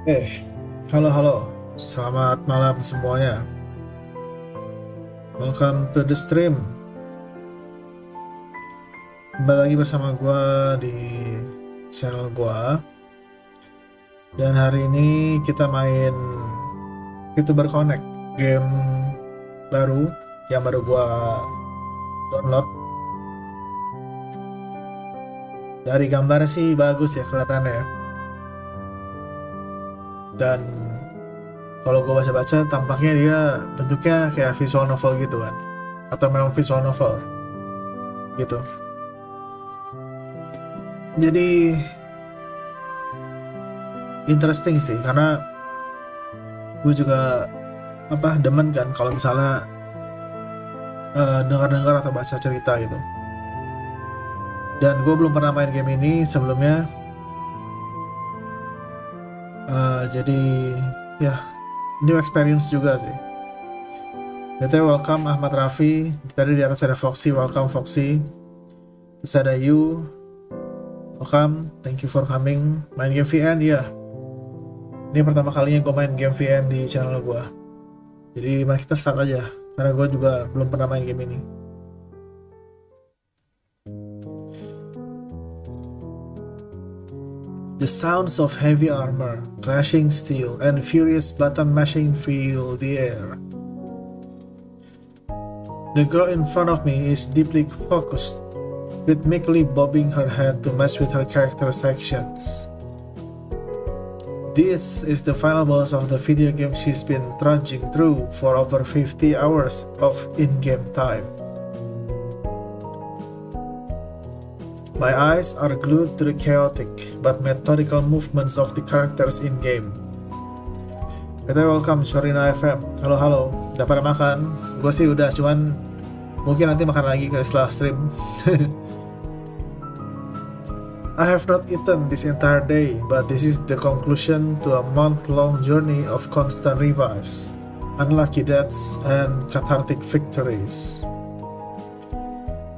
Eh, halo, selamat malam semuanya. Welcome to the stream. Kembali lagi bersama gua di channel gua. Dan hari ini kita main Vtuber Connect, game baru yang baru gua download. Dari gambar sih bagus ya kelihatannya. Dan kalau gue baca-baca tampaknya dia bentuknya kayak visual novel gitu kan, atau memang visual novel gitu. Jadi interesting sih, karena gue juga demen kan kalau misalnya dengar-dengar atau baca cerita gitu. Dan gue belum pernah main game ini sebelumnya, jadi ya new experience juga sih. Welcome Ahmad Raffi. Tadi di atas ada Foxy, welcome Foxy. Terus ada you, welcome, thank you for coming. Main game VN ya. Ini pertama kalinya gue main game VN di channel gue. Jadi mari kita start aja, karena gue juga belum pernah main game ini. The sounds of heavy armor, clashing steel, and furious button mashing fill the air. The girl in front of me is deeply focused, rhythmically bobbing her head to match with her character's actions. This is the final boss of the video game she's been trudging through for over 50 hours of in-game time. My eyes are glued to the chaotic but methodical movements of the characters in-game. Welcome Shorina FM. Halo, udah pada makan? Gue sih udah, cuman mungkin nanti makan lagi setelah stream. I have not eaten this entire day, but this is the conclusion to a month-long journey of constant revives, unlucky deaths, and cathartic victories.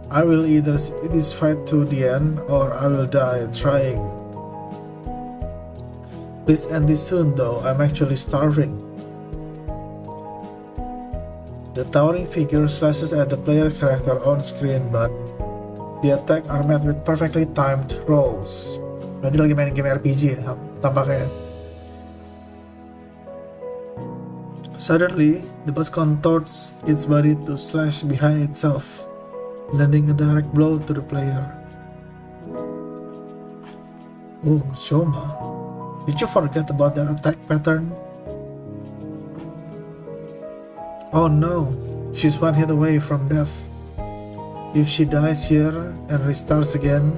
I will either see this fight to the end, or I will die trying. Please end this soon though, I'm actually starving. The towering figure slashes at the player character on screen, but the attack are met with perfectly timed rolls. Nah, dia lagi main game RPG ya, tampaknya. Suddenly, the boss contorts its body to slash behind itself, landing a direct blow to the player. Oh, Shoma, did you forget about that attack pattern? Oh no, she's one hit away from death. If she dies here and restarts again,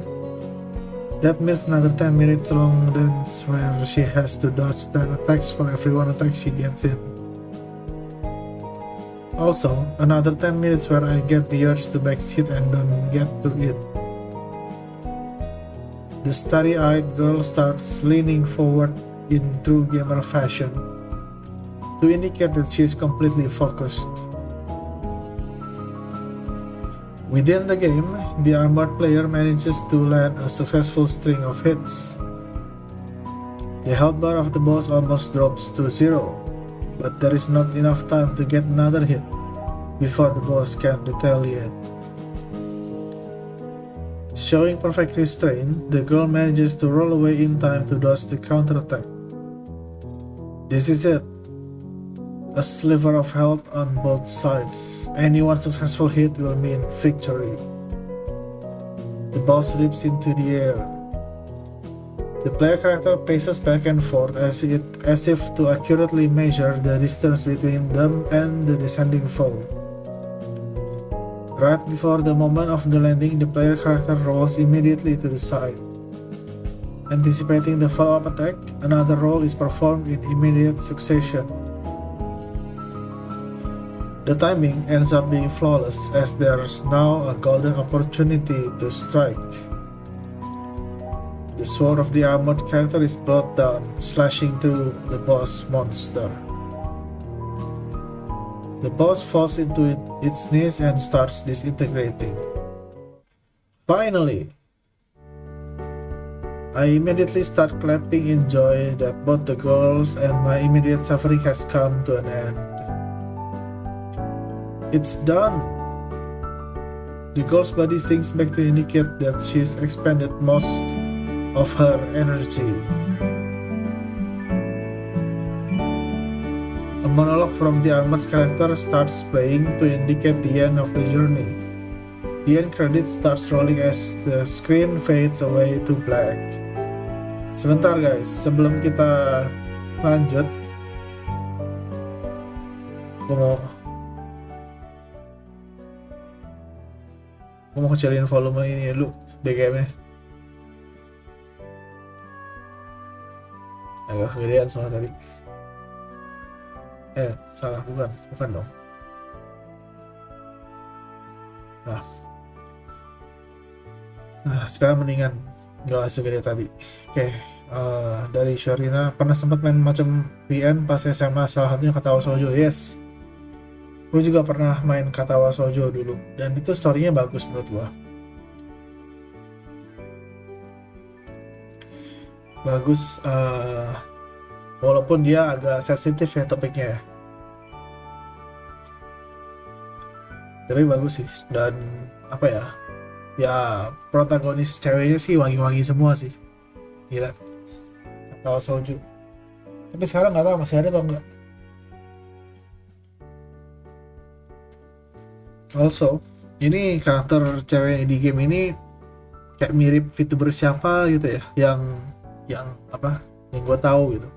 that means another 10 minutes long dance where she has to dodge 10 attacks for every one attack she gets in. Also, another 10 minutes where I get the urge to backseat and don't get to it. The starry-eyed girl starts leaning forward in true gamer fashion to indicate that she is completely focused. Within the game, the armored player manages to land a successful string of hits. The health bar of the boss almost drops to 0, but there is not enough time to get another hit before the boss can retaliate. Showing perfect restraint, the girl manages to roll away in time to dodge the counterattack. This is it. A sliver of health on both sides. Any one successful hit will mean victory. The boss leaps into the air. The player character paces back and forth as if to accurately measure the distance between them and the descending foe. Right before the moment of the landing, the player character rolls immediately to the side. Anticipating the follow-up attack, another roll is performed in immediate succession. The timing ends up being flawless, as there's now a golden opportunity to strike. The sword of the armored character is brought down, slashing through the boss monster. The boss falls into its knees and starts disintegrating. Finally, I immediately start clapping in joy that both the girls and my immediate suffering has come to an end. It's done! The girl's body sinks back to indicate that she's expended most of her energy. A monologue from the armored character starts playing to indicate the end of the journey. The end credits starts rolling as the screen fades away to black. Sebentar guys, sebelum kita lanjut, gue mau kecilin volume ini dulu, BGM-nya. Agak kegedean soalnya tadi. Salah, bukan dong. Nah, sekarang mendingan nggak segede tadi. Oke, dari Sharina, pernah sempat main macam VN pas SMA, salah satunya Katawa Shoujo. Yes, gue juga pernah main Katawa Shoujo dulu, dan itu storynya bagus menurut gue. Bagus, walaupun dia agak sensitif ya topiknya ya. Tapi bagus sih, dan apa ya, protagonis ceweknya sih wangi-wangi semua sih, gila. Katawa Shoujo, tapi sekarang nggak tahu masih ada atau enggak. Also, ini karakter cewek di game ini kayak mirip Vtuber siapa gitu ya, yang gue tahu gitu.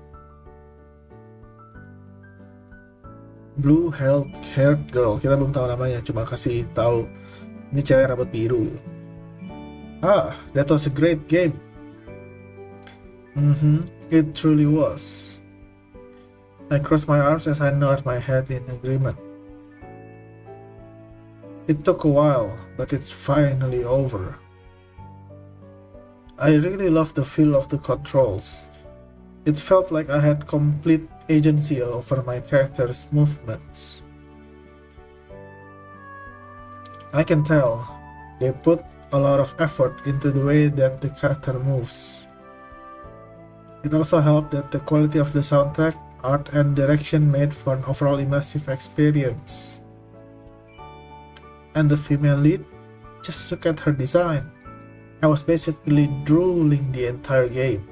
Blue haired girl, kita belum tahu namanya, cuma kasih tahu ini cewek rambut biru gitu. That was a great game. It truly was. I crossed my arms as I nod my head in agreement. It took a while, but it's finally over. I really loved the feel of the controls. It felt like I had complete agency over my character's movements. I can tell they put a lot of effort into the way that the character moves. It also helped that the quality of the soundtrack, art, and direction made for an overall immersive experience. And the female lead, just look at her design. I was basically drooling the entire game.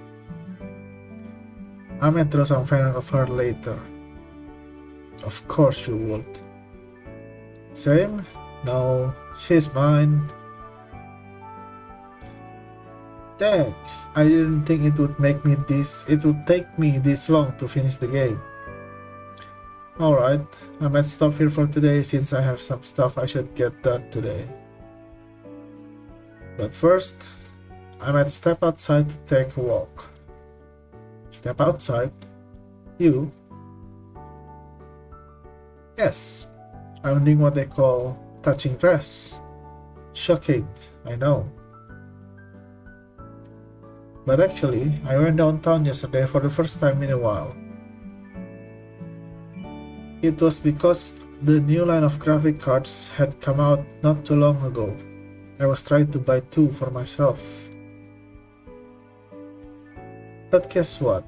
I might throw some fan of her later. Of course you would. Same? No, she's mine. Dang, I didn't think it would take me this long to finish the game. Alright, I might stop here for today since I have some stuff I should get done today. But first, I might step outside to take a walk. Step outside? You? Yes, I'm doing what they call touching grass. Shocking, I know. But actually, I went downtown yesterday for the first time in a while. It was because the new line of graphic cards had come out not too long ago. I was trying to buy 2 for myself. But guess what?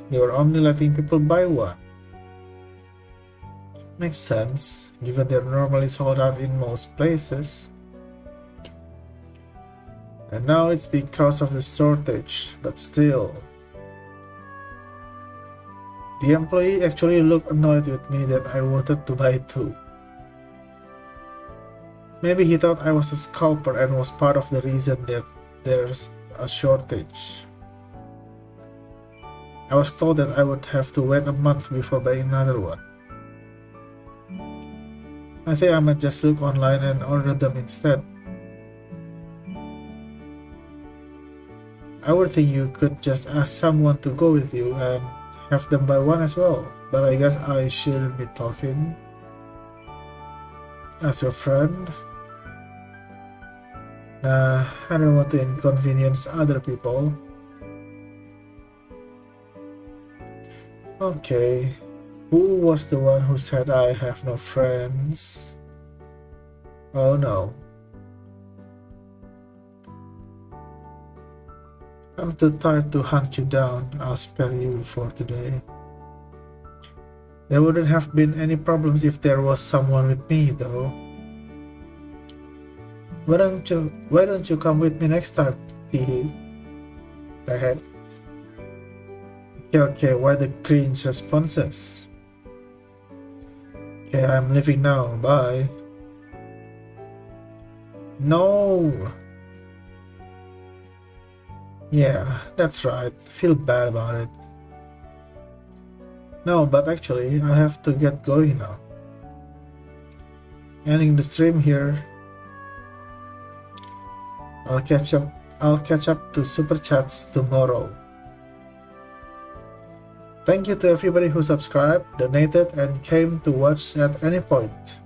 They were only letting people buy 1. Makes sense, given they're normally sold out in most places. And now it's because of the shortage, but still. The employee actually looked annoyed with me that I wanted to buy 2. Maybe he thought I was a scalper and was part of the reason that there's a shortage. I was told that I would have to wait a month before buying another one. I think I might just look online and order them instead. I would think you could just ask someone to go with you and have them buy one as well, but I guess I shouldn't be talking as your friend. Nah, I don't want to inconvenience other people. Okay, who was the one who said I have no friends? Oh no. I'm too tired to hunt you down. I'll spare you for today. There wouldn't have been any problems if there was someone with me, though. Why don't you come with me next time? Hehe. The heck? Okay, why the cringe responses? Okay, I'm leaving now. Bye. No! Yeah, that's right. Feel bad about it. No, but actually, I have to get going now. Ending the stream here. I'll catch up to super chats tomorrow. Thank you to everybody who subscribed, donated, and came to watch at any point.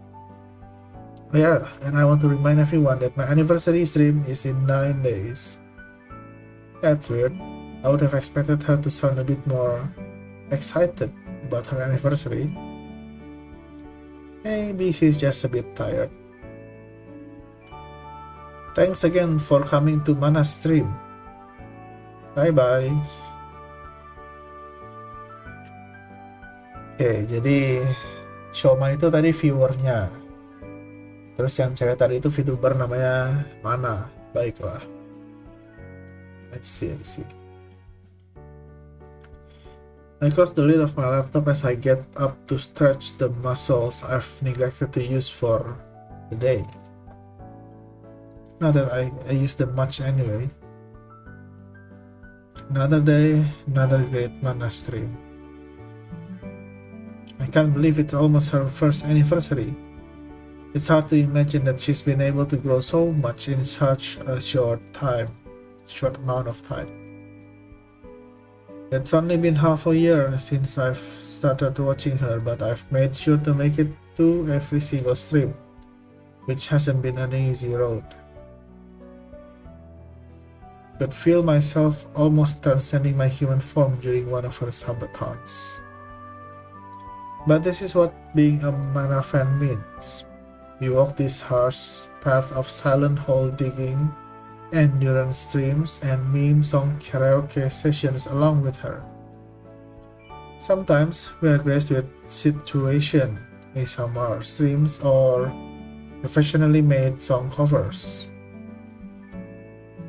Oh yeah, and I want to remind everyone that my anniversary stream is in 9 days. That's weird. I would have expected her to sound a bit more excited about her anniversary. Maybe she's just a bit tired. Thanks again for coming to Mana's stream. Bye bye. Oke, jadi Shoma itu tadi viewernya. Terus yang cewek tadi itu Vtuber namanya Mana. Baiklah. Let's see. I close the lid of my laptop as I get up to stretch the muscles I've neglected to use for the day. Not that I use them much anyway. Another day, another great Mana stream. I can't believe it's almost her first anniversary. It's hard to imagine that she's been able to grow so much in such a short amount of time. It's only been half a year since I've started watching her, but I've made sure to make it to every single stream, which hasn't been an easy road. I could feel myself almost transcending my human form during one of her subathons. But this is what being a Mana fan means. We walk this harsh path of silent hole digging, endurance streams, and meme song karaoke sessions along with her. Sometimes we are graced with situation ASMR streams or professionally made song covers.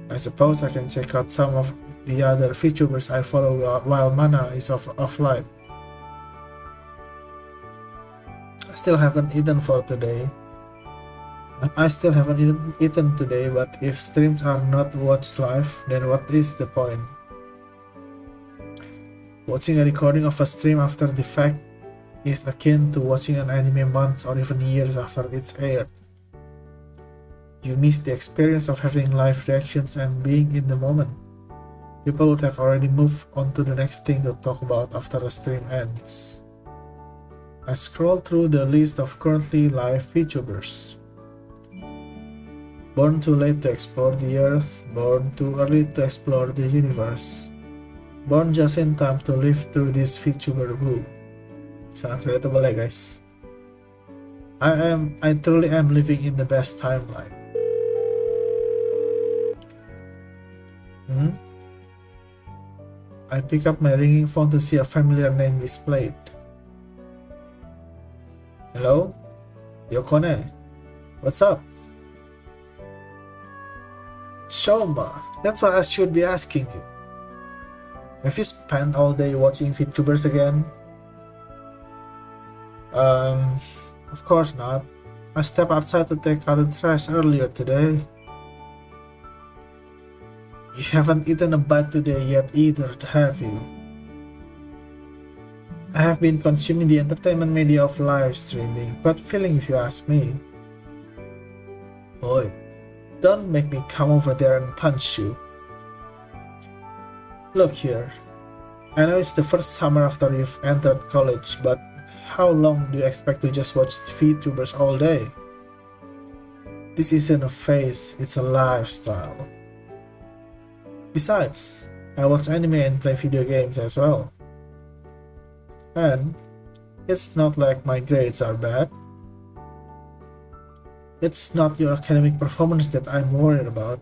I suppose I can check out some of the other Vtubers I follow while Mana is offline. I still haven't eaten today, but if streams are not watched live, then what is the point? Watching a recording of a stream after the fact is akin to watching an anime months or even years after it's aired. You miss the experience of having live reactions and being in the moment. People would have already moved on to the next thing to talk about after a stream ends. I scroll through the list of currently live Vtubers. Born too late to explore the earth, born too early to explore the universe, born just in time to live through this Vtuber boom. Sangat relatable ya guys. I truly am living in the best timeline. I pick up my ringing phone to see a familiar name displayed. Hello? Yokone? What's up? Shoma, that's what I should be asking you. Have you spent all day watching Vtubers again? Of course not. I stepped outside to take out the trash earlier today. You haven't eaten a bite today yet either, have you? I have been consuming the entertainment media of live streaming. Quite filling if you ask me. Boy, don't make me come over there and punch you. Look here, I know it's the first summer after you've entered college, but how long do you expect to just watch Vtubers all day? This isn't a phase, it's a lifestyle. Besides, I watch anime and play video games as well. And it's not like my grades are bad. It's not your academic performance that I'm worried about.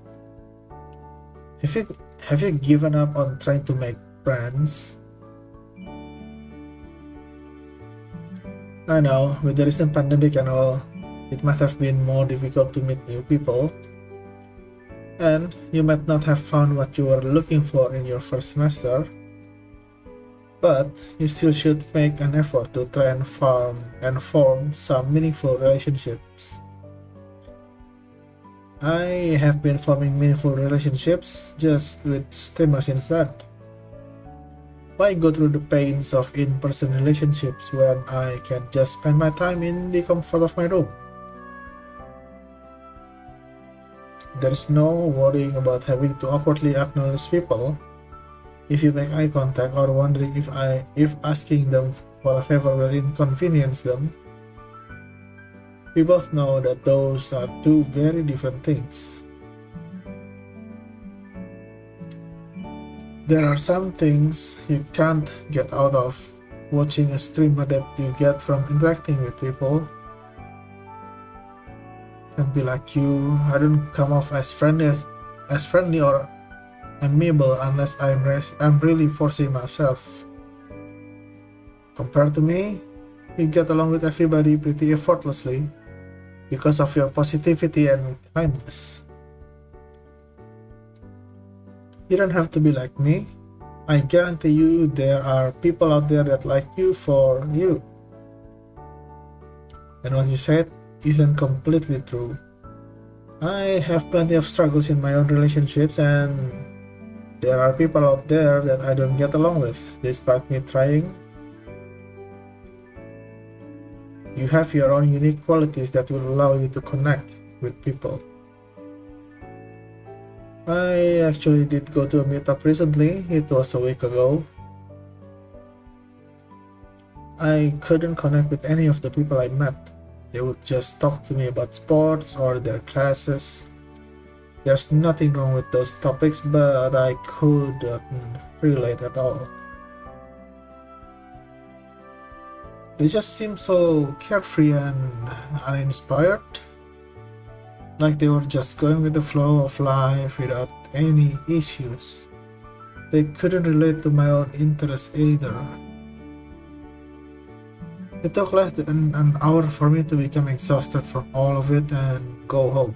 Have you given up on trying to make friends? I know, with the recent pandemic and all, it might have been more difficult to meet new people, and you might not have found what you were looking for in your first semester, but you still should make an effort to try and form some meaningful relationships. I have been forming meaningful relationships just with streamers instead. Why go through the pains of in-person relationships when I can just spend my time in the comfort of my room? There's no worrying about having to awkwardly acknowledge people if you make eye contact, or wondering if asking them for a favor will inconvenience them. We both know that those are two very different things. There are some things you can't get out of watching a streamer that you get from interacting with people. Can't be like you. I don't come off as friendly or amiable unless I'm really forcing myself. Compared to me, you get along with everybody pretty effortlessly because of your positivity and kindness. You don't have to be like me. I guarantee you there are people out there that like you for you. And what you said isn't completely true. I have plenty of struggles in my own relationships, and there are people out there that I don't get along with, despite me trying. You have your own unique qualities that will allow you to connect with people. I actually did go to a meetup recently. It was a week ago. I couldn't connect with any of the people I met. They would just talk to me about sports or their classes. There's nothing wrong with those topics, but I couldn't relate at all. They just seemed so carefree and uninspired, like they were just going with the flow of life without any issues. They couldn't relate to my own interests either. It took less than an hour for me to become exhausted from all of it and go home.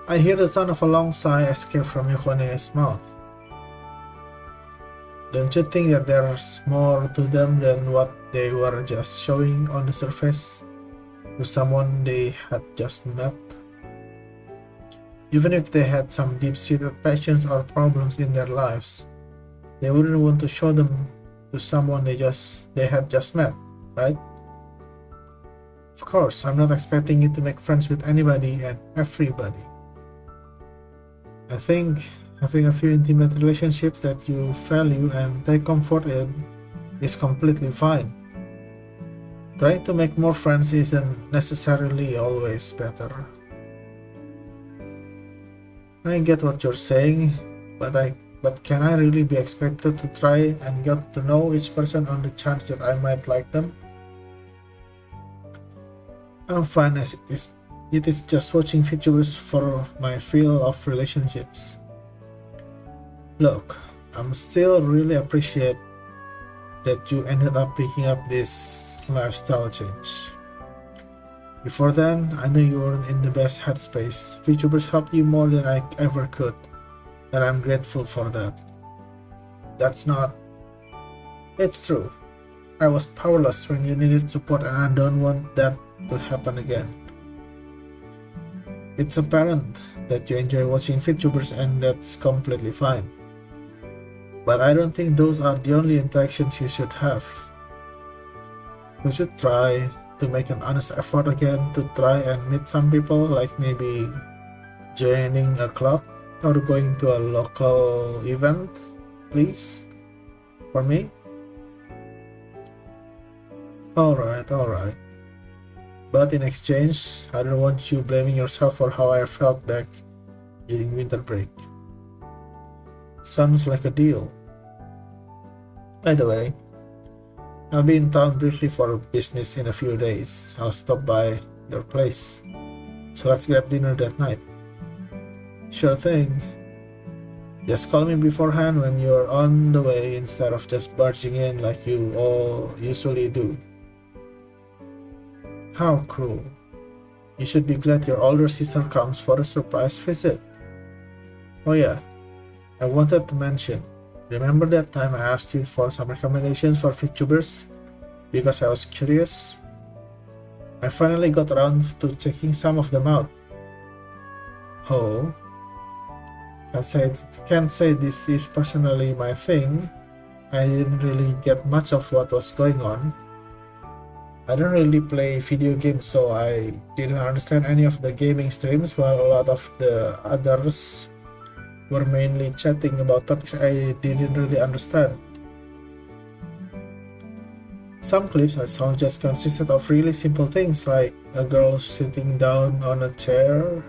I hear the sound of a long sigh escape from Yokone's mouth. Don't you think that there's more to them than what they were just showing on the surface to someone they had just met? Even if they had some deep-seated passions or problems in their lives, they wouldn't want to show them to someone they had just met, right? Of course, I'm not expecting you to make friends with anybody and everybody. I think having a few intimate relationships that you value and take comfort in is completely fine. Trying to make more friends isn't necessarily always better. I get what you're saying, but can I really be expected to try and get to know each person on the chance that I might like them? I'm fine as it is. It is just watching Vtubers for my fill of relationships. Look, I'm still really appreciate that you ended up picking up this lifestyle change. Before then, I knew you weren't in the best headspace. Vtubers helped you more than I ever could, and I'm grateful for that. It's true. I was powerless when you needed support, and I don't want that to happen again. It's apparent that you enjoy watching Vtubers, and that's completely fine. But I don't think those are the only interactions you should have. You should try to make an honest effort again to try and meet some people, like maybe joining a club or going to a local event, please, for me. Alright. But in exchange, I don't want you blaming yourself for how I felt back during winter break. Sounds like a deal. By the way, I'll be in town briefly for business in a few days. I'll stop by your place, so let's grab dinner that night. Sure thing. Just call me beforehand when you're on the way instead of just barging in like you all usually do. How cruel. You should be glad your older sister comes for a surprise visit. Oh yeah, I wanted to mention, remember that time I asked you for some recommendations for Vtubers? Because I was curious? I finally got around to checking some of them out. Oh, can't say this is personally my thing. I didn't really get much of what was going on. I don't really play video games, so I didn't understand any of the gaming streams, while a lot of the others were mainly chatting about topics I didn't really understand. Some clips I saw just consisted of really simple things like a girl sitting down on a chair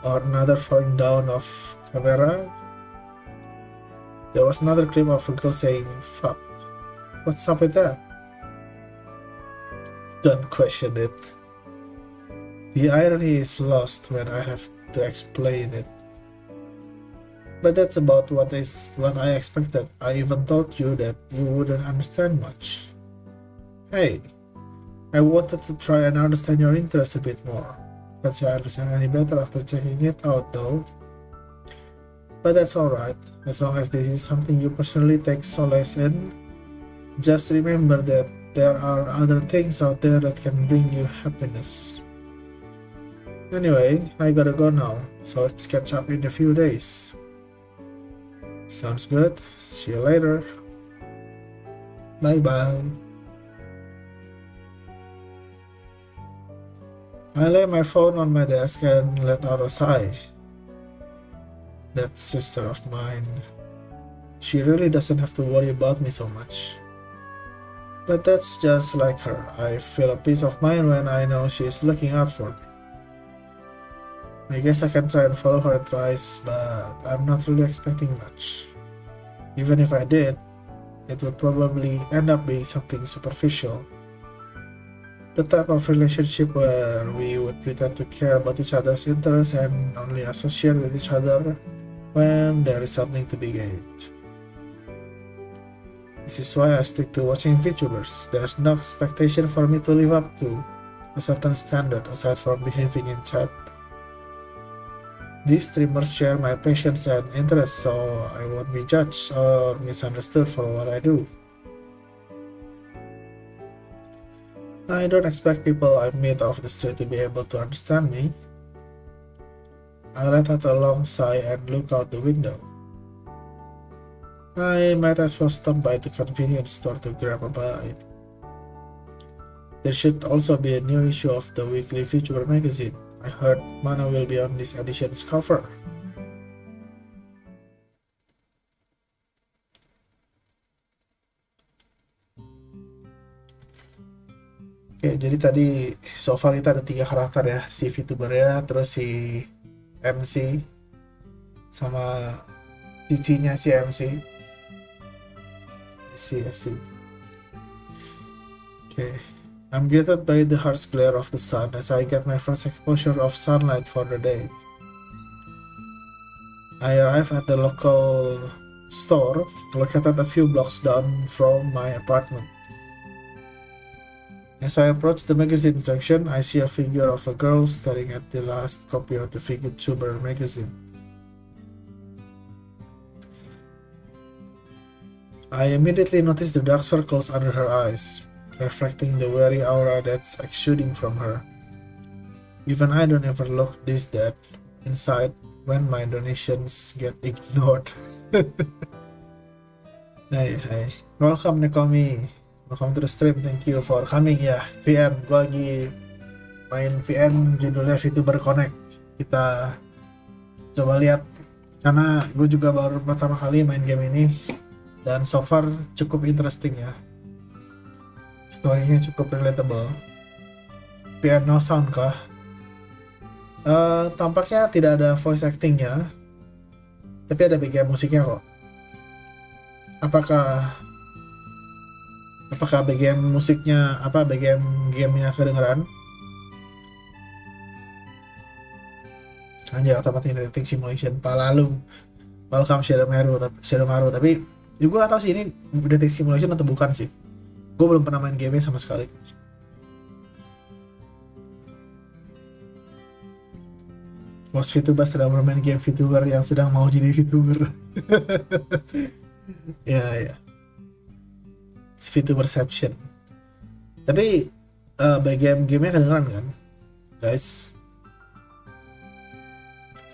or another falling down off camera. There was another clip of a girl saying, "Fuck, what's up with that?" Don't question it. The irony is lost when I have to explain it. But that's about what I expected. I even told you that you wouldn't understand much. Hey, I wanted to try and understand your interest a bit more. Can't say I understand any better after checking it out though. But that's alright, as long as this is something you personally take solace in. Just remember that there are other things out there that can bring you happiness. Anyway, I gotta go now, so let's catch up in a few days. Sounds good. See you later. Bye bye. I lay my phone on my desk and let out a sigh. That sister of mine, she really doesn't have to worry about me so much. But that's just like her. I feel a peace of mind when I know she's looking out for me. I guess I can try and follow her advice, but I'm not really expecting much. Even if I did, it would probably end up being something superficial. The type of relationship where we would pretend to care about each other's interests and only associate with each other when there is something to be gained. This is why I stick to watching VTubers. There's no expectation for me to live up to a certain standard aside from behaving in chat. These streamers share my passions and interests, so I won't be judged or misunderstood for what I do. I don't expect people I meet off the street to be able to understand me. I let out a long sigh and look out the window. I might as well stop by the convenience store to grab a bite. There should also be a new issue of the weekly Vtuber magazine. I heard Mana will be on this edition's cover. Oke, jadi tadi so far kita ada 3 karakter ya, si VTuber ya, terus si MC, sama cicinya si MC. I see. Okay. I'm greeted by the harsh glare of the sun as I get my first exposure of sunlight for the day. I arrive at the local store located a few blocks down from my apartment. As I approach the magazine section, I see a figure of a girl staring at the last copy of the Vtuber magazine. I immediately notice the dark circles under her eyes, reflecting the weary aura that's exuding from her. Even I don't ever look this dead inside when my donations get ignored. Hey, welcome Nekomi. Welcome to the stream, thank you for coming ya. VN, gue lagi main VN judulnya Vtuber Connect. Kita coba lihat, karena gue juga baru pertama kali main game ini. Dan so far cukup interesting ya. Story-nya cukup relatable. Piano sound kah? Tampaknya tidak ada voice acting-nya, tapi ada background musiknya kok. Apakah background musiknya, background gamenya kedengeran? Anjay, automatic dating simulation. Palalu. Welcome Shadowmaru. Tapi gue gak tau sih ini dating simulation atau bukan sih. Gue belum pernah main game sama sekali. Was Vtuber sedang bermain game Vtuber yang sedang mau jadi Vtuber. Ya. Vtuberception. Tapi by game-gamenya kedengeran kan, guys?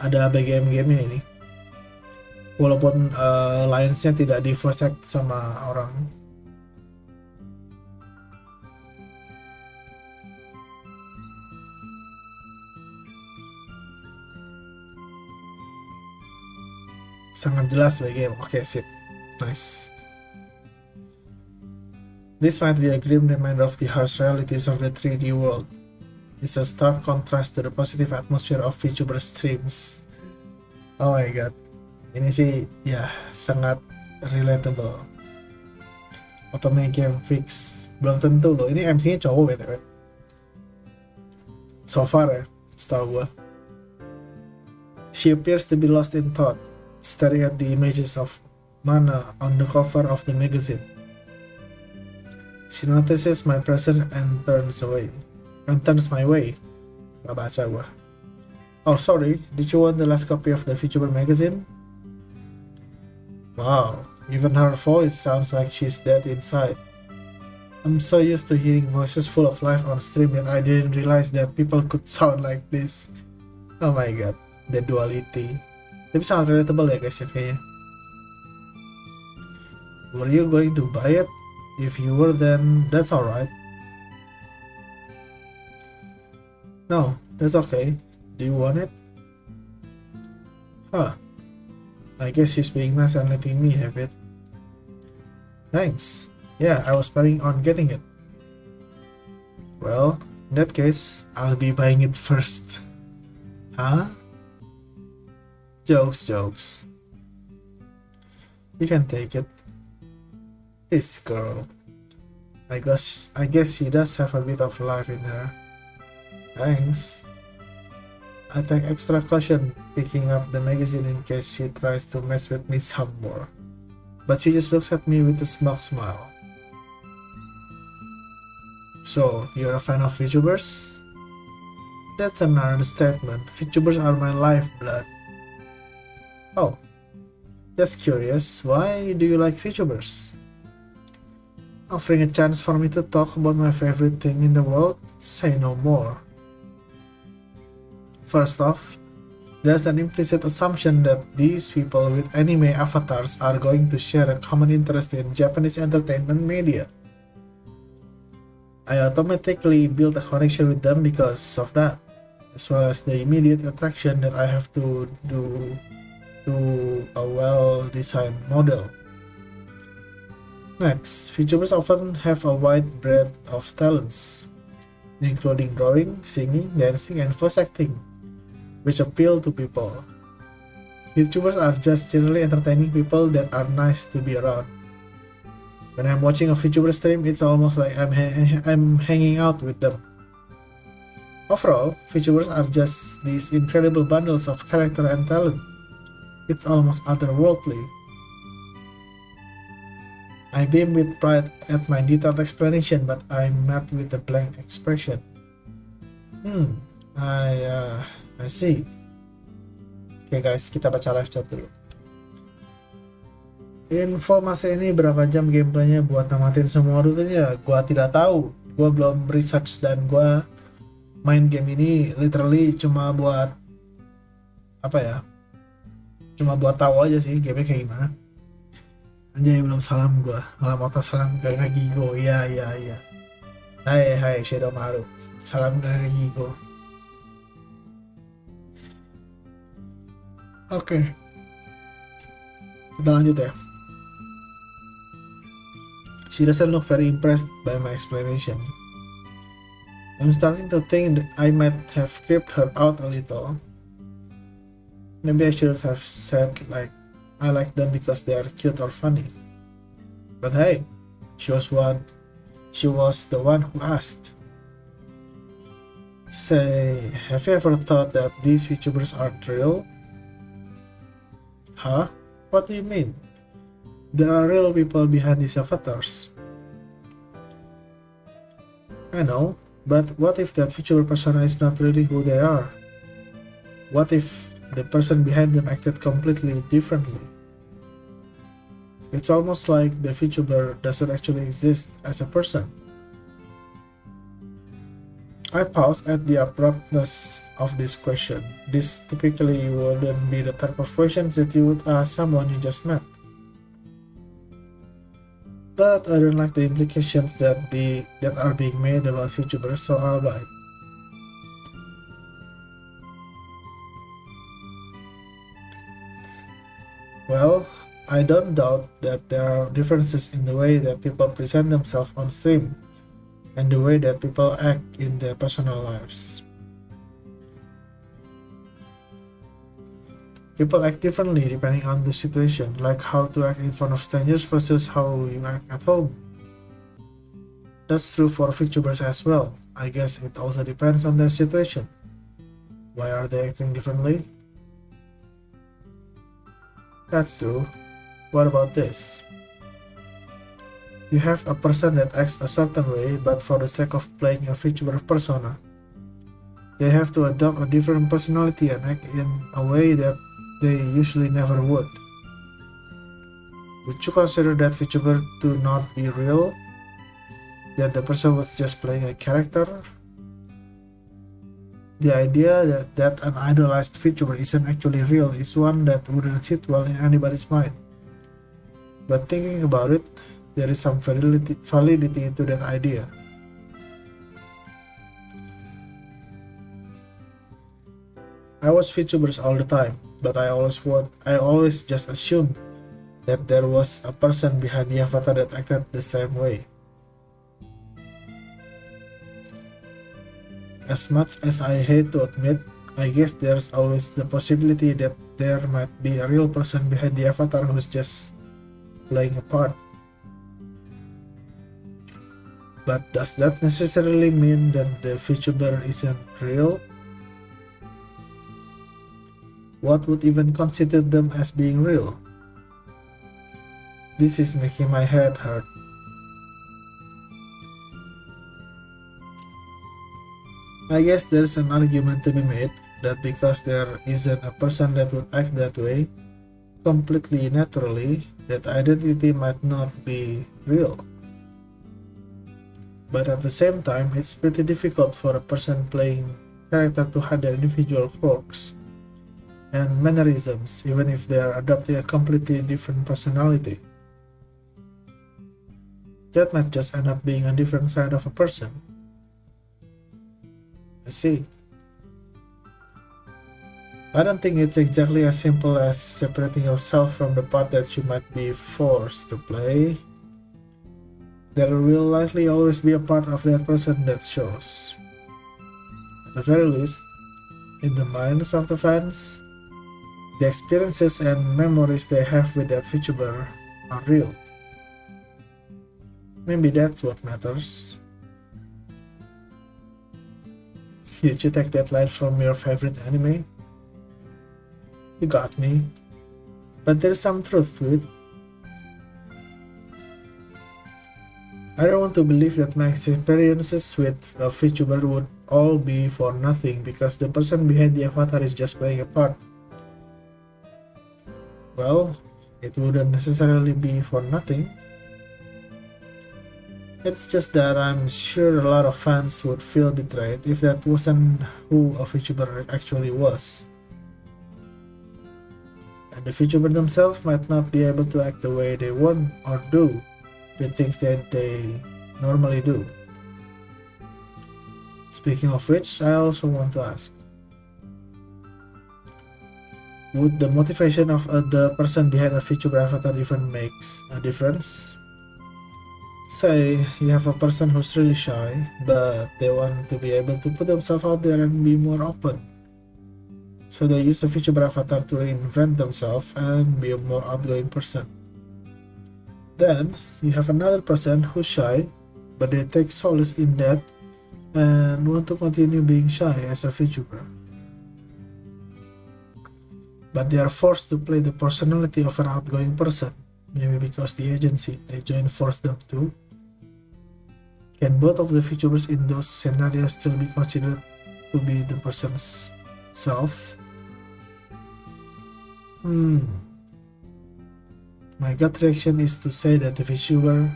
Ada by game-gamenya ini. Walaupun lines-nya tidak di voice act sama orang. Sangat jelas by game. Oke, sip. Nice. This might be a grim reminder of the harsh realities of the 3D world. It's a stark contrast to the positive atmosphere of VTuber streams. Oh my god. Ini sih ya sangat relatable. Otome game fix. Belum tentu loh. Ini MC-nya cowok btw. So far ya, setahu gua. She appears to be lost in thought, staring at the images of Mana on the cover of the magazine. She notices my presence and turns my way. Gak baca gua. Oh sorry, did you want the last copy of the Vtuber magazine? Wow, even her voice sounds like she's dead inside. I'm so used to hearing voices full of life on stream that I didn't realize that people could sound like this. Oh my god, the duality. Tapi sangat relatable ya guys ya kayaknya. Were you going to buy it? If you were, then that's alright. No, that's okay. Do you want it? Huh. I guess she's being nice and letting me have it. Thanks. Yeah, I was planning on getting it. Well, in that case, I'll be buying it first. Huh? Jokes. You can take it. This girl. I guess she does have a bit of life in her. Thanks. I take extra caution picking up the magazine in case she tries to mess with me some more. But she just looks at me with a smug smile. So, you're a fan of VTubers? That's an understatement. VTubers are my lifeblood. Oh. Just curious, why do you like VTubers? Offering a chance for me to talk about my favorite thing in the world? Say no more. First off, there's an implicit assumption that these people with anime avatars are going to share a common interest in Japanese entertainment media. I automatically built a connection with them because of that, as well as the immediate attraction that I have to do to a well-designed model. Next, VTubers often have a wide breadth of talents, including drawing, singing, dancing, and voice acting, which appeal to people. VTubers are just generally entertaining people that are nice to be around. When I'm watching a VTuber stream, it's almost like I'm hanging out with them. Overall, VTubers are just these incredible bundles of character and talent. It's almost otherworldly. I beam with pride at my detailed explanation, but I'm met with a blank expression. I see. Oke guys, kita baca live chat dulu. Info masa ini berapa jam gameplaynya buat namatin semua rutenya? Gua tidak tahu. Gua belum research dan gua main game ini literally cuma buat apa ya? Cuma buat tahu aja sih gamenya kayak gimana. Anjay, belum salam gua. Malah mau salam ke Gigo. Iya. Hai Shadowmaru. Salam ke Gigo. Oke. Kita lanjut ya. She doesn't look very impressed by my explanation. I'm starting to think that I might have creeped her out a little. Maybe I should have said like, I like them because they are cute or funny. But hey, she was the one who asked. Say, have you ever thought that these VTubers aren't real? Huh? What do you mean? There are real people behind these avatars. I know, but what if that VTuber persona is not really who they are? What if the person behind them acted completely differently? It's almost like the VTuber doesn't actually exist as a person. I pause at the abruptness of this question. This typically wouldn't be the type of questions that you would ask someone you just met. But I don't like the implications that are being made about VTubers, so I'll bite. Well, I don't doubt that there are differences in the way that people present themselves on stream and the way that people act in their personal lives. People act differently depending on the situation, like how to act in front of strangers versus how you act at home. That's true for VTubers as well. I guess it also depends on their situation. Why are they acting differently? That's true. What about this? You have a person that acts a certain way, but for the sake of playing a VTuber persona, they have to adopt a different personality and act in a way that they usually never would. Would you consider that VTuber to not be real? That the person was just playing a character? The idea that an idolized VTuber isn't actually real is one that wouldn't sit well in anybody's mind. But thinking about it, there is some validity into that idea. I watch VTubers all the time, but I always just assumed that there was a person behind the avatar that acted the same way. As much as I hate to admit, I guess there's always the possibility that there might be a real person behind the avatar who's just playing a part. But does that necessarily mean that the VTuber isn't real? What would even constitute them as being real? This is making my head hurt. I guess there's an argument to be made that because there isn't a person that would act that way completely naturally, that identity might not be real. But at the same time, it's pretty difficult for a person playing character to hide their individual quirks and mannerisms, even if they are adopting a completely different personality. That might just end up being a different side of a person. I see. I don't think it's exactly as simple as separating yourself from the part that you might be forced to play. There will likely always be a part of that person that shows. At the very least, in the minds of the fans, the experiences and memories they have with that VTuber are real. Maybe that's what matters. Did you take that line from your favorite anime? You got me. But there's some truth to it. I don't want to believe that my experiences with a VTuber would all be for nothing because the person behind the avatar is just playing a part. Well, it wouldn't necessarily be for nothing. It's just that I'm sure a lot of fans would feel betrayed if that wasn't who a VTuber actually was. And the VTuber themselves might not be able to act the way they want or do the things that they normally do. Speaking of which, I also want to ask, would the motivation of the person behind a VTuber avatar even makes a difference? Say you have a person who's really shy, but they want to be able to put themselves out there and be more open. So they use a VTuber avatar to reinvent themselves and be a more outgoing person. Then you have another person who's shy, but they take solace in that and want to continue being shy as a VTuber. But they are forced to play the personality of an outgoing person, maybe because the agency they join forced them to. Can both of the VTubers in those scenarios still be considered to be the person's self? My gut reaction is to say that the VTuber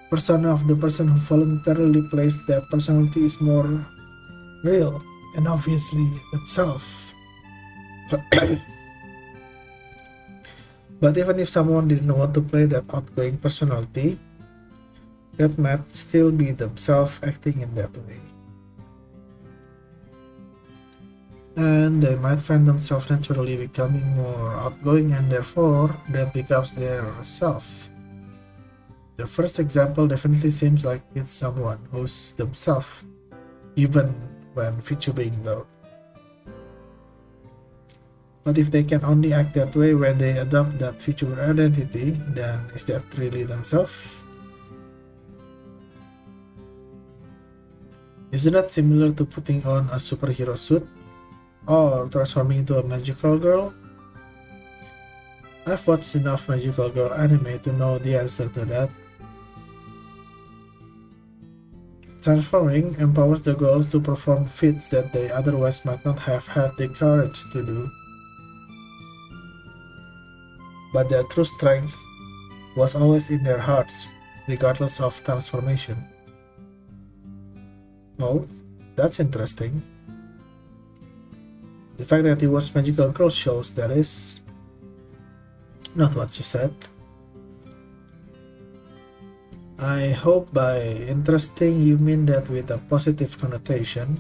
persona of the person who voluntarily plays that personality is more real and obviously themselves. But even if someone didn't want to play that outgoing personality, that might still be themselves acting in that way. And they might find themselves naturally becoming more outgoing, and therefore that becomes their self. The first example definitely seems like it's someone who's themselves, even when VTubing though. But if they can only act that way when they adopt that VTuber identity, then is that really themselves? Isn't that similar to putting on a superhero suit or transforming into a magical girl? I've watched enough magical girl anime to know the answer to that. Transforming empowers the girls to perform feats that they otherwise might not have had the courage to do. But their true strength was always in their hearts, regardless of transformation. Oh, that's interesting. The fact that you watch magical girl shows, that is. Not what you said. I hope by interesting you mean that with a positive connotation.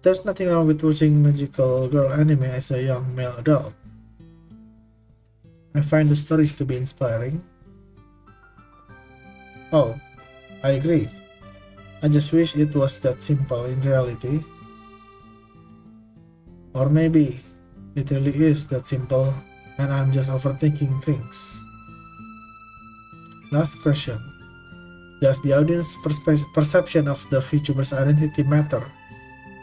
There's nothing wrong with watching magical girl anime as a young male adult. I find the stories to be inspiring. Oh, I agree. I just wish it was that simple in reality. Or maybe it really is that simple and I'm just overthinking things. Last question. Does the audience perception of the VTuber's identity matter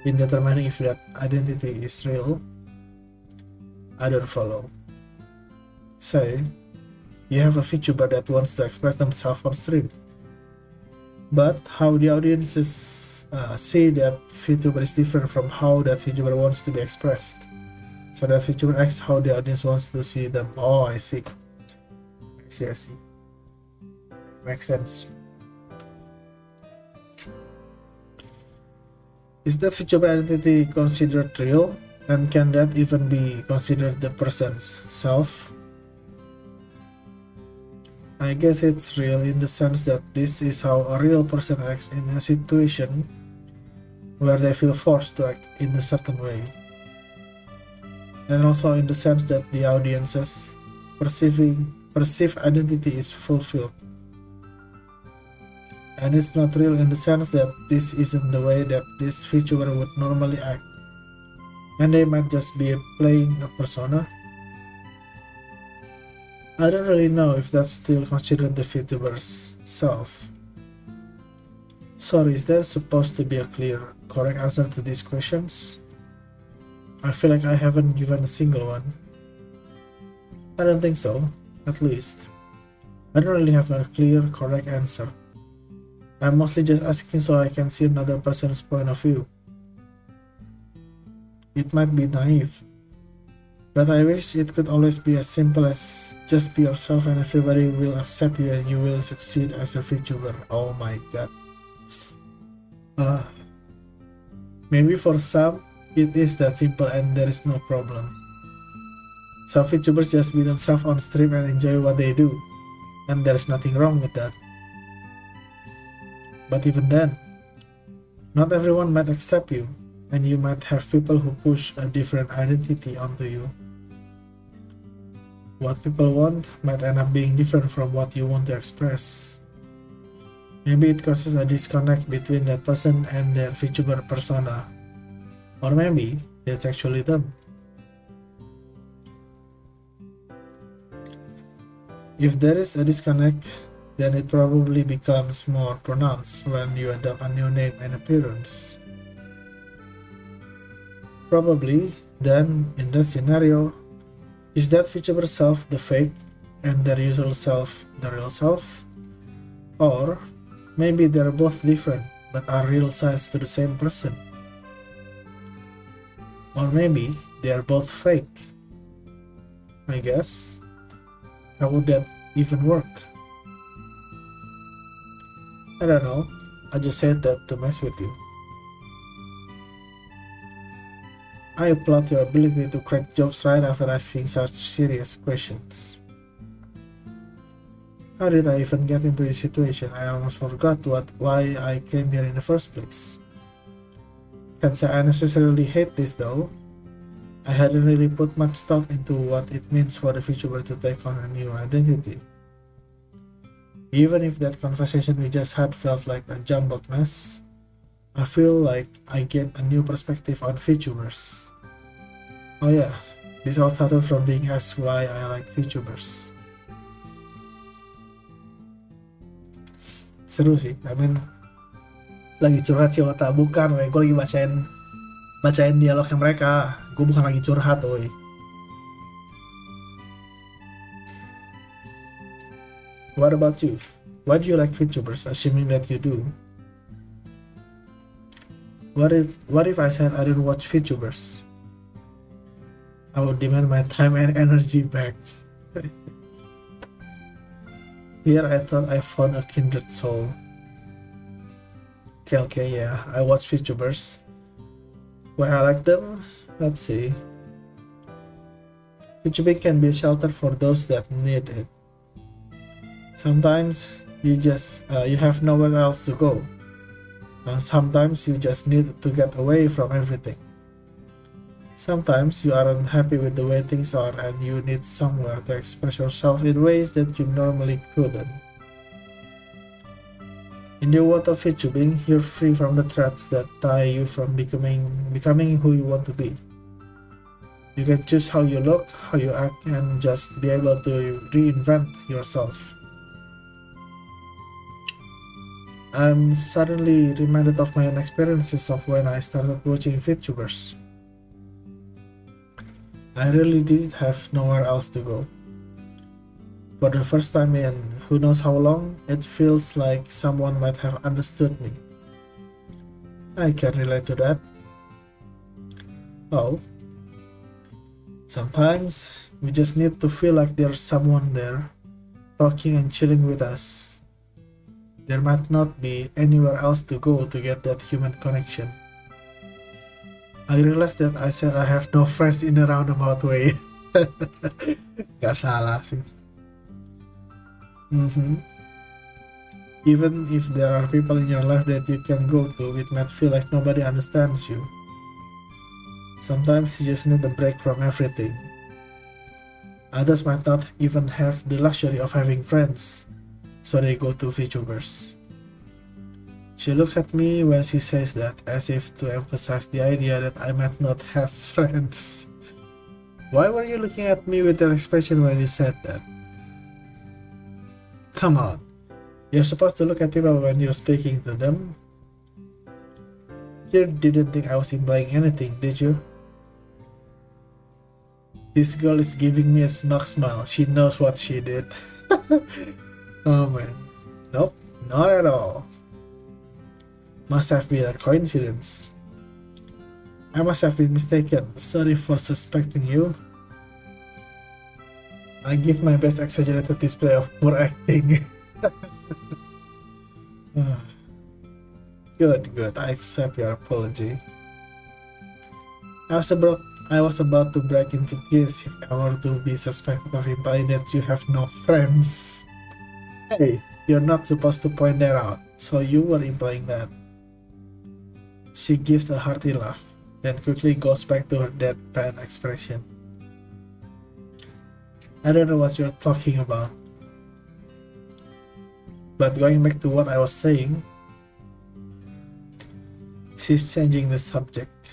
in determining if that identity is real? I don't follow. Say, you have a VTuber that wants to express themselves on stream. But how the audiences see that VTuber is different from how that VTuber wants to be expressed. So that VTuber acts how the audience wants to see them. Oh, I see. I see. Makes sense. Is that VTuber identity considered real? And can that even be considered the person's self? I guess it's real in the sense that this is how a real person acts in a situation where they feel forced to act in a certain way. And also in the sense that the audience's perceived identity is fulfilled. And it's not real in the sense that this isn't the way that this VTuber would normally act. And they might just be playing a persona. I don't really know if that's still considered the VTuber's self. Sorry, is there supposed to be a clear, correct answer to these questions? I feel like I haven't given a single one. I don't think so, at least. I don't really have a clear, correct answer. I'm mostly just asking so I can see another person's point of view. It might be naive, but I wish it could always be as simple as just be yourself and everybody will accept you and you will succeed as a VTuber. Oh my god. Maybe for some, it is that simple and there is no problem. Some VTubers just be themselves on stream and enjoy what they do, and there's nothing wrong with that. But even then, not everyone might accept you, and you might have people who push a different identity onto you. What people want might end up being different from what you want to express. Maybe it causes a disconnect between that person and their VTuber persona. Or maybe that's actually them. If there is a disconnect, then it probably becomes more pronounced when you adopt a new name and appearance. Probably, then, in that scenario, is that Vtuber self the fake and their usual self the real self? Or maybe they're both different but are real sides to the same person? Or maybe they are both fake? I guess. How would that even work? I don't know. I just said that to mess with you. I applaud your ability to crack jokes right after asking such serious questions. How did I even get into this situation? I almost forgot why I came here in the first place. Can't say I necessarily hate this though. I hadn't really put much thought into what it means for the Vtuber to take on a new identity. Even if that conversation we just had felt like a jumbled mess, I feel like I gained a new perspective on Vtubers. Oh yeah, this all started from being asked why I like Vtubers. Seru sih, lagi curhat sih otak, bukan gue lagi bacain dialognya mereka, gue bukan lagi curhat woy. What about you? Why do you like Vtubers, assuming that you do? What if I said I didn't watch Vtubers? I would demand my time and energy back. Here I thought I found a kindred soul. Okay, yeah, I watch Vtubers. Why I like them? Let's see. VTubing can be a shelter for those that need it. Sometimes you have nowhere else to go, and sometimes you just need to get away from everything. Sometimes you aren't happy with the way things are and you need somewhere to express yourself in ways that you normally couldn't. In the world of VTubing, you're free from the threats that tie you from becoming who you want to be. You can choose how you look, how you act, and just be able to reinvent yourself. I'm suddenly reminded of my own experiences of when I started watching VTubers. I really did have nowhere else to go. For the first time in who knows how long, it feels like someone might have understood me. I can relate to that. Oh, sometimes we just need to feel like there's someone there, talking and chilling with us. There might not be anywhere else to go to get that human connection. I realized that I said I have no friends in a roundabout way. Gak salah sih. Even if there are people in your life that you can go to, it might feel like nobody understands you. Sometimes you just need a break from everything. Others might not even have the luxury of having friends, so they go to VTubers. She looks at me when she says that, as if to emphasize the idea that I might not have friends. Why were you looking at me with that expression when you said that? Come on, you're supposed to look at people when you're speaking to them. You didn't think I was implying anything, did you? This girl is giving me a smug smile. She knows what she did. Oh man. Nope, not at all. Must have been a coincidence. I must have been mistaken. Sorry for suspecting you. I give my best exaggerated display of poor acting. Good. I accept your apology. I was about to break into tears if I were to be suspected of implying that you have no friends. Hey, you're not supposed to point that out, so you were implying that. She gives a hearty laugh, then quickly goes back to her deadpan expression. I don't know what you're talking about. But going back to what I was saying, she's changing the subject.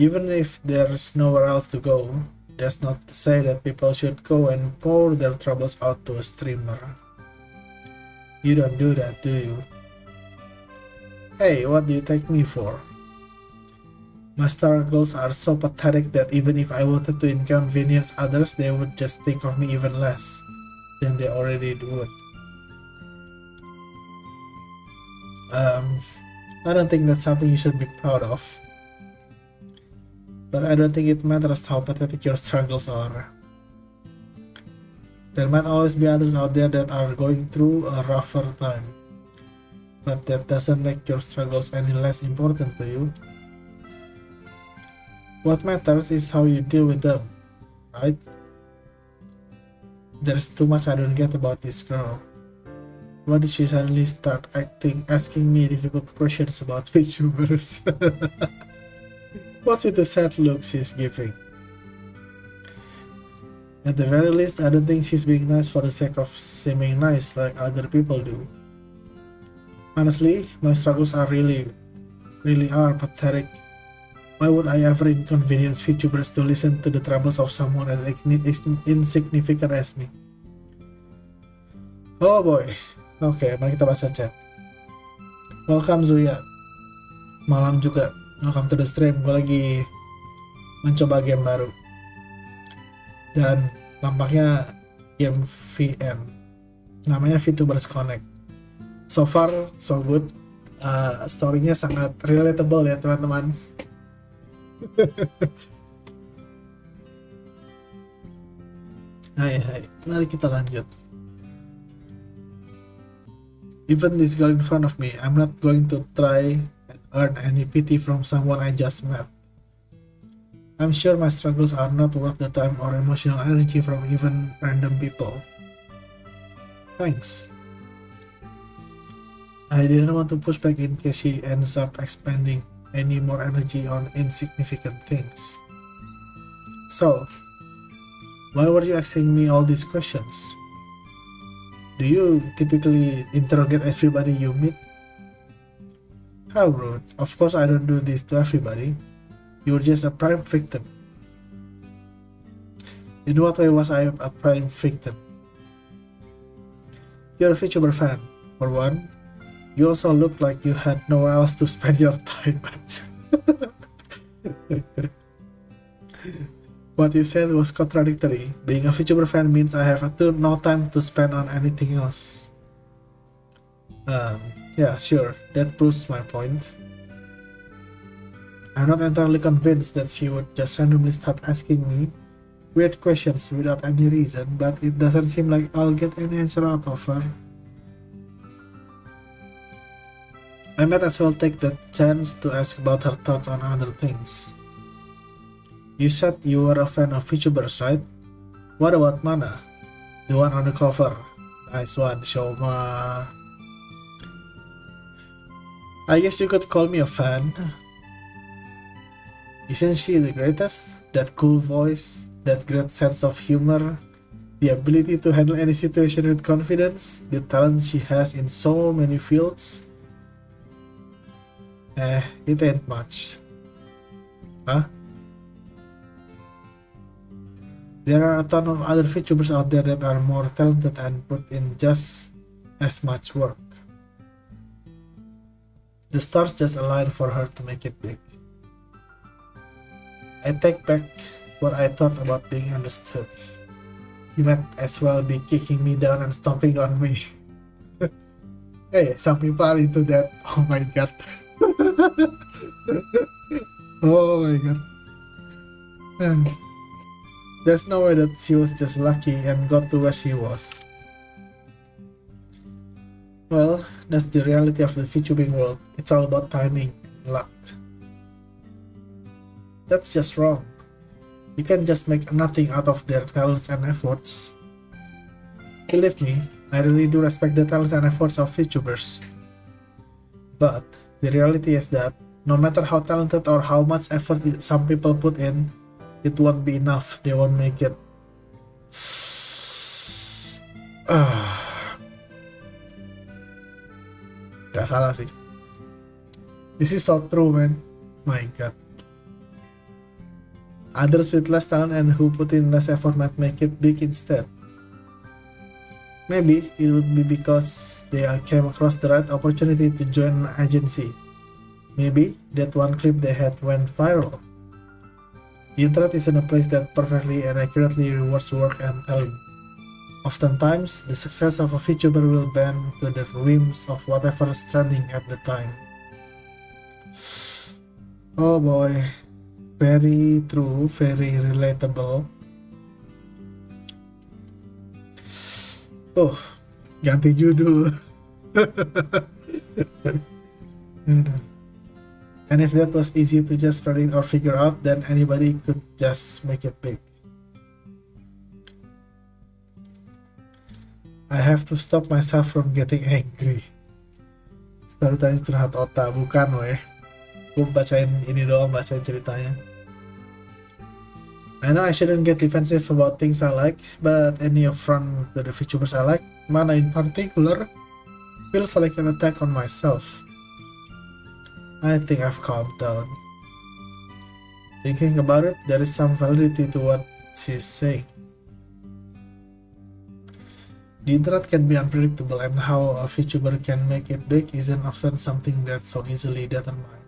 Even if there's nowhere else to go, That's not to say that people should go and pour their troubles out to a streamer. You don't do that, do you? Hey, what do you take me for? My struggles are so pathetic that even if I wanted to inconvenience others, they would just think of me even less than they already would. I don't think that's something you should be proud of. But I don't think it matters how pathetic your struggles are. There might always be others out there that are going through a rougher time. But that doesn't make your struggles any less important to you. What matters is how you deal with them, right? There's too much I don't get about this girl. Why did she suddenly start asking me difficult questions about Vtubers? What's with the sad look she's giving? At the very least, I don't think she's being nice for the sake of seeming nice like other people do. Honestly, my struggles are really are pathetic. Why would I ever inconvenience Vtubers to listen to the troubles of someone as insignificant as me? Oh boy. Oke, mari kita baca chat. Welcome Zuya. Malam juga. Welcome to the stream. Gue lagi mencoba game baru. Dan nampaknya game VM. Namanya Vtubers Connect. So far, so good. Story-nya sangat relatable ya teman-teman. Hai, mari kita lanjut. Even this girl in front of me, I'm not going to try and earn any pity from someone I just met. I'm sure my struggles are not worth the time or emotional energy from even random people. Thanks. I didn't want to push back in case she ends up expending any more energy on insignificant things. So, why were you asking me all these questions? Do you typically interrogate everybody you meet? How rude. Of course I don't do this to everybody. You're just a prime victim. In what way was I a prime victim? You're a Vtuber fan, for one. You also look like you had nowhere else to spend your time at. What you said was contradictory. Being a Vtuber fan means I have no time to spend on anything else. Yeah, sure, that proves my point. I'm not entirely convinced that she would just randomly start asking me weird questions without any reason, but it doesn't seem like I'll get any answer out of her. I might as well take the chance to ask about her thoughts on other things. You said you were a fan of Vtubers, right? What about Mana? The one on the cover. Nice one, Shoma. I guess you could call me a fan. Isn't she the greatest? That cool voice, that great sense of humor, the ability to handle any situation with confidence, the talent she has in so many fields. It ain't much. Huh? There are a ton of other Vtubers out there that are more talented and put in just as much work. The stars just aligned for her to make it big. I take back what I thought about being understood. You might as well be kicking me down and stomping on me. Hey, some people are into that. Oh my god. Oh my god. There's no way that she was just lucky and got to where she was. Well, that's the reality of the VTubing world. It's all about timing and luck. That's just wrong. You can't just make nothing out of their talents and efforts. Believe me, I really do respect the talents and efforts of VTubers. But the reality is that no matter how talented or how much effort some people put in, it won't be enough. They won't make it. Gak salah sih. This is so true, man. My god. Others with less talent and who put in less effort might make it big instead. Maybe it would be because they came across the right opportunity to join an agency. Maybe that one clip they had went viral. The internet isn't a place that perfectly and accurately rewards work and talent. Oftentimes, the success of a Vtuber will bend to the whims of whatever is trending at the time. Oh boy, very true, very relatable. Oh, ganti judul. And if that was easy to just predict or figure out, then anybody could just make it big. I have to stop myself from getting angry. Story tadi curhat otak, bukan weh. Gue bacain ini doang, bacain ceritanya. I know I shouldn't get defensive about things I like, but any affront to the VTubers I like, mana in particular, feels like an attack on myself. I think I've calmed down. Thinking about it, there is some validity to what she's saying. The internet can be unpredictable, and how a VTuber can make it big isn't often something that's so easily determined.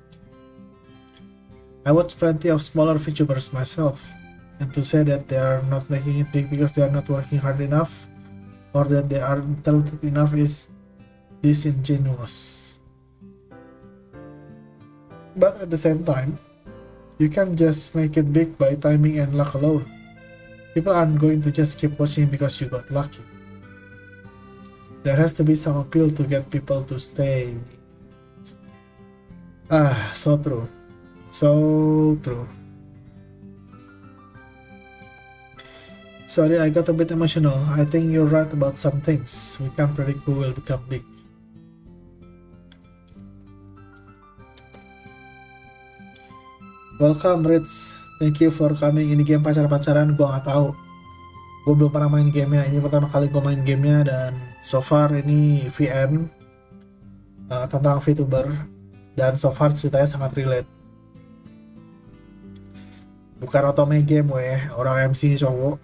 I watch plenty of smaller VTubers myself, and to say that they are not making it big because they are not working hard enough, or that they aren't talented enough is disingenuous. But at the same time, you can't just make it big by timing and luck alone. People aren't going to just keep watching because you got lucky. There has to be some appeal to get people to stay. So true. So true. Sorry, I got a bit emotional. I think you're right about some things. We can't predict who will become big. Welcome Rich, thank you for coming. Ini game pacar-pacaran, gue gak tahu. Gue belum pernah main gamenya, ini pertama kali gue main gamenya. Dan so far ini VN tentang VTuber. Dan so far ceritanya sangat relate. Bukan otome game weh, orang MC cowok.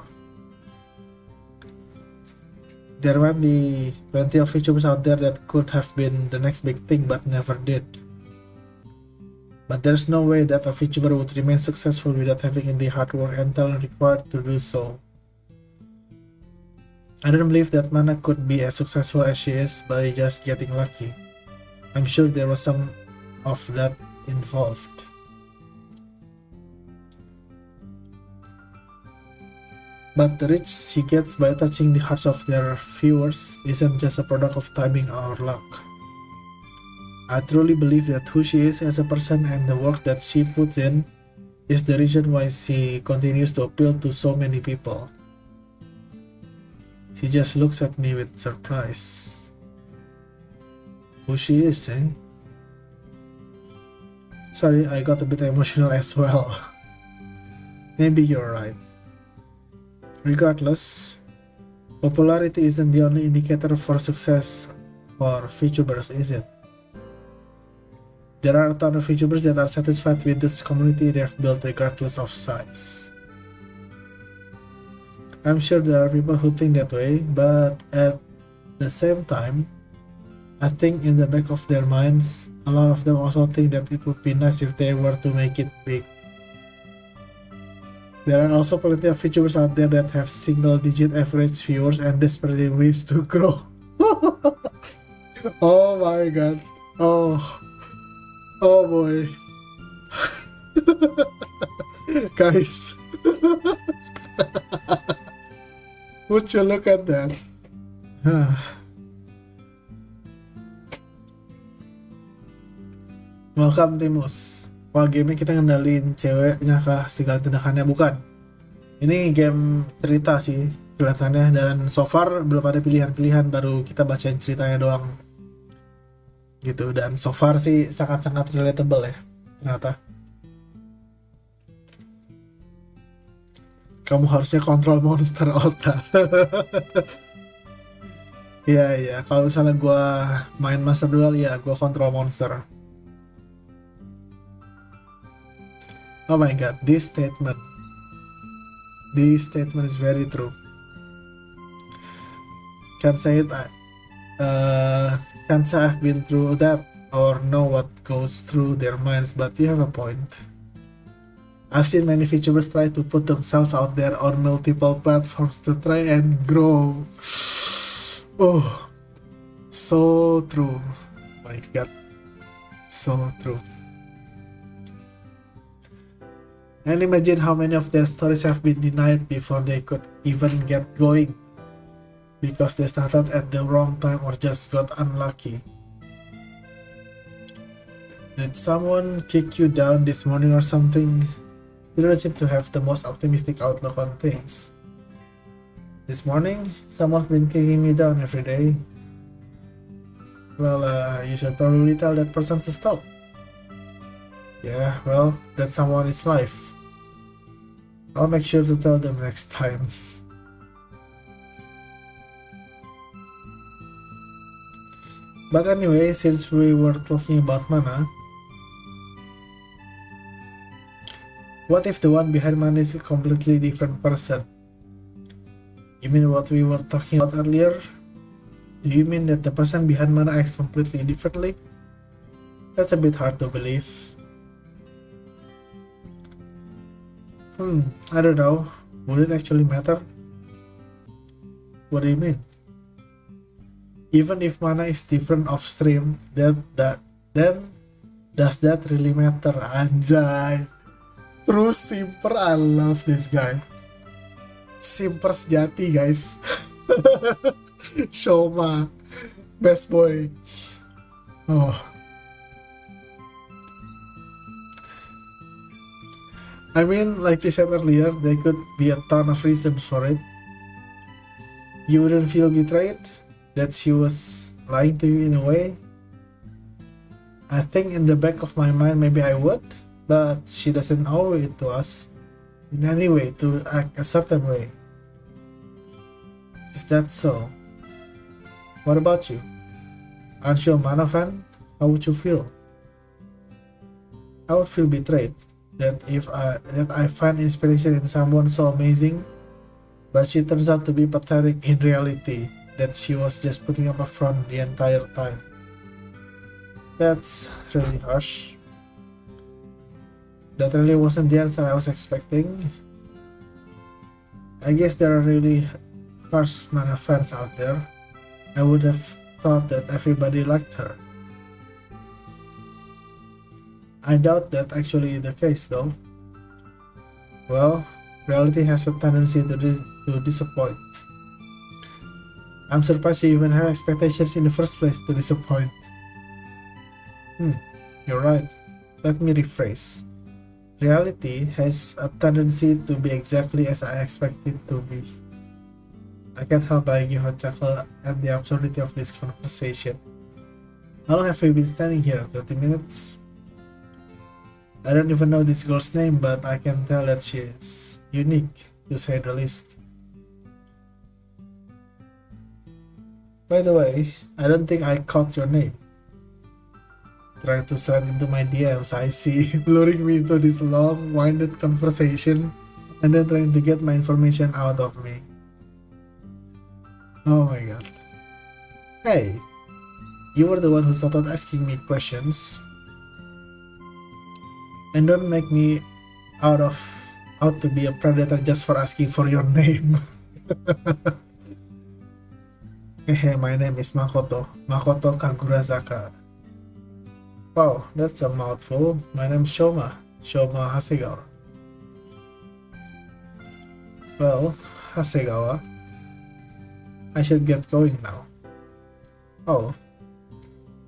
There might be plenty of VTubers out there that could have been the next big thing but never did. But there's no way that a VTuber would remain successful without having in the hard work and talent required to do so. I don't believe that Mana could be as successful as she is by just getting lucky. I'm sure there was some of that involved. But the reach she gets by touching the hearts of their viewers isn't just a product of timing or luck. I truly believe that who she is as a person and the work that she puts in is the reason why she continues to appeal to so many people. She just looks at me with surprise. Who she is, eh? Sorry, I got a bit emotional as well. Maybe you're right. Regardless, popularity isn't the only indicator for success for VTubers, is it? There are a ton of VTubers that are satisfied with this community they've built regardless of size. I'm sure there are people who think that way, but at the same time, I think in the back of their minds, a lot of them also think that it would be nice if they were to make it big. There are also plenty of VTubers out there that have single-digit average viewers and desperately wish to grow. Oh my god. Oh boy. Guys. Would you look at that? Welcome Timus. Wah, game kita ngendalin ceweknya kah segala tindakannya? Bukan. Ini game cerita sih kelihatannya, dan so far belum ada pilihan-pilihan, baru kita bacain ceritanya doang. Gitu, dan so far sih sangat-sangat relatable ya ternyata. Kamu harusnya kontrol monster otak. Iya, kalau misalnya gue main Master Duel ya gue kontrol monster. Oh my god, this statement. This statement is very true. Can't say it. Can't say I've been through that or know what goes through their minds, but you have a point. I've seen many VTubers try to put themselves out there on multiple platforms to try and grow. Oh, so true. My god, so true. And imagine how many of their stories have been denied before they could even get going, because they started at the wrong time or just got unlucky. Did someone kick you down this morning or something? You don't seem to have the most optimistic outlook on things. This morning, someone's been kicking me down every day. Well, you should probably tell that person to stop. Yeah, well, that's someone is life. I'll make sure to tell them next time. But anyway, since we were talking about mana, what if the one behind mana is a completely different person? You mean what we were talking about earlier? Do you mean that the person behind mana acts completely differently? That's a bit hard to believe. I don't know. Would it actually matter? What do you mean? Even if mana is different off stream, then does that really matter? Anjay. True simper, I love this guy. Simper sejati, guys. Shoma, best boy. Oh. I mean, like you said earlier, there could be a ton of reasons for it. You wouldn't feel betrayed? That she was lying to you in a way? I think in the back of my mind maybe I would, but she doesn't owe it to us in any way to act a certain way. Is that so? What about you? Aren't you a mana fan? How would you feel? I would feel betrayed. That I find inspiration in someone so amazing, but she turns out to be pathetic in reality, that she was just putting up a front the entire time. That's really harsh. That really wasn't the answer I was expecting. I guess there are really harsh mana fans out there. I would have thought that everybody liked her. I doubt that actually is the case though. Well, reality has a tendency to disappoint. I'm surprised you even have expectations in the first place to disappoint. You're right. Let me rephrase. Reality has a tendency to be exactly as I expect it to be. I can't help but give a chuckle at the absurdity of this conversation. How long have we been standing here? 20 minutes? I don't even know this girl's name, but I can tell that she is unique, to say the least. By the way, I don't think I caught your name. Trying to slide into my DMs, I see, luring me into this long-winded conversation and then trying to get my information out of me. Oh my god. Hey, you were the one who started asking me questions. And don't make me out to be a predator just for asking for your name. Hey, my name is Makoto Kagurazaka. Wow, that's a mouthful. My name's Shoma Hasegawa. Well, Hasegawa, I should get going now. Oh,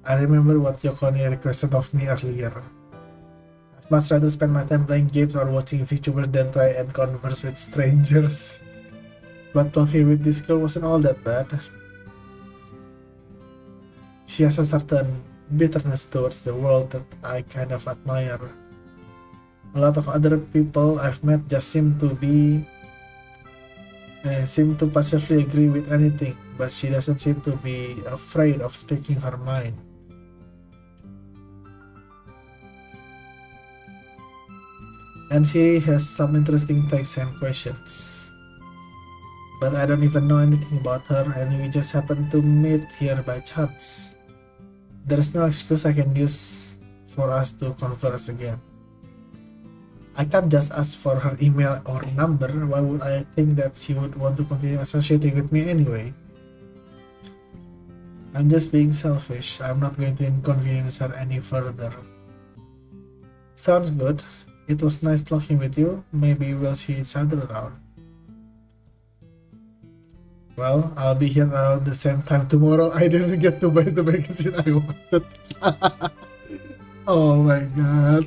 I remember what Yokoni requested of me earlier. I'd much rather spend my time playing games or watching VTubers than try and converse with strangers. But talking with this girl wasn't all that bad. She has a certain bitterness towards the world that I kind of admire. A lot of other people I've met just seem to passively agree with anything, but she doesn't seem to be afraid of speaking her mind. and she has some interesting texts and questions. But I don't even know anything about her, and we just happened to meet here by chance. There's no excuse I can use for us to converse again. I can't just ask for her email or number. Why would I think that she would want to continue associating with me anyway? I'm just being selfish. I'm not going to inconvenience her any further. Sounds good. It was nice talking with you. Maybe we'll see each other around. Well, I'll be here around the same time tomorrow. I didn't get to buy the magazine I wanted. Oh my god.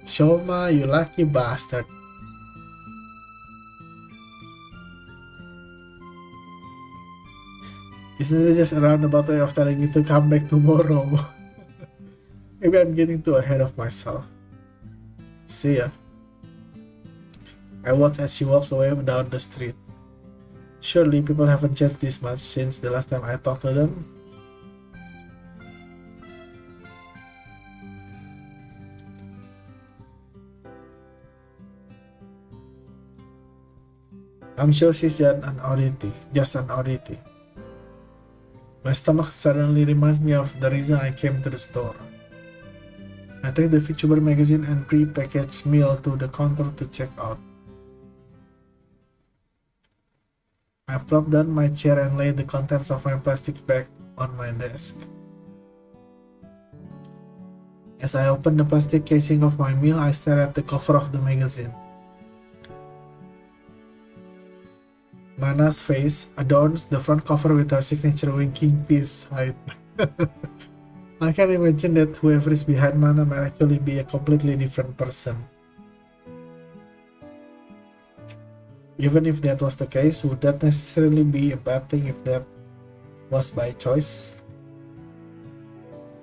Shoma, you lucky bastard. Isn't it just a roundabout way of telling me to come back tomorrow? Maybe I'm getting too ahead of myself. See ya. I watch as she walks away down the street. Surely people haven't changed this much since the last time I talked to them. I'm sure she's just an oddity. My stomach suddenly reminds me of the reason I came to the store. I take the Vtuber magazine and pre-packaged meal to the counter to check out. I plop down my chair and lay the contents of my plastic bag on my desk. As I open the plastic casing of my meal, I stare at the cover of the magazine. Mana's face adorns the front cover with her signature winking peace sign. I can imagine that whoever is behind Mana might actually be a completely different person. Even if that was the case, would that necessarily be a bad thing if that was by choice?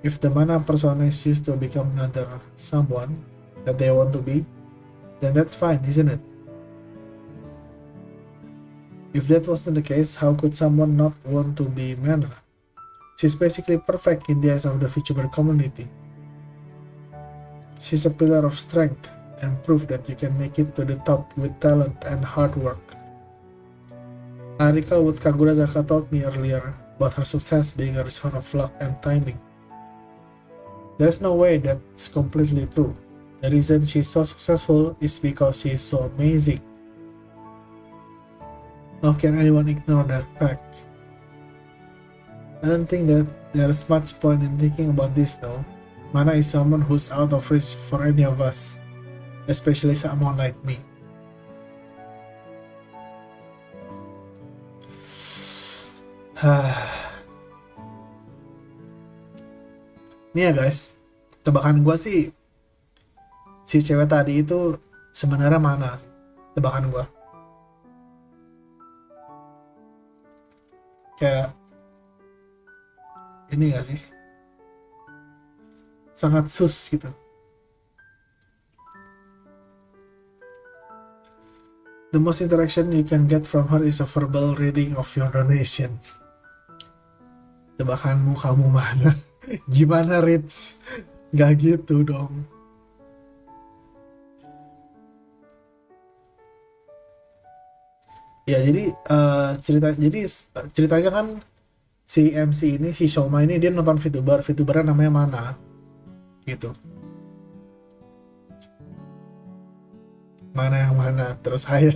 If the Mana persona is used to become another someone that they want to be, then that's fine, isn't it? If that wasn't the case, how could someone not want to be Mana? She's basically perfect in the eyes of the Vtuber community. She's a pillar of strength and proof that you can make it to the top with talent and hard work. I recall what Kagurazaka told me earlier about her success being a result of luck and timing. There's no way that's completely true. The reason she's so successful is because she's so amazing. How can anyone ignore that fact? I don't think that there's much point in thinking about this though. Mana is someone who's out of reach for any of us, especially someone like me. Nih ya guys, tebakan gue sih si cewek tadi itu sebenarnya Mana, tebakan gue. Kayak ini gak sih, sangat sus gitu. The most interaction you can get from her is a verbal reading of your donation. Tebakanmu kamu mana? Gimana Rich? Gak gitu dong. Ya jadi ceritanya kan si MC ini, si Shoma ini dia nonton Vtubernya namanya Mana gitu. Mana yang mana? Terus saya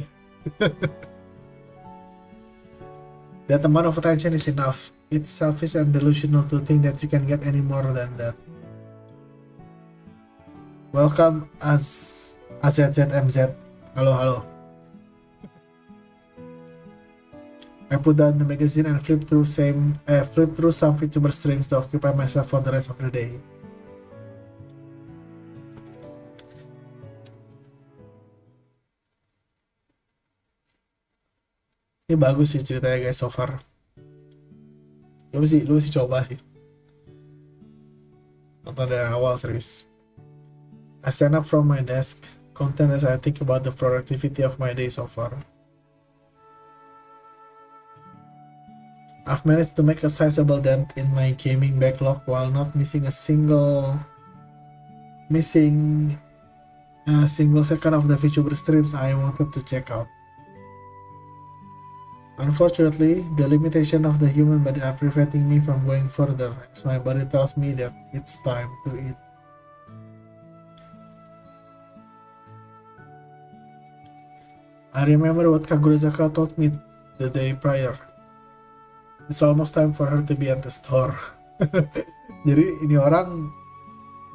that amount of attention is enough. It's selfish and delusional to think that you can get any more than that. Welcome as AZZMZ. Halo. I put down the magazine and flip through some Vtuber streams to occupy myself for the rest of the day. Ini bagus sih ceritanya guys so far. Lu sih coba sih. Nonton dari awal serius. I stand up from my desk, content as I think about the productivity of my day so far. I've managed to make a sizable dent in my gaming backlog while not missing a single second of the Vtuber streams I wanted to check out. Unfortunately, the limitation of the human body are preventing me from going further, as my body tells me that it's time to eat. I remember what Kagurazaka told me the day prior. It's almost time for her to be at the store. Jadi ini orang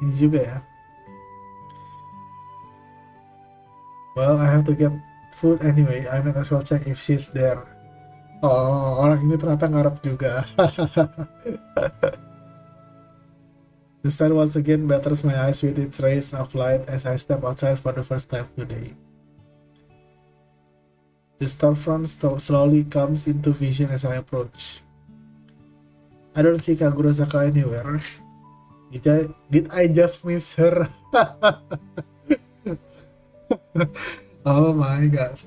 ini juga ya. Well, I have to get food anyway. I might as well check if she's there. Oh, orang ini ternyata ngarep juga. The sun once again batters my eyes with its rays of light as I step outside for the first time today. The storefront slowly comes into vision as I approach. I don't see Kagurazaka anywhere. Did I just miss her? Oh my god.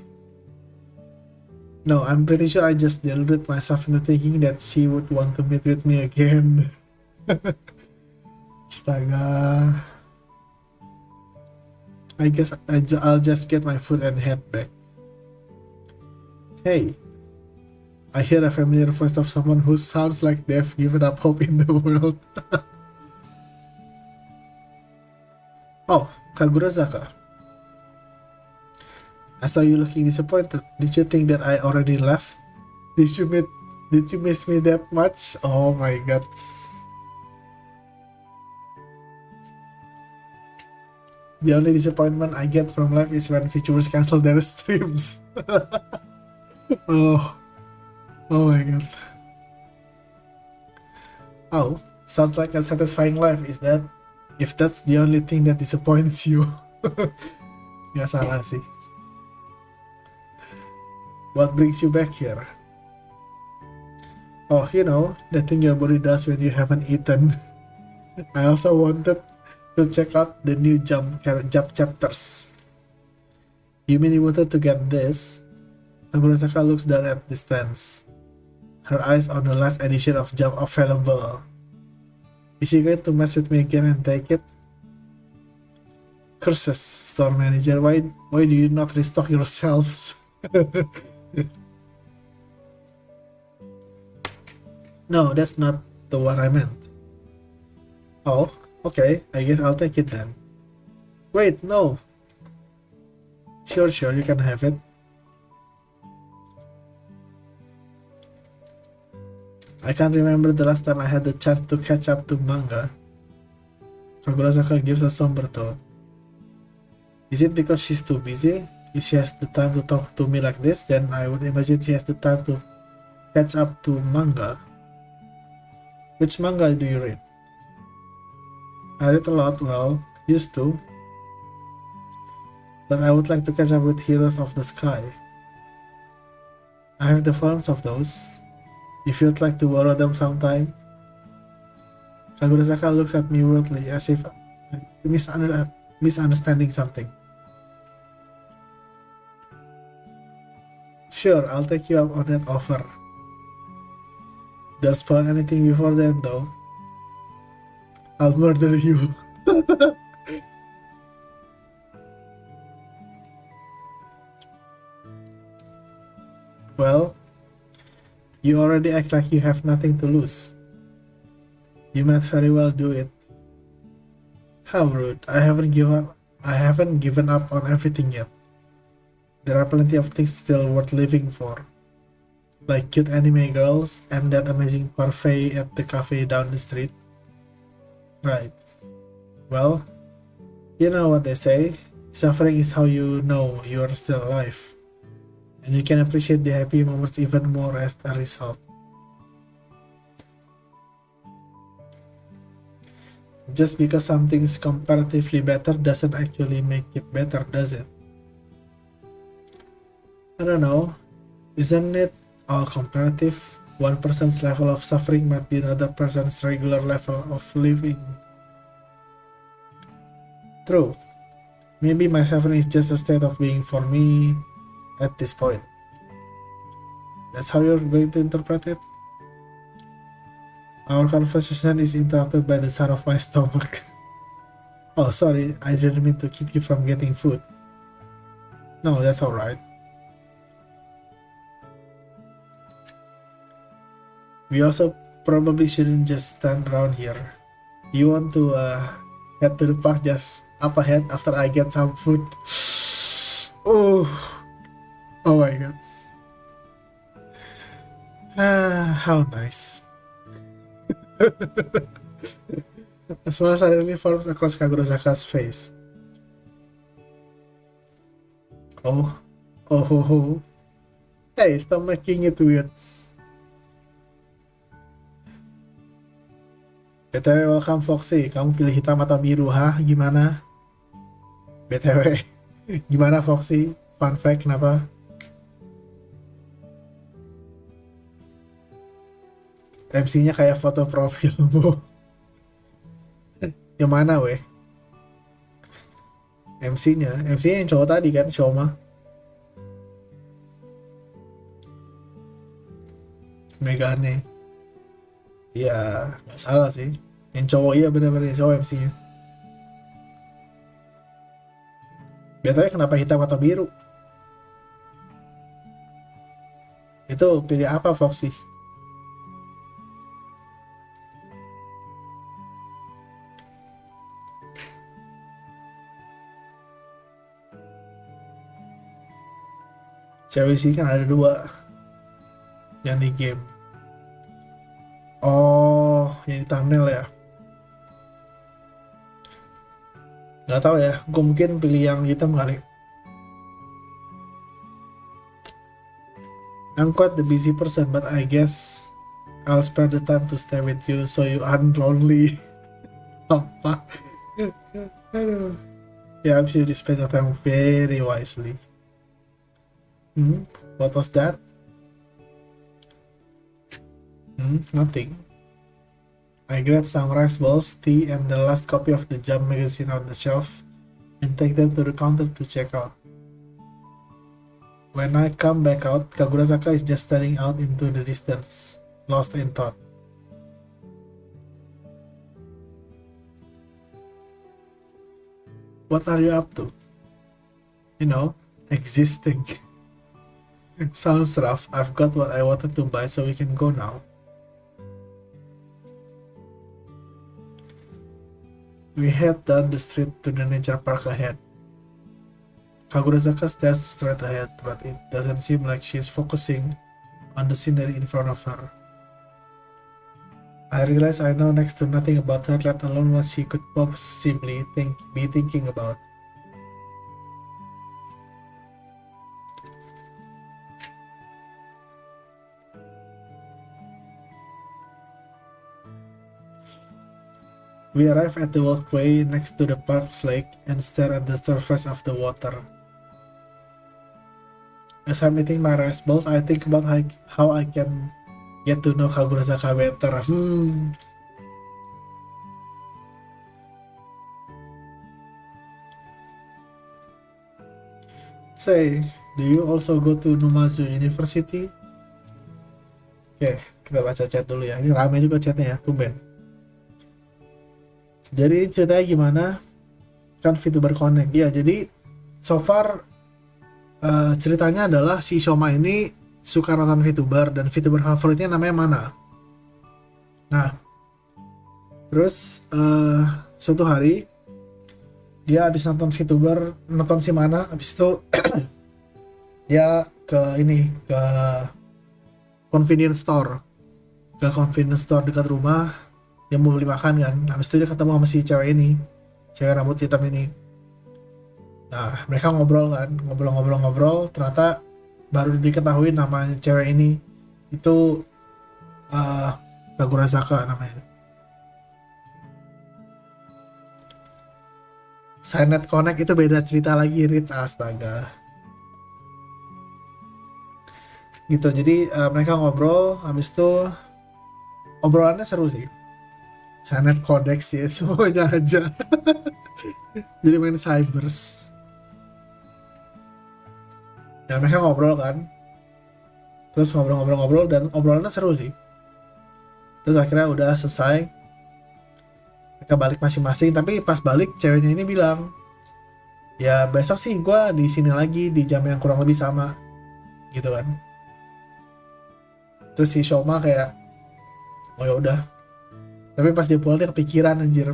No, I'm pretty sure I just deluded myself into thinking that she would want to meet with me again. Astaga. I guess I'll just get my food and head back. Hey, I hear a familiar voice of someone who sounds like they've given up hope in the world. Oh, Kagurazaka. I saw you looking disappointed. Did you think that I already left? Did you miss me that much? Oh my god. The only disappointment I get from life is when VTubers cancel their streams. Oh my god. Oh, sounds like a satisfying life, is that? If that's the only thing that disappoints you. Gak salah sih. What brings you back here? Oh, you know, the thing your body does when you haven't eaten. I also wanted to check out the new Jump chapters. You mean you wanted to get this? Kagurazaka looks down at the stands, her eyes on the last edition of Jump available. Is she going to mess with me again and take it? Curses, store manager, why do you not restock yourselves? No, that's not the one I meant. Oh, okay, I guess I'll take it then. Wait, no. Sure, you can have it. I can't remember the last time I had the chance to catch up to manga. Kagurazaka gives a somber tone. Is it because she's too busy? If she has the time to talk to me like this, then I would imagine she has the time to catch up to manga. Which manga do you read? I read a lot, well, used to. But I would like to catch up with Heroes of the Sky. I have the volumes of those. If you'd like to borrow them sometime. Kagurazaka looks at me weirdly as if I'm misunderstanding something. Sure, I'll take you up on that offer. Don't spoil anything before then though. I'll murder you. Well, you already act like you have nothing to lose. You might very well do it. How rude. I haven't given up on everything yet. There are plenty of things still worth living for. Like cute anime girls and that amazing parfait at the cafe down the street. Right. Well, you know what they say. Suffering is how you know you are still alive. And you can appreciate the happy moments even more as a result. Just because something's comparatively better doesn't actually make it better, does it? I don't know. Isn't it all comparative? One person's level of suffering might be another person's regular level of living. True. Maybe my suffering is just a state of being for me at this point. That's how you're going to interpret it? Our conversation is interrupted by the sound of my stomach. Oh, sorry, I didn't mean to keep you from getting food. No, that's alright. We also probably shouldn't just stand around here. You want to head to the park just up ahead after I get some food? Oh, oh my god. How nice. A smile suddenly forms across Kagurozaka's face. Oh, oh, ho, ho. Hey, stop making it weird. BTW, welcome Foxy. Kamu pilih hitam atau biru, hah? Gimana? BTW, gimana Foxy? Fun fact, kenapa? MC-nya kayak foto profilmu. Yang mana, weh? MC-nya yang cowok tadi kan, Shoma. Megane. Ya, nggak salah sih. Yang cowok iya bener-bener cowok MC-nya. BTW kenapa hitam atau biru? Itu pilih apa Foxy? Cewek sih kan ada dua yang di game. Oh, yang di thumbnail ya. Nggak tahu ya, gue mungkin pilih yang hitam kali. I'm quite the busy person, but I guess I'll spend the time to stay with you so you aren't lonely. Apa? Aduh. Yeah, I'm sure you spend your time very wisely. What was that? Nothing. I grabbed some rice balls, tea, and the last copy of the Jump magazine on the shelf and take them to the counter to check out. When I come back out, Kagurozaka is just staring out into the distance, lost in thought. What are you up to? You know, existing. Sounds rough. I've got what I wanted to buy, so we can go now. We head down the street to the nature park ahead. Kagurozaka stares straight ahead, but it doesn't seem like she's focusing on the scenery in front of her. I realize I know next to nothing about her, let alone what she could possibly be thinking about. We arrive at the walkway next to the park's lake and stare at the surface of the water. As I'm eating my rice balls, I think about how I can get to know Kagurozaka better. Say, do you also go to Numazu University? Oke, kita baca chat dulu ya. Ini rame juga chatnya ya, Cobain. Jadi ceritanya gimana? Kan Vtuber Connect ya. Jadi so far ceritanya adalah si Shoma ini suka nonton Vtuber dan Vtuber favoritnya namanya Mana. Nah, terus suatu hari dia habis nonton Vtuber, nonton si Mana, habis itu dia ke convenience store dekat rumah. Dia mau beli makan kan, habis itu dia ketemu sama si cewek rambut hitam ini. Nah, mereka ngobrol, ternyata baru diketahui nama cewek ini itu Kagurozaka namanya. Signet Connect itu beda cerita lagi, Rich, astaga. Gitu, jadi mereka ngobrol, habis itu obrolannya seru sih. Signet Codex ya, semuanya aja. Jadi main cybers. Ya mereka ngobrol kan. Terus ngobrol dan obrolannya seru sih. Terus akhirnya udah selesai, mereka balik masing-masing. Tapi pas balik ceweknya ini bilang, ya besok sih gue di sini lagi di jam yang kurang lebih sama gitu kan. Terus si Shoma kayak, oh ya udah. Tapi pas dia pulang dia kepikiran anjir.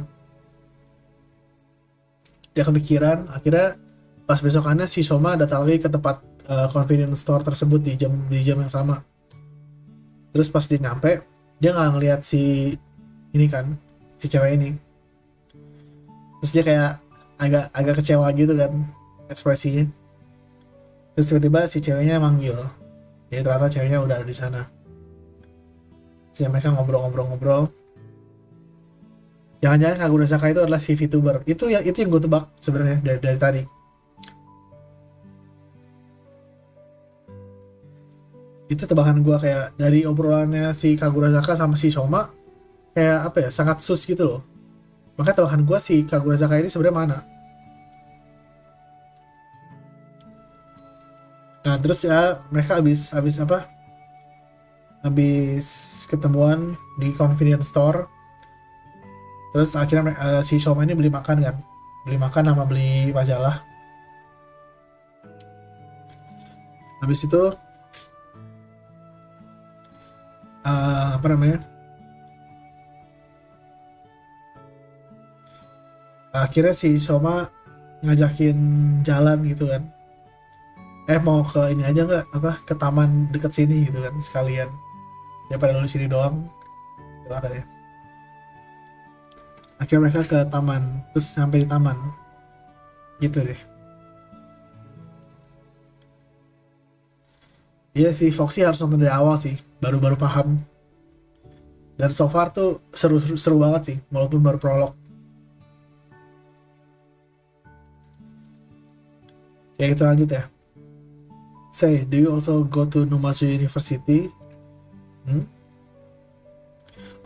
Dia kepikiran, akhirnya pas besokannya si Shoma datang lagi ke tempat convenience store tersebut di jam yang sama. Terus pas dia nyampe, dia nggak ngeliat si ini kan, si cewek ini. Terus dia kayak agak kecewa gitu kan ekspresinya. Terus tiba-tiba si ceweknya manggil. Jadi ternyata ceweknya udah ada di sana. Terus mereka ngobrol-ngobrol. Jangan-jangan Kagurasaka itu adalah si Vtuber. Itu yang gue tebak sebenarnya dari tadi. Itu tebakan gue, kayak dari obrolannya si Kagurasaka sama si Shoma kayak apa ya, sangat sus gitu loh. Makanya tebakan gue si Kagurasaka ini sebenarnya mana. Nah terus ya mereka habis ketemuan di convenience store. Terus akhirnya si Shoma ini beli makan sama beli majalah. Habis itu akhirnya si Shoma ngajakin jalan gitu kan. Mau ke ini aja nggak, ke taman deket sini gitu kan sekalian, daripada lu sini doang gitu katanya. Akhirnya mereka ke taman, terus sampai di taman gitu deh. Iya sih, Foxy harus nonton dari awal sih, baru paham. Dan so far tuh seru banget sih, walaupun baru prolog. Ya itu lanjut ya. Say, do you also go to Numazu University?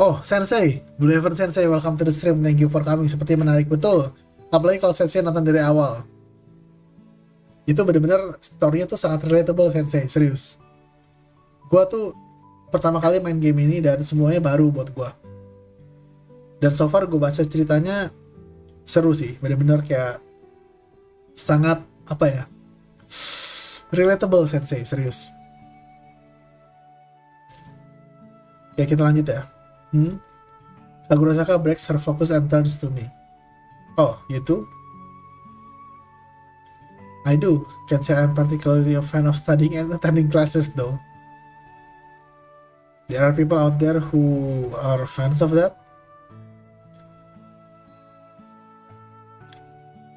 Oh, Sensei, Blue Heaven Sensei, welcome to the stream, thank you for coming. Seperti menarik, betul. Apalagi kalau Sensei nonton dari awal. Itu bener-bener story-nya tuh sangat relatable, Sensei, serius. Gua tuh pertama kali main game ini dan semuanya baru buat gua. Dan so far gue baca ceritanya seru sih, bener-bener kayak sangat relatable, Sensei, serius. Oke, kita lanjut ya. Kagurasaka breaks her focus and turns to me. Oh, you too? I do. Can't say I'm particularly a fan of studying and attending classes though. There are people out there who are fans of that.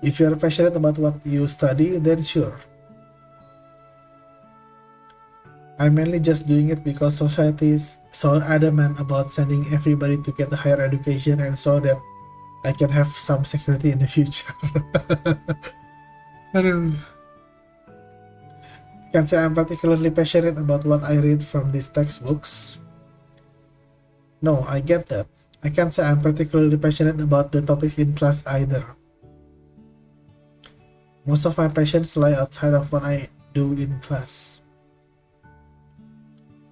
If you're passionate about what you study, then sure. I'm mainly just doing it because society is so adamant about sending everybody to get a higher education and so that I can have some security in the future. Aduh. Can't say I'm particularly passionate about what I read from these textbooks. No, I get that. I can't say I'm particularly passionate about the topics in class either. Most of my passions lie outside of what I do in class.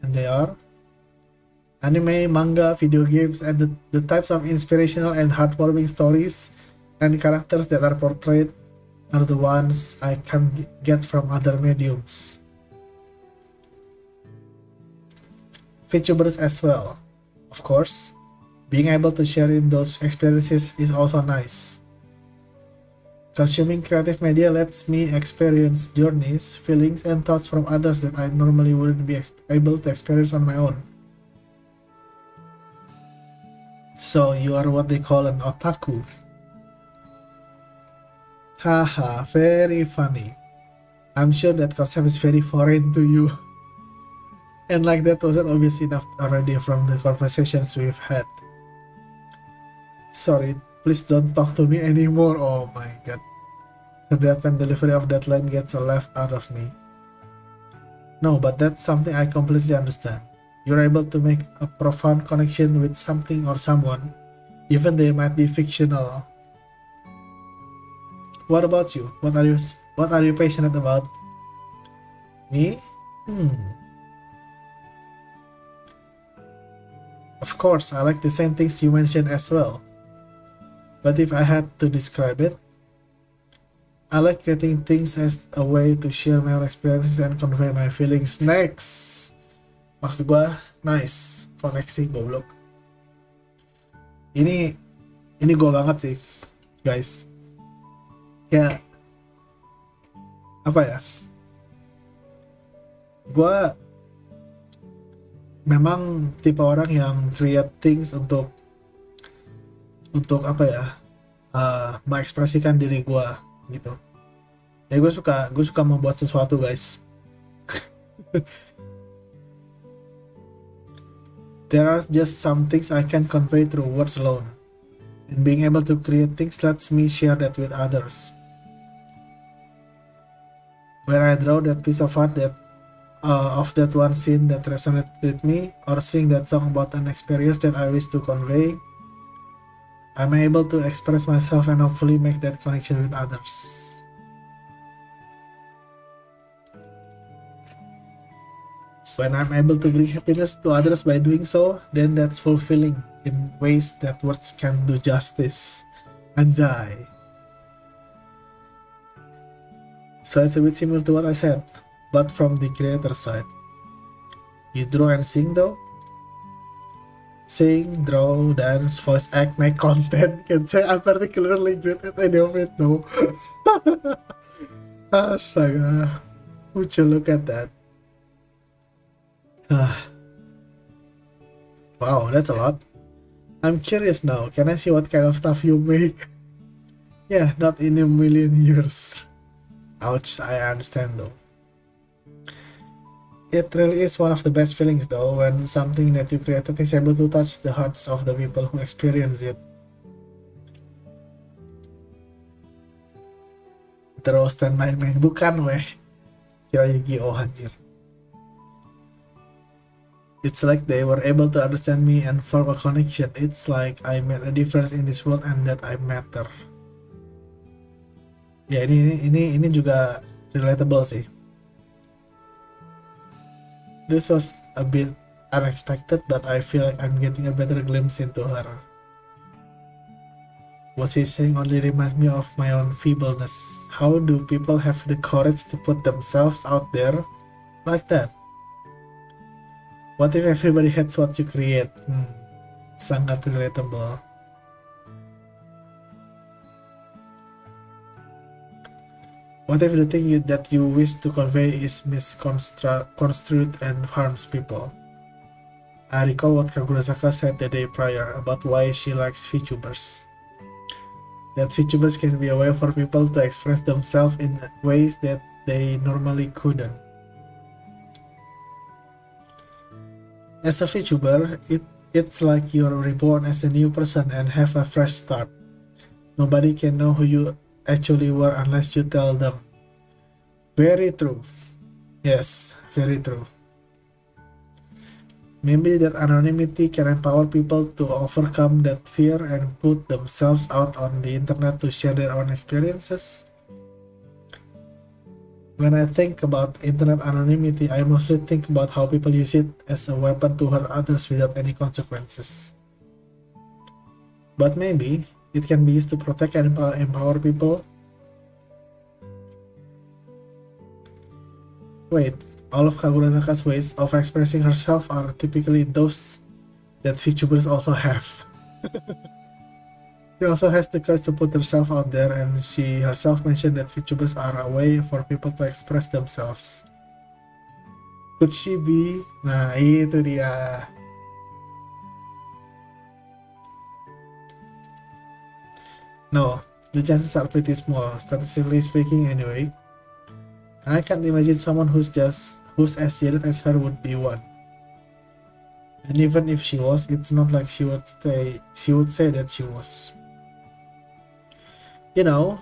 And they are anime, manga, video games, and the types of inspirational and heartwarming stories and characters that are portrayed are the ones I can get from other mediums. Vtubers as well. Of course, being able to share in those experiences is also nice. Consuming creative media lets me experience journeys, feelings, and thoughts from others that I normally wouldn't be able to experience on my own. So you are what they call an otaku. Haha, very funny. I'm sure that concept is very foreign to you. And like that wasn't obvious enough already from the conversations we've had. Sorry, please don't talk to me anymore. Oh my god. The deadpan delivery of that line gets a laugh out of me. No, but that's something I completely understand. You're able to make a profound connection with something or someone, even they might be fictional. What about you? What are you passionate about? Me? Of course, I like the same things you mentioned as well. But if I had to describe it, I like creating things as a way to share my own experiences and convey my feelings. Next, maksud gua, nice, koneksi goblok. Ini gua banget sih, guys. Kayak apa ya? Gua memang tipe orang yang create things untuk apa ya? Mengekspresikan diri gua gitu. Ya gue suka membuat sesuatu, guys. There are just some things I can't convey through words alone, and being able to create things lets me share that with others. When I draw that piece of art that of that one scene that resonated with me, or sing that song about an experience that I wish to convey, I'm able to express myself and hopefully make that connection with others. When I'm able to bring happiness to others by doing so, then that's fulfilling in ways that words can't do justice. Anjay. So it's a bit similar to what I said, but from the creator side. You draw and sing though? Sing, draw, dance, voice act, make content. Can say I'm particularly great at any of it though. Astaga. Would you look at that? Wow, that's a lot. I'm curious now. Can I see what kind of stuff you make? Yeah, not in a million years. Ouch, I understand though. It really is one of the best feelings though, when something that you created is able to touch the hearts of the people who experience it. Terus dan main-main, bukan weh. Kira Yu-Gi-Oh anjir. It's like they were able to understand me and form a connection. It's like I made a difference in this world and that I matter. Ya ini juga relatable sih. This was a bit unexpected, but I feel like I'm getting a better glimpse into her. What she's saying only reminds me of my own feebleness. How do people have the courage to put themselves out there like that? What if everybody hates what you create? Sangat relatable. What if the thing that you wish to convey is misconstrued and harms people? I recall what Kagurasaka said the day prior about why she likes Vtubers. That Vtubers can be a way for people to express themselves in ways that they normally couldn't. As a Vtuber, it's like you're reborn as a new person and have a fresh start. Nobody can know who you actually were unless you tell them. Very true. Yes, very true. Maybe that anonymity can empower people to overcome that fear and put themselves out on the internet to share their own experiences. When I think about internet anonymity, I mostly think about how people use it as a weapon to hurt others without any consequences. But maybe it can be used to protect and empower people. Wait, all of Kagurasaka's ways of expressing herself are typically those that VTubers also have. She also has the courage to put herself out there, and she herself mentioned that VTubers are a way for people to express themselves. Could she be? Nah, itu dia. No, the chances are pretty small, statistically speaking anyway. And I can't imagine someone who's as jaded as her would be one. And even if she was, it's not like she would say that she was. You know,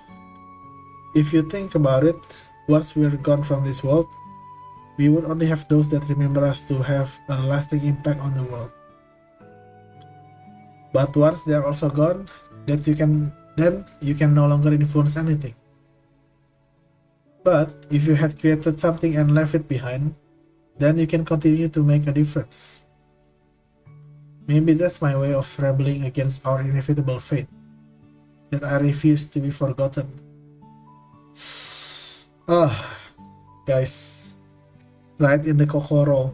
if you think about it, once we're gone from this world, we would only have those that remember us to have a lasting impact on the world. But once they're also gone, then you can no longer influence anything. But if you had created something and left it behind, then you can continue to make a difference. Maybe that's my way of rebelling against our inevitable fate, that I refuse to be forgotten. Ah, guys, right in the kokoro.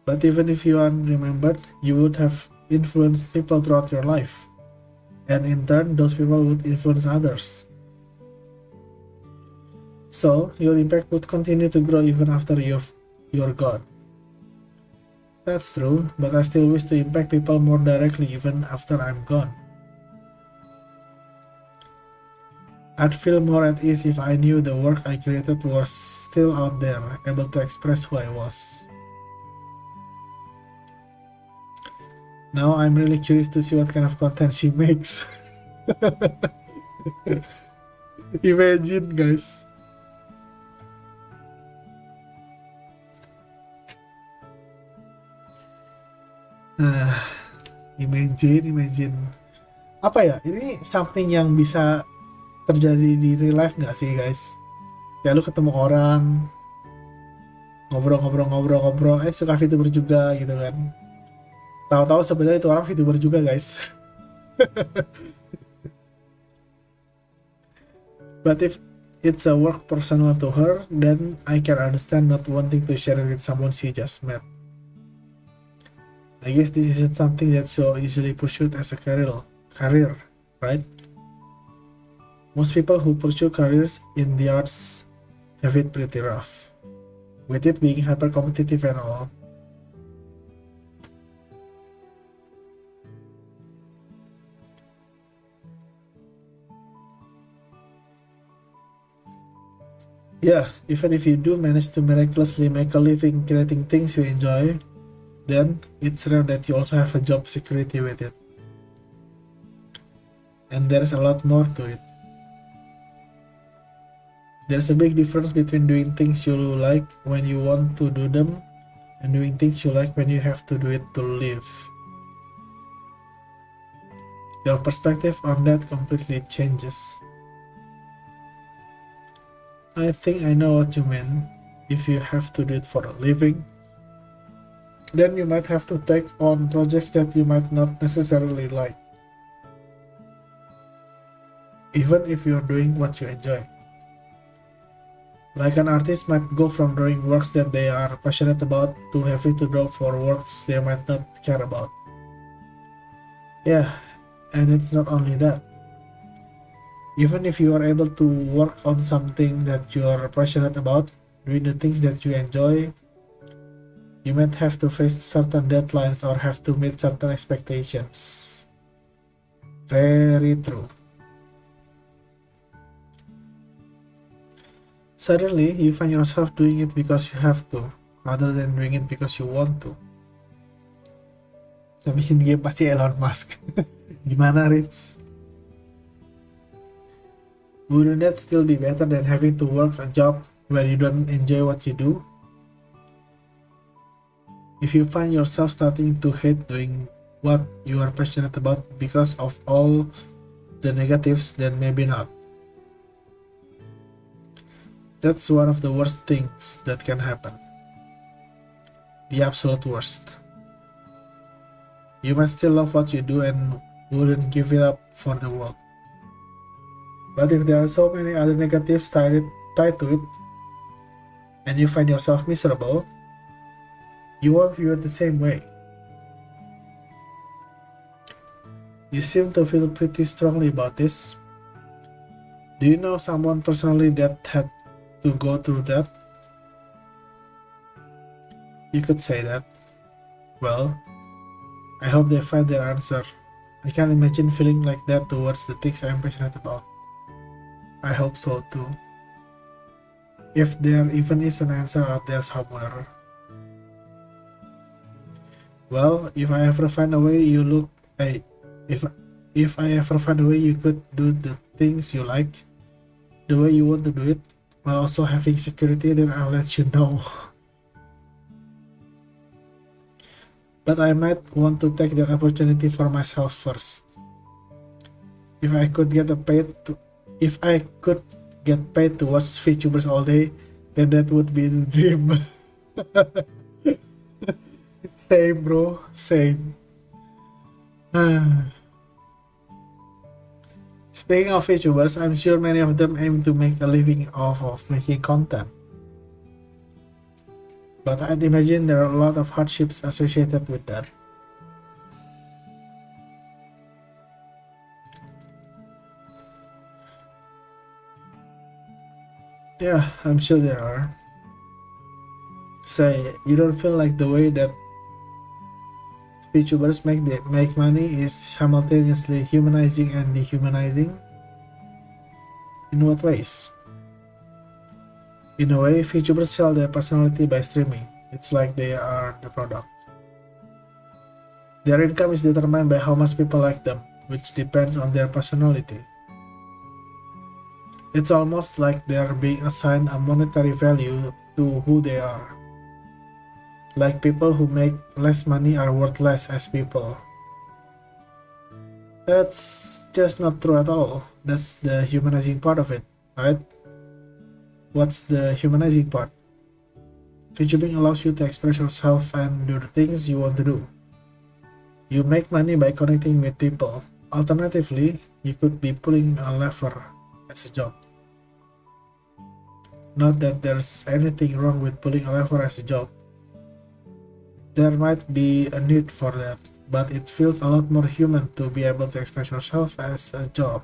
But even if you aren't remembered, you would have influenced people throughout your life, and in turn, those people would influence others. So, your impact would continue to grow even after you're gone. That's true, but I still wish to impact people more directly even after I'm gone. I'd feel more at ease if I knew the work I created was still out there, able to express who I was. Now I'm really curious to see what kind of content she makes. Imagine, guys. Imagine. Apa ya? Ini something yang bisa terjadi di real life nggak sih, guys? Ya lu ketemu orang, ngobrol, suka VTuber juga gitu kan. Tahu-tahu sebenarnya itu orang VTuber juga, guys. But if it's a work personal to her, then I can understand not wanting to share it with someone she just met. I guess this isn't something that's so easily pursued as a career, right? Most people who pursue careers in the arts have it pretty rough, with it being hyper-competitive and all. Yeah, even if you do manage to miraculously make a living creating things you enjoy, then it's rare that you also have a job security with it. And there's a lot more to it. There's a big difference between doing things you like when you want to do them and doing things you like when you have to do it to live. Your perspective on that completely changes. I think I know what you mean. If you have to do it for a living, then you might have to take on projects that you might not necessarily like, even if you're doing what you enjoy. Like an artist might go from drawing works that they are passionate about to having to draw for works they might not care about. Yeah, and it's not only that. Even if you are able to work on something that you are passionate about, doing the things that you enjoy, you might have to face certain deadlines or have to meet certain expectations. Very true. Suddenly, you find yourself doing it because you have to, rather than doing it because you want to. Tapi ini pasti Elon Musk. Gimana, Rich? Wouldn't that still be better than having to work a job where you don't enjoy what you do? If you find yourself starting to hate doing what you are passionate about because of all the negatives, then maybe not. That's one of the worst things that can happen. The absolute worst. You might still love what you do and wouldn't give it up for the world. But if there are so many other negatives tied to it, and you find yourself miserable, you won't view it the same way. You seem to feel pretty strongly about this. Do you know someone personally that had to go through that? You could say that. Well, I hope they find their answer. I can't imagine feeling like that towards the things I'm passionate about. I hope so too. If there even is an answer out there somewhere. Well, if I ever find a way you could do the things you like, the way you want to do it, while also having security, then I'll let you know. But I might want to take that opportunity for myself first. If I could get paid to watch VTubers all day, then that would be the dream. Same, bro. Same. Speaking of VTubers, I'm sure many of them aim to make a living off of making content. But I'd imagine there are a lot of hardships associated with that. Yeah, I'm sure there are. Say, you don't feel like the way that VTubers make money is simultaneously humanizing and dehumanizing? In what ways? In a way, VTubers sell their personality by streaming. It's like they are the product. Their income is determined by how much people like them, which depends on their personality. It's almost like they are being assigned a monetary value to who they are. Like people who make less money are worth less as people. That's just not true at all. That's the humanizing part of it, right? What's the humanizing part? VTubing allows you to express yourself and do the things you want to do. You make money by connecting with people. Alternatively, you could be pulling a lever as a job. Not that there's anything wrong with pulling a lever as a job. There might be a need for that, but it feels a lot more human to be able to express yourself as a job.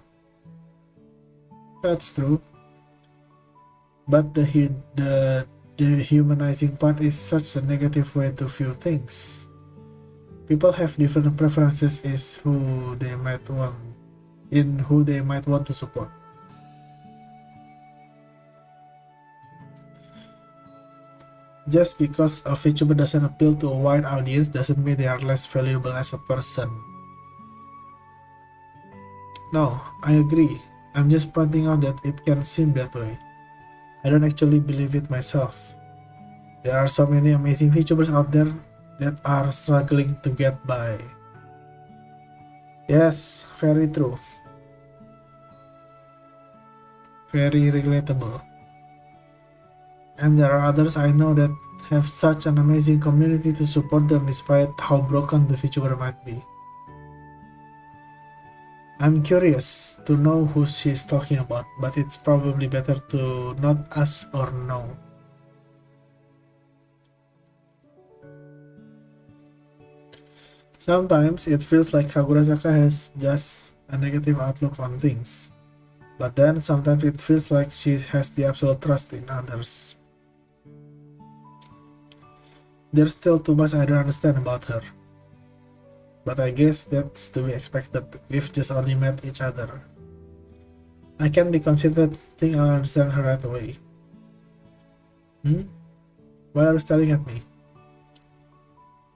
That's true. But the humanizing part is such a negative way to view things. People have different preferences in who they might want to support. Just because a VTuber doesn't appeal to a wide audience doesn't mean they are less valuable as a person. No, I agree. I'm just pointing out that it can seem that way. I don't actually believe it myself. There are so many amazing VTubers out there that are struggling to get by. Yes, very true. Very relatable. And there are others I know that have such an amazing community to support them despite how broken the VTuber might be. I'm curious to know who she's talking about, but it's probably better to not ask or know. Sometimes it feels like Kagurasaka has just a negative outlook on things, but then sometimes it feels like she has the absolute trust in others. There's still too much I don't understand about her. But I guess that's to be expected. We've just only met each other. I can be considered to think I'll understand her right away. Why are you staring at me?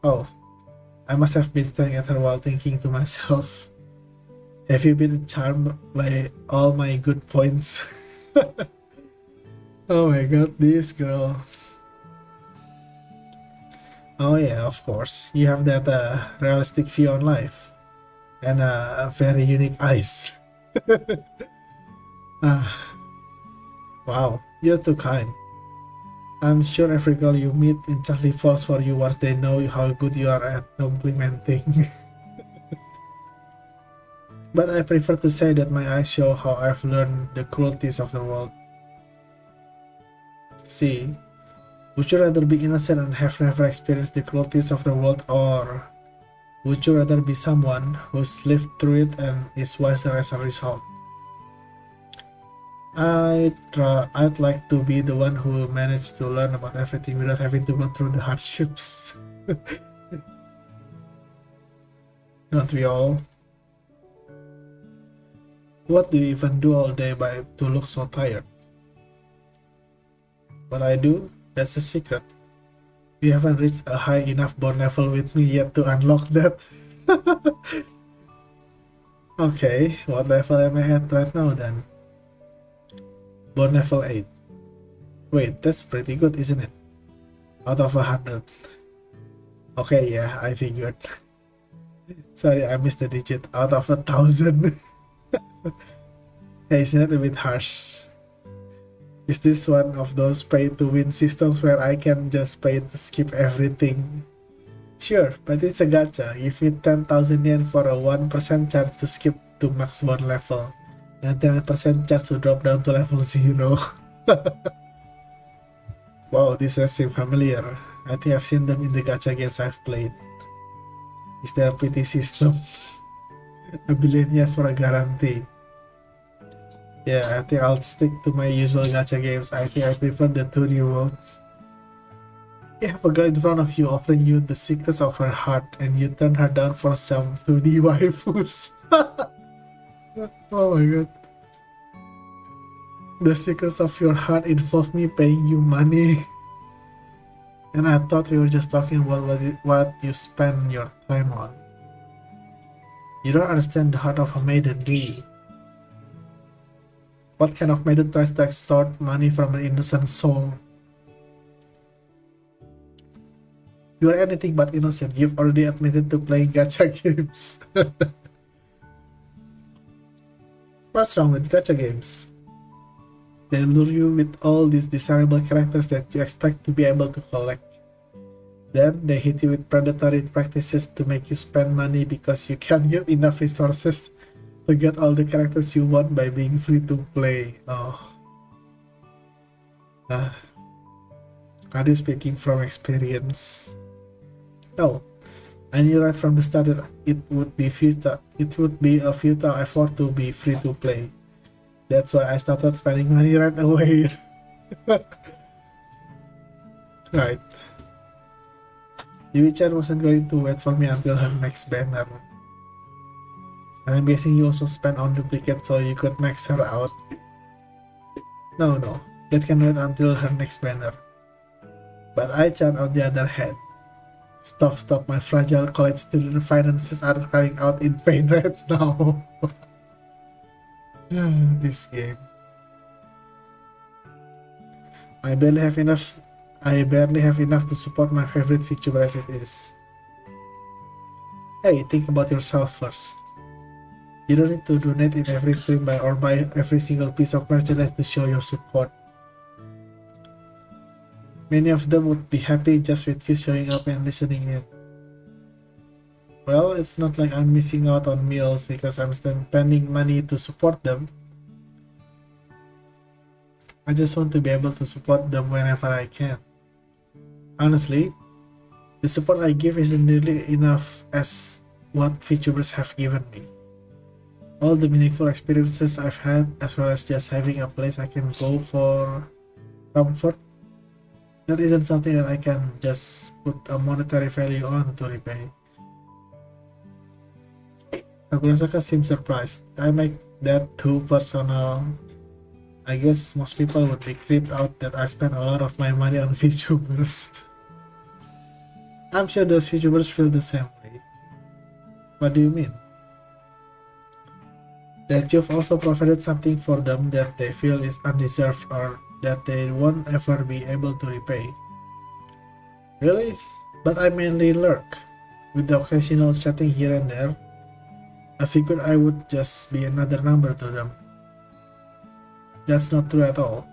Oh, I must have been staring at her while thinking to myself, have you been charmed by all my good points? Oh my god, this girl. Oh yeah, of course. You have that realistic view on life. And very unique eyes. Wow, you're too kind. I'm sure every girl you meet instantly falls for you once they know how good you are at complimenting. But I prefer to say that my eyes show how I've learned the cruelties of the world. See, would you rather be innocent and have never experienced the cruelties of the world, or would you rather be someone who's lived through it and is wiser as a result? I'd like to be the one who managed to learn about everything without having to go through the hardships. Not we all. What do you even do all day to look so tired? What I do? That's a secret. You haven't reached a high enough bond level with me yet to unlock that. Okay, what level am I at right now then? Bond level 8. Wait, that's pretty good, isn't it? Out of 100. Okay, yeah, I figured. Sorry, I missed the digit. Out of 1,000. Hey, isn't it a bit harsh? Is this one of those pay-to-win systems where I can just pay to skip everything? Sure, but it's a gacha. Give me 10,000 yen for a 1% chance to skip to max bond level, and 10% chance to drop down to level 0. Wow, this does seem familiar. I think I've seen them in the gacha games I've played. Is there a PT system? A billion yen for a guarantee. Yeah, I think I'll stick to my usual gacha games. I think I prefer the 2D world. You have a girl in front of you offering you the secrets of her heart, and you turn her down for some 2D waifus. Oh my god. The secrets of your heart involve me paying you money. And I thought we were just talking about what you spend your time on. You don't understand the heart of a maiden, do you? What kind of maiden tries to extort money from an innocent soul? You are anything but innocent. You've already admitted to playing gacha games. What's wrong with gacha games? They lure you with all these desirable characters that you expect to be able to collect. Then they hit you with predatory practices to make you spend money because you can't get enough resources to get all the characters you want by being free to play. Oh. Are you speaking from experience? No. I knew right from the start that it would be a futile effort to be free to play. That's why I started spending money right away. Right. Yui-chan wasn't going to wait for me until her next banner. And I'm guessing you also spent on duplicates so you could max her out. No, that can wait until her next banner. But I-chan, on the other hand, stop, my fragile college student finances are crying out in pain right now. This game. I barely have enough to support my favorite Vtuber as it is. Hey, think about yourself first. You don't need to donate in every stream or buy every single piece of merchandise to show your support. Many of them would be happy just with you showing up and listening in. Well, it's not like I'm missing out on meals because I'm spending money to support them. I just want to be able to support them whenever I can. Honestly, the support I give isn't nearly enough as what VTubers have given me. All the meaningful experiences I've had, as well as just having a place I can go for comfort, that isn't something that I can just put a monetary value on to repay. Kagurazaka seems surprised. I make that too personal. I guess most people would be creeped out that I spend a lot of my money on VTubers. I'm sure those VTubers feel the same way. What do you mean? That you've also provided something for them that they feel is undeserved or that they won't ever be able to repay. Really? But I mainly lurk. With the occasional chatting here and there, I figured I would just be another number to them. That's not true at all.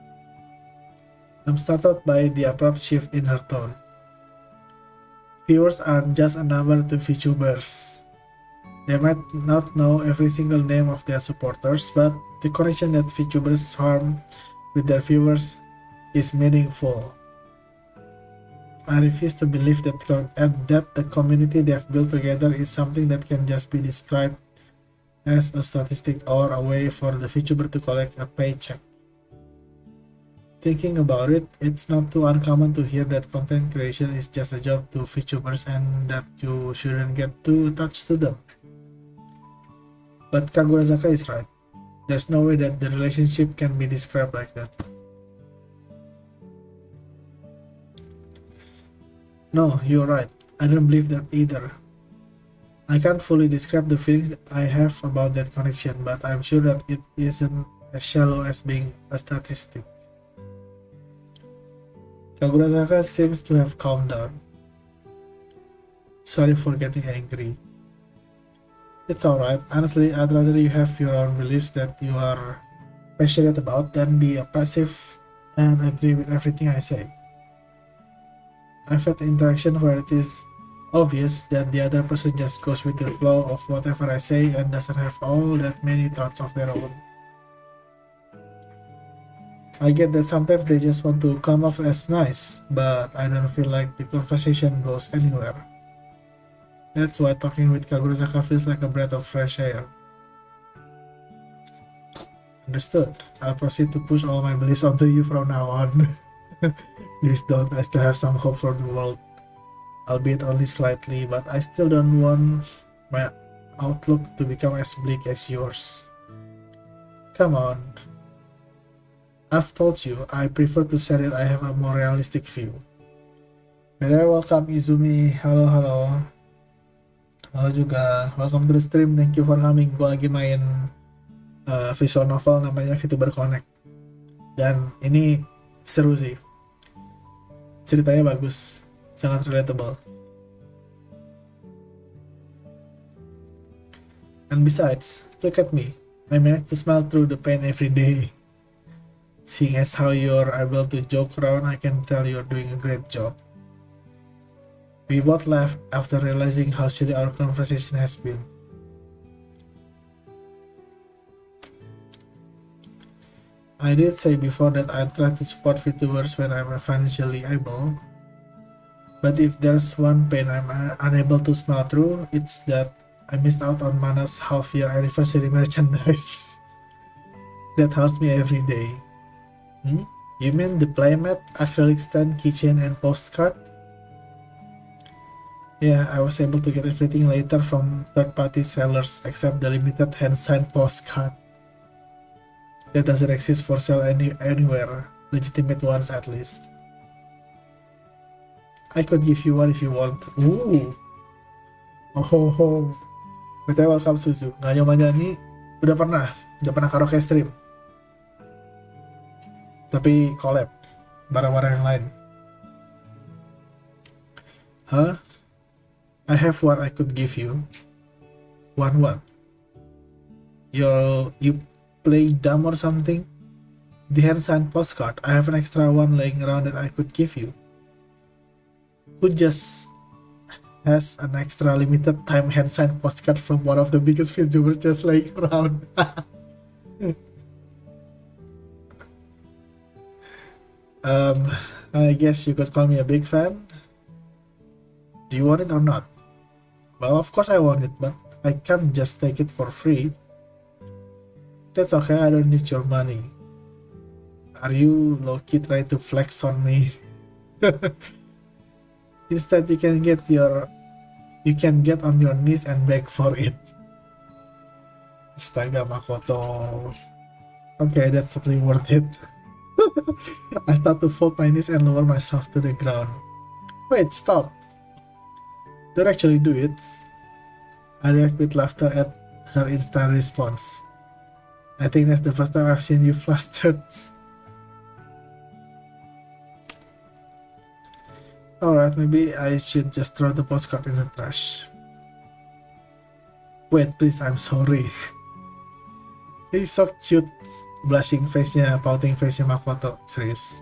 I'm startled by the abrupt shift in her tone. Viewers aren't just a number to VTubers. They might not know every single name of their supporters, but the connection that VTubers form with their viewers is meaningful. I refuse to believe that the community they have built together is something that can just be described as a statistic or a way for the VTuber to collect a paycheck. Thinking about it, it's not too uncommon to hear that content creation is just a job to VTubers and that you shouldn't get too attached to them. But Kagurazaka is right. There's no way that the relationship can be described like that. No, you're right. I don't believe that either. I can't fully describe the feelings that I have about that connection, but I'm sure that it isn't as shallow as being a statistic. Kagurazaka seems to have calmed down. Sorry for getting angry. It's alright. Honestly, I'd rather you have your own beliefs that you are passionate about than be a passive and agree with everything I say. I've had interaction where it is obvious that the other person just goes with the flow of whatever I say and doesn't have all that many thoughts of their own. I get that sometimes they just want to come off as nice, but I don't feel like the conversation goes anywhere. That's why talking with Kaguruzaka feels like a breath of fresh air. Understood. I'll proceed to push all my beliefs onto you from now on. Please don't, I still have some hope for the world. Albeit only slightly, but I still don't want my outlook to become as bleak as yours. Come on. I've told you, I prefer to say that I have a more realistic view. Better welcome Izumi, halo halo. Halo juga, welcome to the stream, thank you for coming. Gue lagi main visual novel namanya Vtuber Connect. Dan ini seru sih. Ceritanya bagus, sangat relatable. And besides, look at me. I manage to smile through the pain every day. Seeing as how you're able to joke around, I can tell you're doing a great job. We both laughed after realizing how silly our conversation has been. I did say before that I try to support VTubers when I'm financially able. But if there's one pain I'm unable to smile through, it's that I missed out on Mana's half-year anniversary merchandise. That haunts me every day. You mean the playmat, acrylic stand, keychain, and postcard? Yeah, I was able to get everything later from third-party sellers except the limited hand-signed postcard. That doesn't exist for sale anywhere, legitimate ones at least. I could give you one if you want. Ooh. Oh. Betul, welcome Suzu. Ngayo Manjani udah pernah karaoke stream. Tapi collab barang-barang yang lain. Huh? I have one I could give you. One what? You play dumb or something? The hand-signed postcard. I have an extra one laying around that I could give you. Who just has an extra limited time hand-signed postcard from one of the biggest VTubers just laying around? I guess you could call me a big fan. Do you want it or not? Well, of course I want it, but I can't just take it for free. That's okay, I don't need your money. Are you low-key trying to flex on me? Instead, you can get on your knees and beg for it. Astaga, Makoto. Okay, that's totally worth it. I start to fold my knees and lower myself to the ground. Wait, stop. Don't actually do it. I react with laughter at her instant response. I think that's the first time I've seen you flustered. Alright, maybe I should just throw the postcard in the trash. Wait, please, I'm sorry. He's so cute. Blushing face-nya, pouting face-nya Makoto. Serius.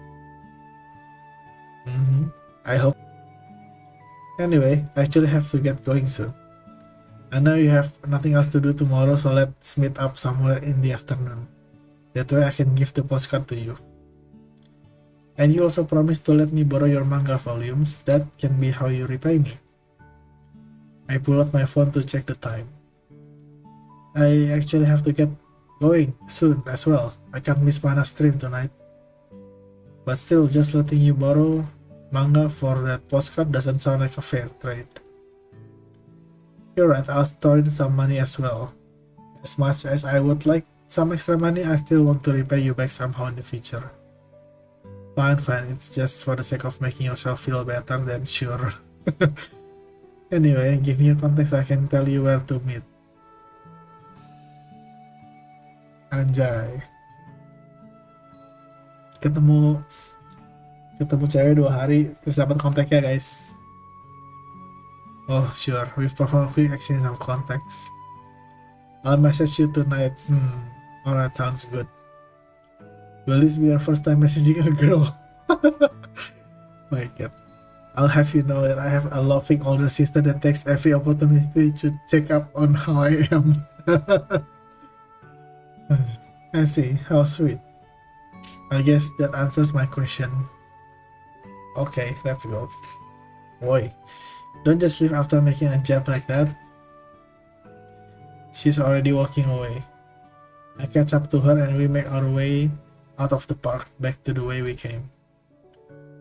I hope. Anyway, I actually have to get going soon. I know you have nothing else to do tomorrow, so let's meet up somewhere in the afternoon. That way I can give the postcard to you. And you also promised to let me borrow your manga volumes. That can be how you repay me. I pull out my phone to check the time. I actually have to get going soon as well. I can't miss Mana's stream tonight. But still, just letting you borrow manga for that postcard doesn't sound like a fair trade. You're right, I'll throw in some money as well. As much as I would like some extra money, I still want to repay you back somehow in the future. Fine, it's just for the sake of making yourself feel better, then sure. Anyway, give me your context so I can tell you where to meet. Anjay. Ketemu cewek 2 hari, terus dapat kontaknya guys. Oh sure, we've performed a quick exchange of contacts. I'll message you tonight. Alright, sounds good. Will this be your first time messaging a girl? My god. I'll have you know that I have a loving older sister that takes every opportunity to check up on how I am. I see, how sweet. I guess that answers my question. Okay, let's go. Boy, don't just leave after making a jab like that. She's already walking away. I catch up to her and we make our way out of the park, back to the way we came.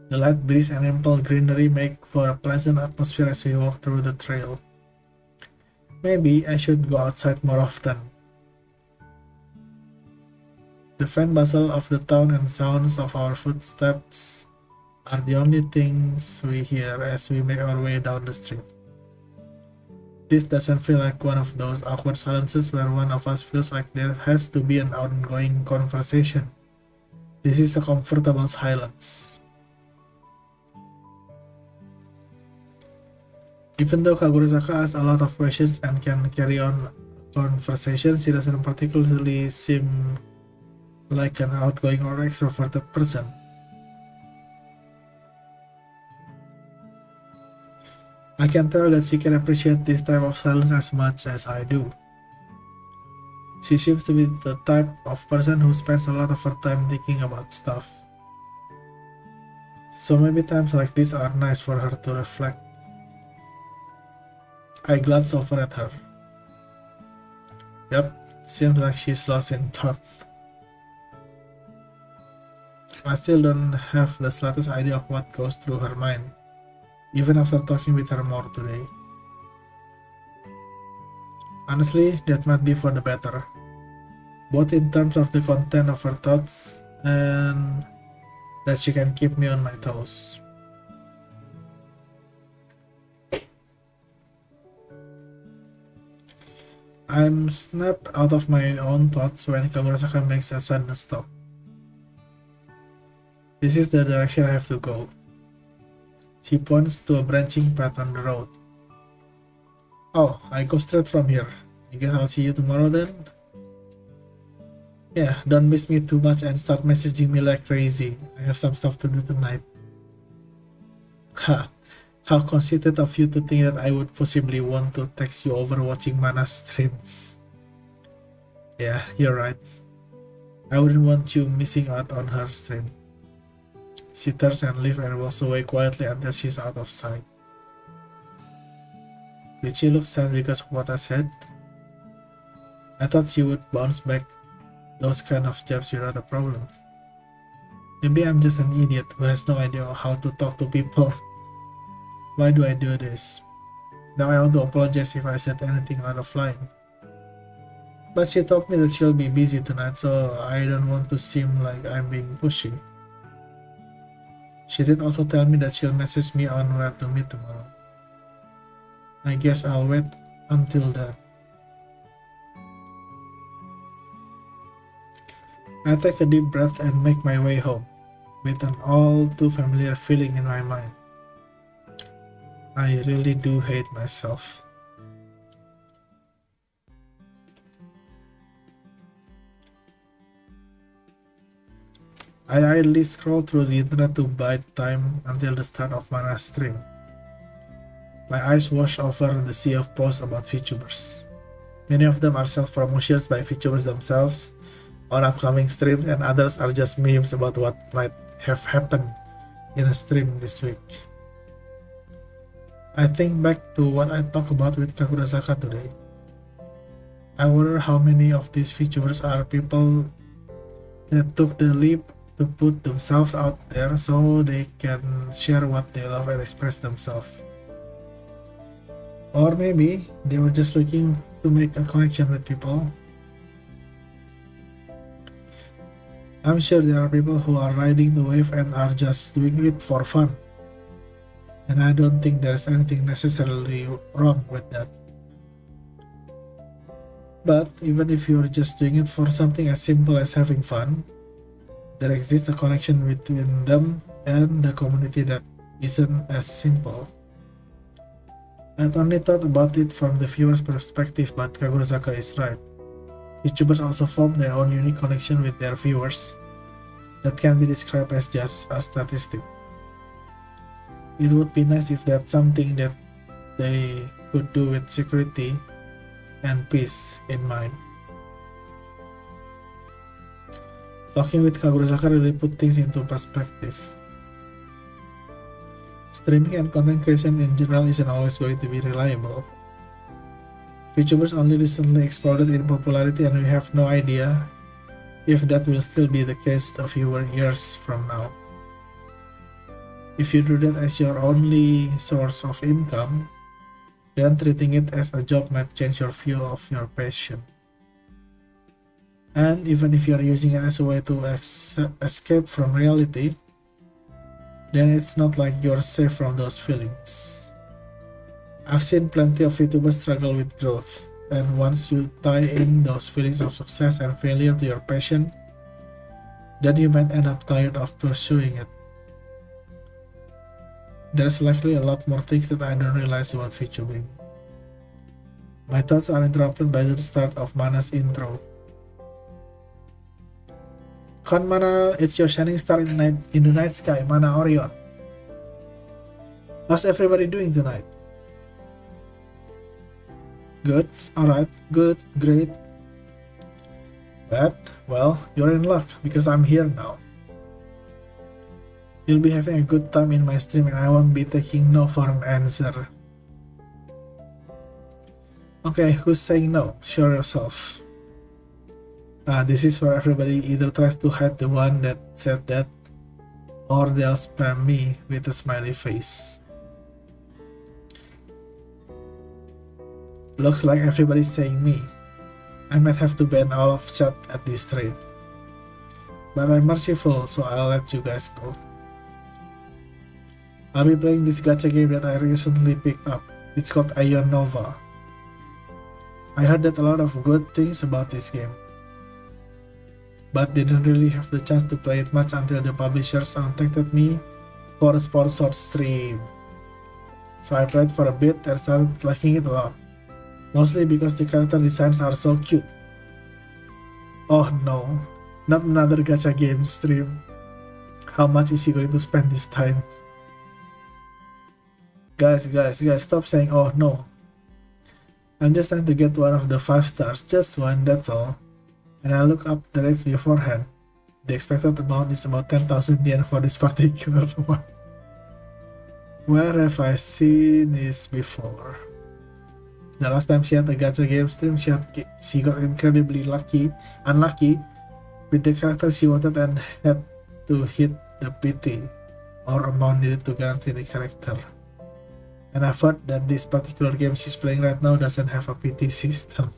The light breeze and ample greenery make for a pleasant atmosphere as we walk through the trail. Maybe I should go outside more often. The faint bustle of the town and sounds of our footsteps are the only things we hear as we make our way down the street. This doesn't feel like one of those awkward silences where one of us feels like there has to be an ongoing conversation. This is a comfortable silence. Even though Kagurasaka asks a lot of questions and can carry on conversation, she doesn't particularly seem like an outgoing or extroverted person. I can tell that she can appreciate this type of silence as much as I do. She seems to be the type of person who spends a lot of her time thinking about stuff. So maybe times like this are nice for her to reflect. I glance over at her. Yep, seems like she's lost in thought. I still don't have the slightest idea of what goes through her mind, even after talking with her more today. Honestly, that might be for the better, both in terms of the content of her thoughts and that she can keep me on my toes. I'm snapped out of my own thoughts when Kagurasaka makes a sudden stop. This is the direction I have to go. She points to a branching path on the road. Oh, I go straight from here. I guess I'll see you tomorrow then? Yeah, don't miss me too much and start messaging me like crazy. I have some stuff to do tonight. Ha! How conceited of you to think that I would possibly want to text you over watching Mana's stream. Yeah, you're right. I wouldn't want you missing out on her stream. She turns and leaves and walks away quietly until she's out of sight. Did she look sad because of what I said? I thought she would bounce back those kind of jabs without a problem. Maybe I'm just an idiot who has no idea how to talk to people. Why do I do this? Now I want to apologize if I said anything out of line. But she told me that she'll be busy tonight, so I don't want to seem like I'm being pushy. She did also tell me that she'll message me on where to meet tomorrow. I guess I'll wait until then. I take a deep breath and make my way home, with an all too familiar feeling in my mind. I really do hate myself. I idly scroll through the internet to bide time until the start of Mana's stream. My eyes wash over the sea of posts about Vtubers. Many of them are self-promotions by Vtubers themselves on upcoming streams, and others are just memes about what might have happened in a stream this week. I think back to what I talked about with Kagurasaka today. I wonder how many of these Vtubers are people that took the leap to put themselves out there so they can share what they love and express themselves. Or maybe they were just looking to make a connection with people. I'm sure there are people who are riding the wave and are just doing it for fun. And I don't think there's anything necessarily wrong with that. But even if you're just doing it for something as simple as having fun, there exists a connection between them and the community that isn't as simple. I'd only thought about it from the viewer's perspective, but Kagurasaka is right. YouTubers also form their own unique connection with their viewers, that can be described as just a statistic. It would be nice if that's something that they could do with security and peace in mind. Talking with Kagurasaka really put things into perspective. Streaming and content creation in general isn't always going to be reliable. Vtubers only recently exploded in popularity, and we have no idea if that will still be the case a few years from now. If you do that as your only source of income, then treating it as a job might change your view of your passion. And even if you're using it as a way to escape from reality, then it's not like you're safe from those feelings. I've seen plenty of VTubers struggle with growth, and once you tie in those feelings of success and failure to your passion, then you might end up tired of pursuing it. There's likely a lot more things that I don't realize about VTubing. My thoughts are interrupted by the start of Mana's intro. Kon Mana, it's your shining star in the night sky, Mana Orion. How's everybody doing tonight? Good, alright, good, great. Bad? Well, you're in luck because I'm here now. You'll be having a good time in my stream and I won't be taking no for an answer. Okay, who's saying no? Show yourself. This is where everybody either tries to hide the one that said that, or they'll spam me with a smiley face. Looks like everybody's saying me. I might have to ban all of chat at this rate. But I'm merciful, so I'll let you guys go. I'll be playing this gacha game that I recently picked up. It's called Ion Nova. I heard that a lot of good things about this game, but didn't really have the chance to play it much until the publishers contacted me for a sponsored stream. So I played for a bit and started liking it a lot, mostly because the character designs are so cute. Oh no, not another gacha game stream. How much is he going to spend this time? Guys, stop saying oh no. I'm just trying to get one of the 5 stars, just one, that's all. And I look up the rates beforehand. The expected amount is about 10,000 yen for this particular one. Where have I seen this before? The last time she had a gacha game stream, she got incredibly unlucky with the character she wanted and had to hit the PT, or amount needed to guarantee the character. And I've heard that this particular game she's playing right now doesn't have a PT system.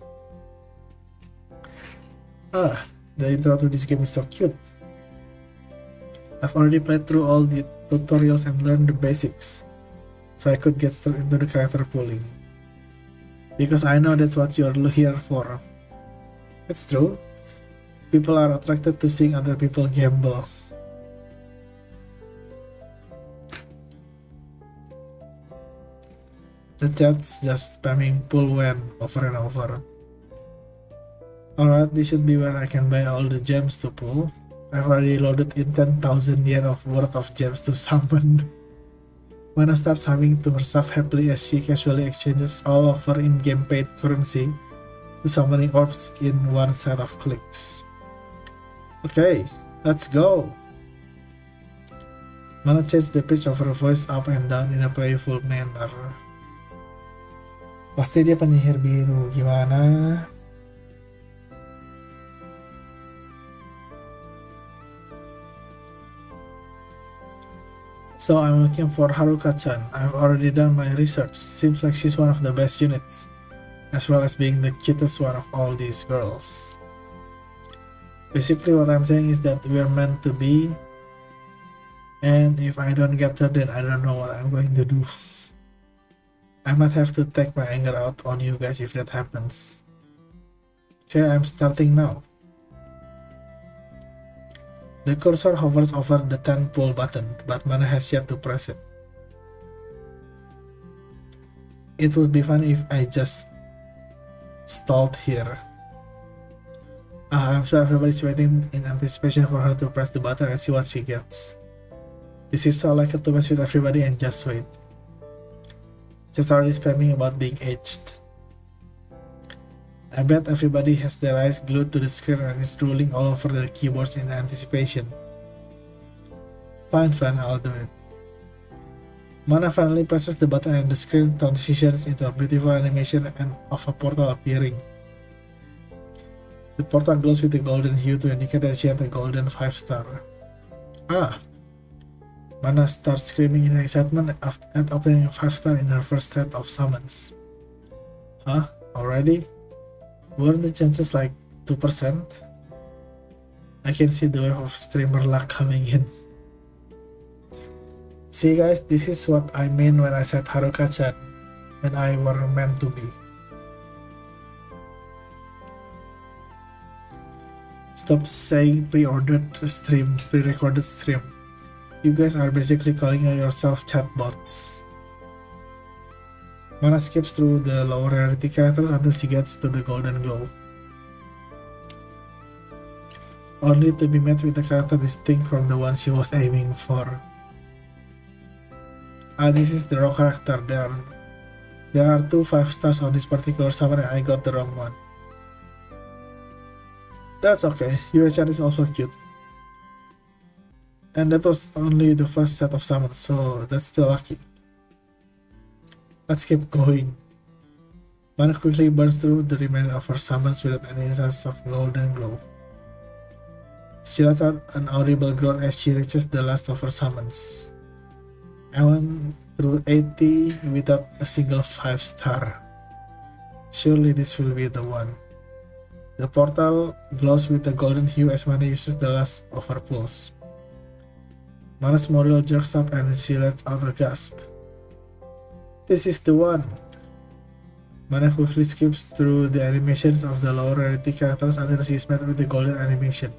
The intro to this game is so cute. I've already played through all the tutorials and learned the basics, so I could get straight into the character pooling. Because I know that's what you're here for. It's true. People are attracted to seeing other people gamble. The chat's just spamming pull when over and over. Alright, this should be where I can buy all the gems to pull. I've already loaded in 10,000 yen worth of gems to summon. Mana starts humming to herself happily as she casually exchanges all of her in-game paid currency to summoning orbs in one set of clicks. Okay, let's go! Mana changed the pitch of her voice up and down in a playful manner. Pasti dia penyihir biru, gimana? So I'm looking for Haruka-chan. I've already done my research. Seems like she's one of the best units, as well as being the cutest one of all these girls. Basically what I'm saying is that we're meant to be, and if I don't get her, then I don't know what I'm going to do. I might have to take my anger out on you guys if that happens. Okay, I'm starting now. The cursor hovers over the 10 pull button, but Mana has yet to press it. It would be fun if I just stalled here. I'm sure everybody's waiting in anticipation for her to press the button and see what she gets. This is so like her to mess with everybody and just wait. Just already spamming about being aged. I bet everybody has their eyes glued to the screen and is drooling all over their keyboards in anticipation. Fine, I'll do it. Mana finally presses the button and the screen transitions into a beautiful animation and of a portal appearing. The portal glows with a golden hue to indicate that she had a golden 5-star. Mana starts screaming in excitement at obtaining a 5-star in her first set of summons. Huh? Already? Weren't the chances like 2%? I can see the wave of streamer luck coming in. See guys, this is what I mean when I said Haruka-chan, and I were meant to be. Stop saying pre-ordered stream, pre-recorded stream. You guys are basically calling yourself chatbots. Mana skips through the lower rarity characters until she gets to the golden glow, only to be met with a character distinct from the one she was aiming for. This is the wrong character. There are 2 5-stars on this particular summon and I got the wrong one. That's okay, Yue-chan is also cute. And that was only the first set of summons, so that's still lucky. Let's keep going. Mana quickly burns through the remainder of her summons without any instance of golden glow. She lets out an audible groan as she reaches the last of her summons. I went through 80 without a single 5-star. Surely this will be the one. The portal glows with a golden hue as Mana uses the last of her pulls. Mana's model jerks up and she lets out a gasp. This is the one! Mana quickly skips through the animations of the lower rarity characters until she is met with the golden animation.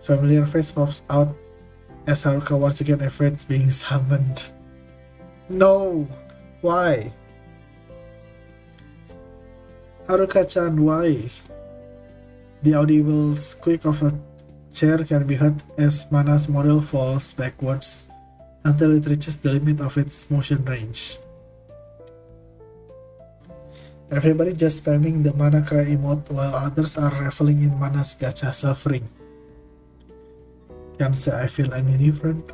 Familiar face pops out as Haruka once again evades being summoned. No! Why? Haruka-chan, why? The audible squeak of a chair can be heard as Mana's model falls backwards until it reaches the limit of its motion range. Everybody just spamming the Mana cry emote while others are reveling in Mana's gacha suffering. Can't say I feel any different.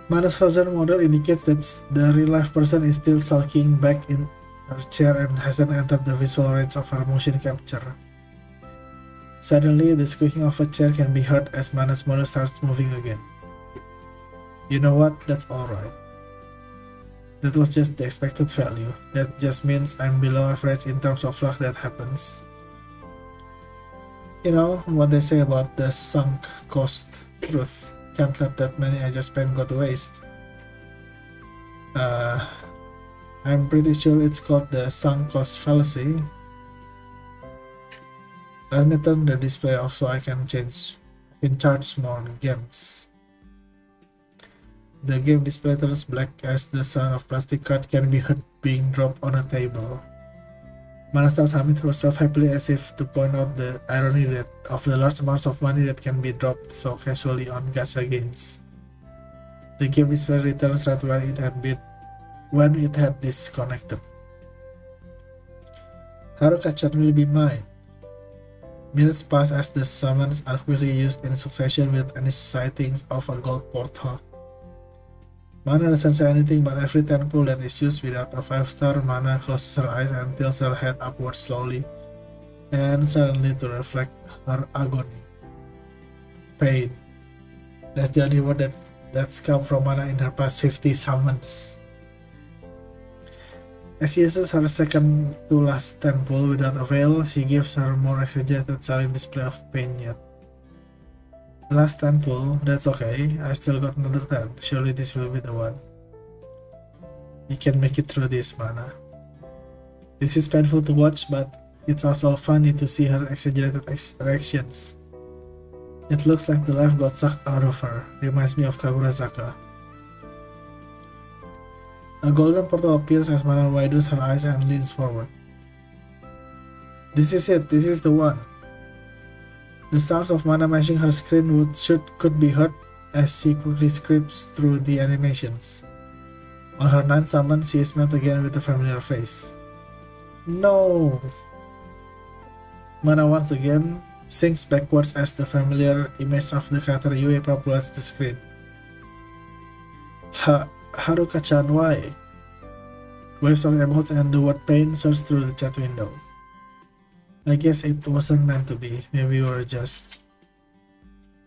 Mana's frozen model indicates that the real-life person is still sulking back in her chair and hasn't entered the visual range of her motion capture. Suddenly, the squeaking of a chair can be heard as Mana's model starts moving again. You know what? That's alright. That was just the expected value. That just means I'm below average in terms of luck that happens. You know what they say about the sunk cost truth. Can't let that money I just spent go to waste. I'm pretty sure it's called the sunk cost fallacy. Let me turn the display off so I can charge more games. The game display turns black as the sound of plastic card can be heard being dropped on a table. Mana starts humming to herself happily as if to point out the irony of the large amounts of money that can be dropped so casually on gacha games. The game display returns right where it had been when it had disconnected. Haruka-chan will be mine. Minutes pass as the summons are quickly used in succession with any sightings of a gold portal. Mana doesn't say anything, but every 10 pull that is used without a 5-star, Mana closes her eyes and tilts her head upwards slowly and suddenly to reflect her agony. Pain. That's the only word that's come from Mana in her past 50 summons. As she uses her second to last 10 pull without avail, she gives her more exaggerated silent display of pain yet. Last 10 pull, that's okay, I still got another 10, surely this will be the one. You can make it through this, Mana. This is painful to watch, but it's also funny to see her exaggerated reactions. It looks like the life got sucked out of her, reminds me of Kagurazaka. A golden portal appears as Mana widens her eyes and leans forward. This is it, this is the one. The sounds of Mana mashing her screen could be heard as she quickly scripts through the animations. On her ninth summon, she is met again with a familiar face. No! Mana once again sinks backwards as the familiar image of the character Yue populates the screen. Haruka-chan, why? Waves of emotes and the word pain surge through the chat window. I guess it wasn't meant to be, maybe you were just...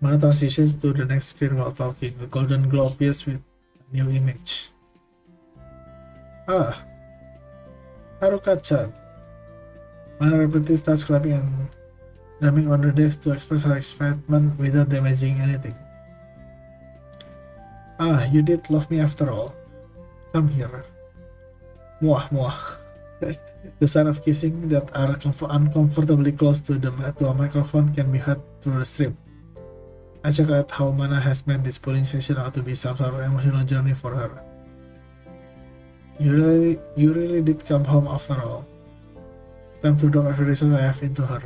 Mana transitions to the next screen while talking. A golden glow appears with a new image. Ah, Haruka-chan. Mana repeatedly starts clapping and drumming on the desk to express her excitement without damaging anything. Ah, you did love me after all. Come here. Mwah mwah. The sound of kissing that are uncomfortably close to a microphone can be heard through the stream. I check out how Mana has made this polling session out to be some sort of emotional journey for her. You really did come home after all. Time to drop every resource I have into her.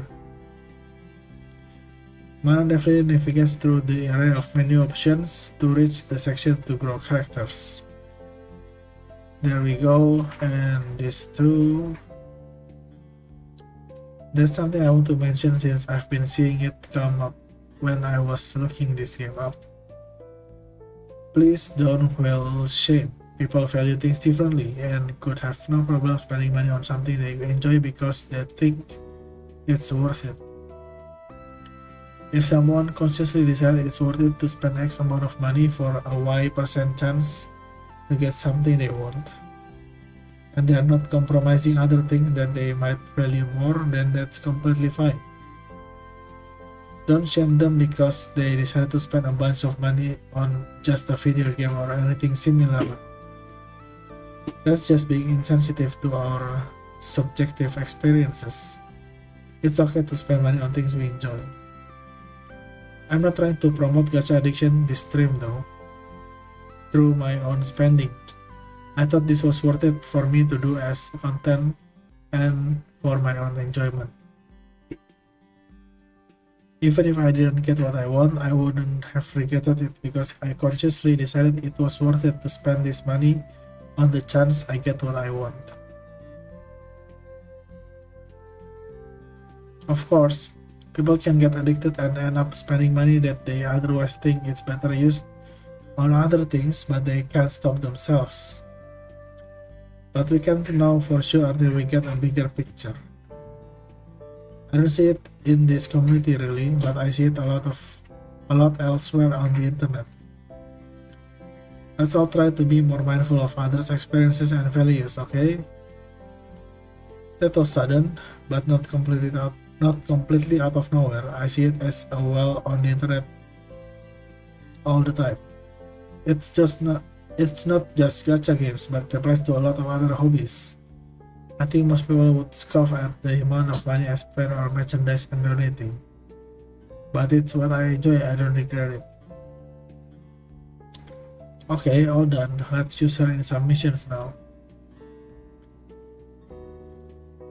Mana deftly navigates through the array of menu options to reach the section to grow characters. There we go, and this too. There's something I want to mention since I've been seeing it come up when I was looking this game up. Please don't well shame. People value things differently and could have no problem spending money on something they enjoy because they think it's worth it. If someone consciously decides it's worth it to spend X amount of money for a Y% chance to get something they want, and they are not compromising other things that they might value more, then that's completely fine. Don't shame them because they decided to spend a bunch of money on just a video game or anything similar. That's just being insensitive to our subjective experiences. It's okay to spend money on things we enjoy. I'm not trying to promote gacha addiction this stream though, through my own spending. I thought this was worth it for me to do as content and for my own enjoyment. Even if I didn't get what I want, I wouldn't have regretted it because I consciously decided it was worth it to spend this money on the chance I get what I want. Of course, people can get addicted and end up spending money that they otherwise think it's better used on other things, but they can't stop themselves. But we can't know for sure until we get a bigger picture. I don't see it in this community really, but I see it a lot elsewhere on the internet. Let's all try to be more mindful of others' experiences and values, okay? That was sudden, but not completely out of nowhere. I see it as a well on the internet all the time. It's not just gacha games, but it applies to a lot of other hobbies. I think most people would scoff at the amount of money I spend on merchandise and donating. But it's what I enjoy, I don't regret it. Okay, all done. Let's use her in some missions now.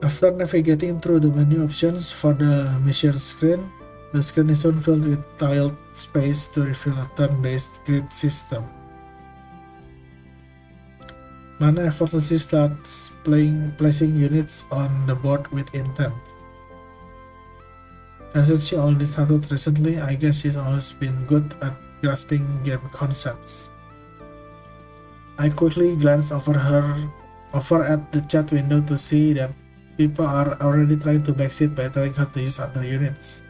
After navigating through the menu options for the mission screen, the screen is soon filled with tiled space to reveal a turn-based grid system. Mana effortlessly starts placing units on the board with intent. Hasn't she only started recently? I guess she's always been good at grasping game concepts. I quickly glance over at the chat window to see that people are already trying to backseat by telling her to use other units.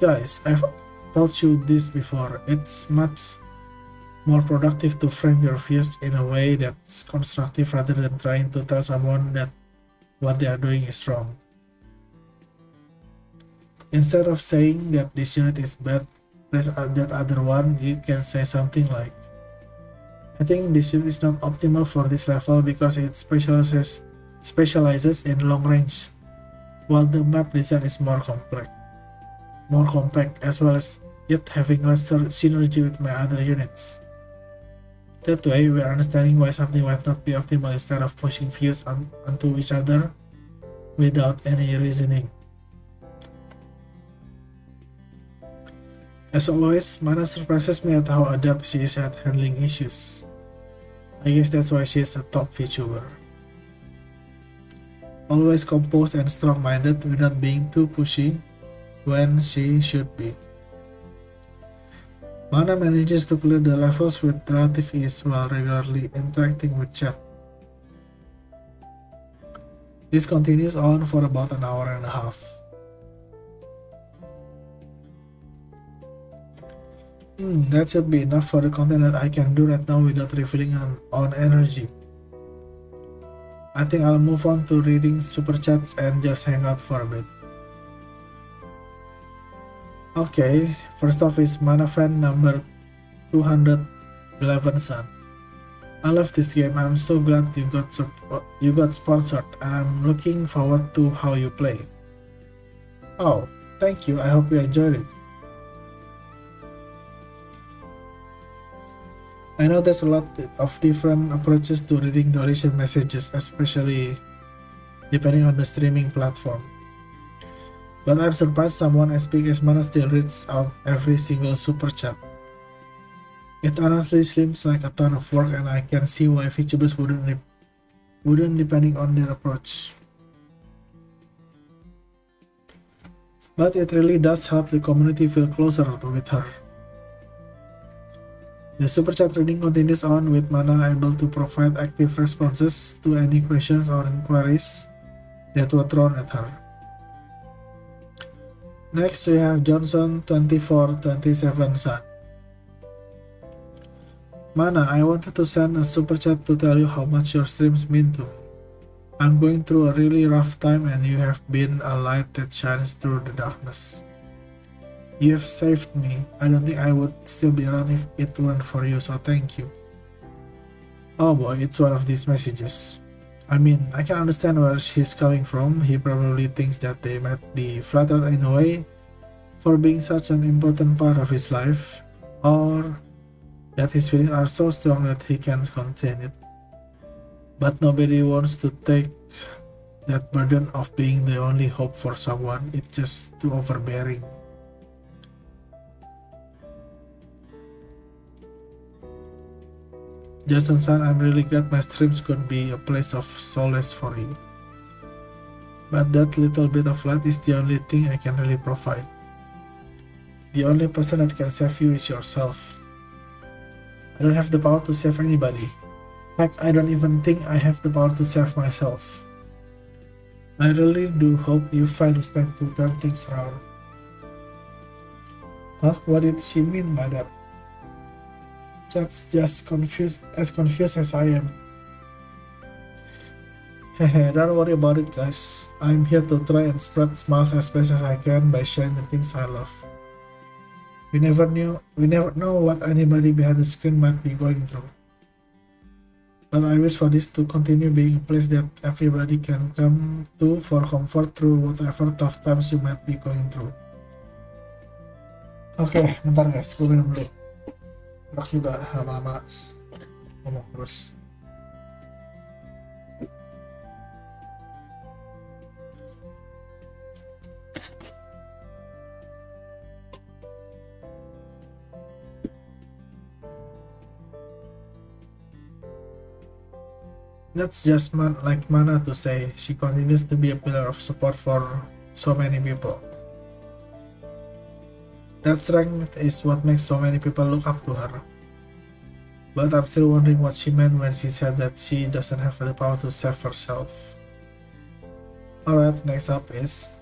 Guys, I've told you this before, it's much more productive to frame your views in a way that's constructive rather than trying to tell someone that what they are doing is wrong. Instead of saying that this unit is bad, press that other one, you can say something like, I think this unit is not optimal for this level because it specializes in long range, while the map design is more compact as well as yet having less synergy with my other units. That way, we are understanding why something might not be optimal instead of pushing views onto each other without any reasoning. As always, Mana surprises me at how adept she is at handling issues. I guess that's why she is a top Vtuber. Always composed and strong-minded without being too pushy when she should be. Mana manages to clear the levels with relative ease while regularly interacting with chat. This continues on for about an hour and a half. That should be enough for the content that I can do right now without refilling on energy. I think I'll move on to reading super chats and just hang out for a bit. Okay, first off is Mana fan number 211 San. I love this game. I'm so glad you got sponsored, and I'm looking forward to how you play. Oh, thank you. I hope you enjoyed it. I know there's a lot of different approaches to reading donation messages, especially depending on the streaming platform. But I'm surprised someone as big as Mana still reads out every single super chat. It honestly seems like a ton of work, and I can see why VTubers wouldn't depending on their approach. But it really does help the community feel closer with her. The super chat reading continues on with Mana able to provide active responses to any questions or inquiries that were thrown at her. Next we have Johnson2427 San. Mana, I wanted to send a super chat to tell you how much your streams mean to me. I'm going through a really rough time, and you have been a light that shines through the darkness. You have saved me. I don't think I would still be around if it weren't for you, so thank you. Oh boy, it's one of these messages. I mean, I can understand where he's coming from. He probably thinks that they might be flattered in a way for being such an important part of his life, or that his feelings are so strong that he can't contain it. But nobody wants to take that burden of being the only hope for someone. It's just too overbearing. Johnson-san, I'm really glad my streams could be a place of solace for you. But that little bit of light is the only thing I can really provide. The only person that can save you is yourself. I don't have the power to save anybody. Heck, I don't even think I have the power to save myself. I really do hope you find the strength to turn things around. Huh? What did she mean by that? That's just confused as I am. Hehe, don't worry about it, guys. I'm here to try and spread smiles as best as I can by sharing the things I love. We never know what anybody behind the screen might be going through. But I wish for this to continue being a place that everybody can come to for comfort through whatever tough times you might be going through. Oke, bentar guys, gue minum dulu. Enak juga lama-lama ngomong terus. That's just like Mana to say. She continues to be a pillar of support for so many people. That strength is what makes so many people look up to her. But I'm still wondering what she meant when she said that she doesn't have the power to save herself. Alright, next up is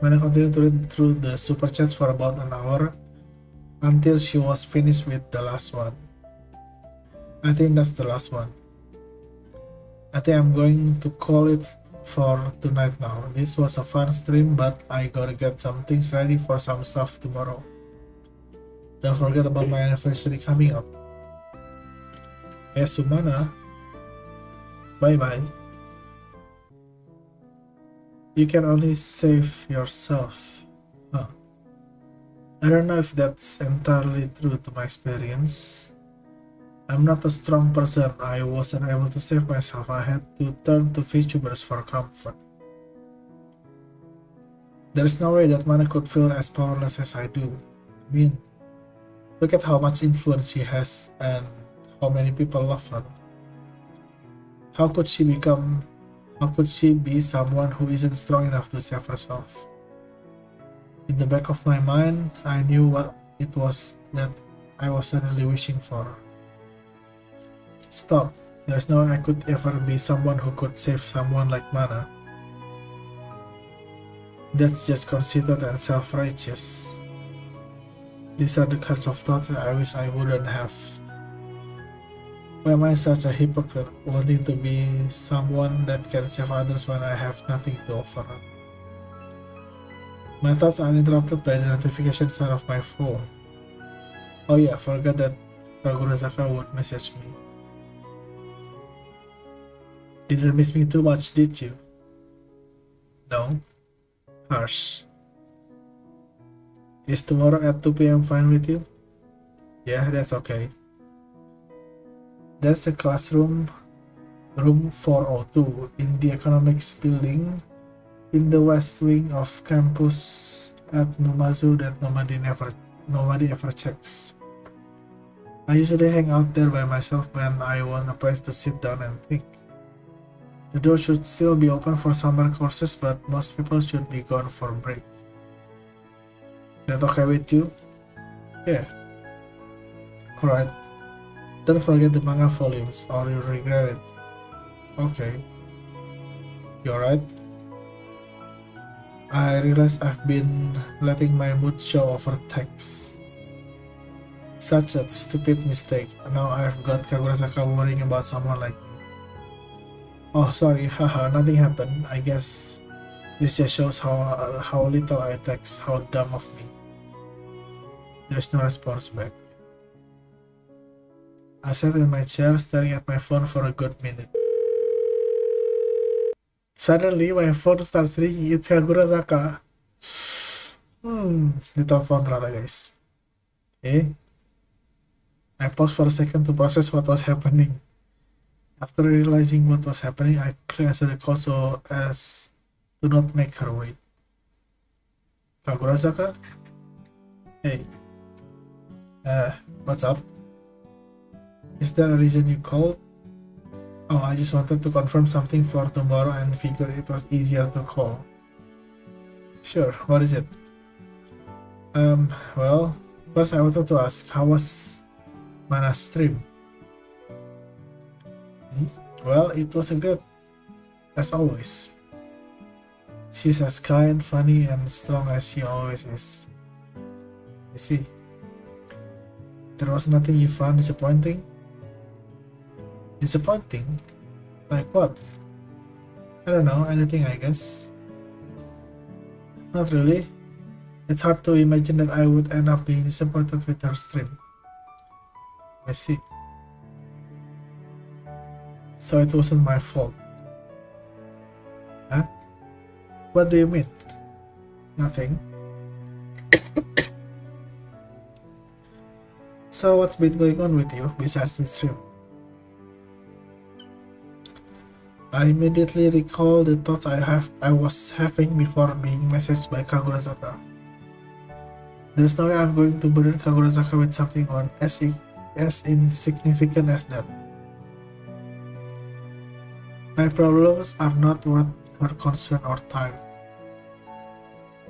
Mana continued to read through the super chats for about an hour until she was finished with the last one. I think that's the last one. I think I'm going to call it for tonight now. This was a fun stream, but I gotta get some things ready for some stuff tomorrow. Don't forget about my anniversary coming up. Sumana. Bye bye. You can only save yourself. Huh. I don't know if that's entirely true to my experience. I'm not a strong person. I wasn't able to save myself. I had to turn to VTubers for comfort. There's no way that Mana could feel as powerless as I do. I mean, Look at how much influence she has and how many people love her. How could she be someone who isn't strong enough to save herself? In the back of my mind, I knew what it was that I was suddenly wishing for. Stop. There's no way I could ever be someone who could save someone like Mana. That's just conceited and self-righteous. These are the kinds of thoughts I wish I wouldn't have. Why am I such a hypocrite, wanting to be someone that can save others when I have nothing to offer? My thoughts are interrupted by the notification sound of my phone. Oh yeah, forgot that Kagurazaka would message me. Didn't miss me too much, did you? No. Harsh. Is tomorrow at 2 p.m. fine with you? Yeah, that's okay. There's a classroom, room 402, in the economics building in the west wing of campus at Numazu that nobody ever checks. I usually hang out there by myself when I want a place to sit down and think. The door should still be open for summer courses, but most people should be gone for break. That okay with you? Yeah. Alright. Don't forget the manga volumes or you'll regret it. Okay. You alright? I realize I've been letting my mood show over text. Such a stupid mistake. Now I've got Kagurazaka worrying about someone like me. Oh, sorry, haha, nothing happened. I guess this just shows how little I text, how dumb of me. There's no response back. I sat in my chair staring at my phone for a good minute. Suddenly, my phone starts ringing. It's Kagurazaka. Ditelepon ternyata guys. I paused for a second to process what was happening. After realizing what was happening, I quickly answered the call so as to not make her wait. Kagurazaka? Hey. What's up? Is there a reason you called? Oh, I just wanted to confirm something for tomorrow and figured it was easier to call. Sure, what is it? Well, first I wanted to ask, how was Mana's stream? Well, it was a great, as always. She's as kind, funny, and strong as she always is. I see. There was nothing you found disappointing? Disappointing? Like what? I don't know, anything I guess. Not really. It's hard to imagine that I would end up being disappointed with her stream. I see. So it wasn't my fault. Huh? What do you mean? Nothing. So what's been going on with you besides the stream? I immediately recall the thoughts I was having before being messaged by Kagurazaka. There's no way I'm going to burden Kagurazaka with something as insignificant as that. My problems are not worth her concern or time.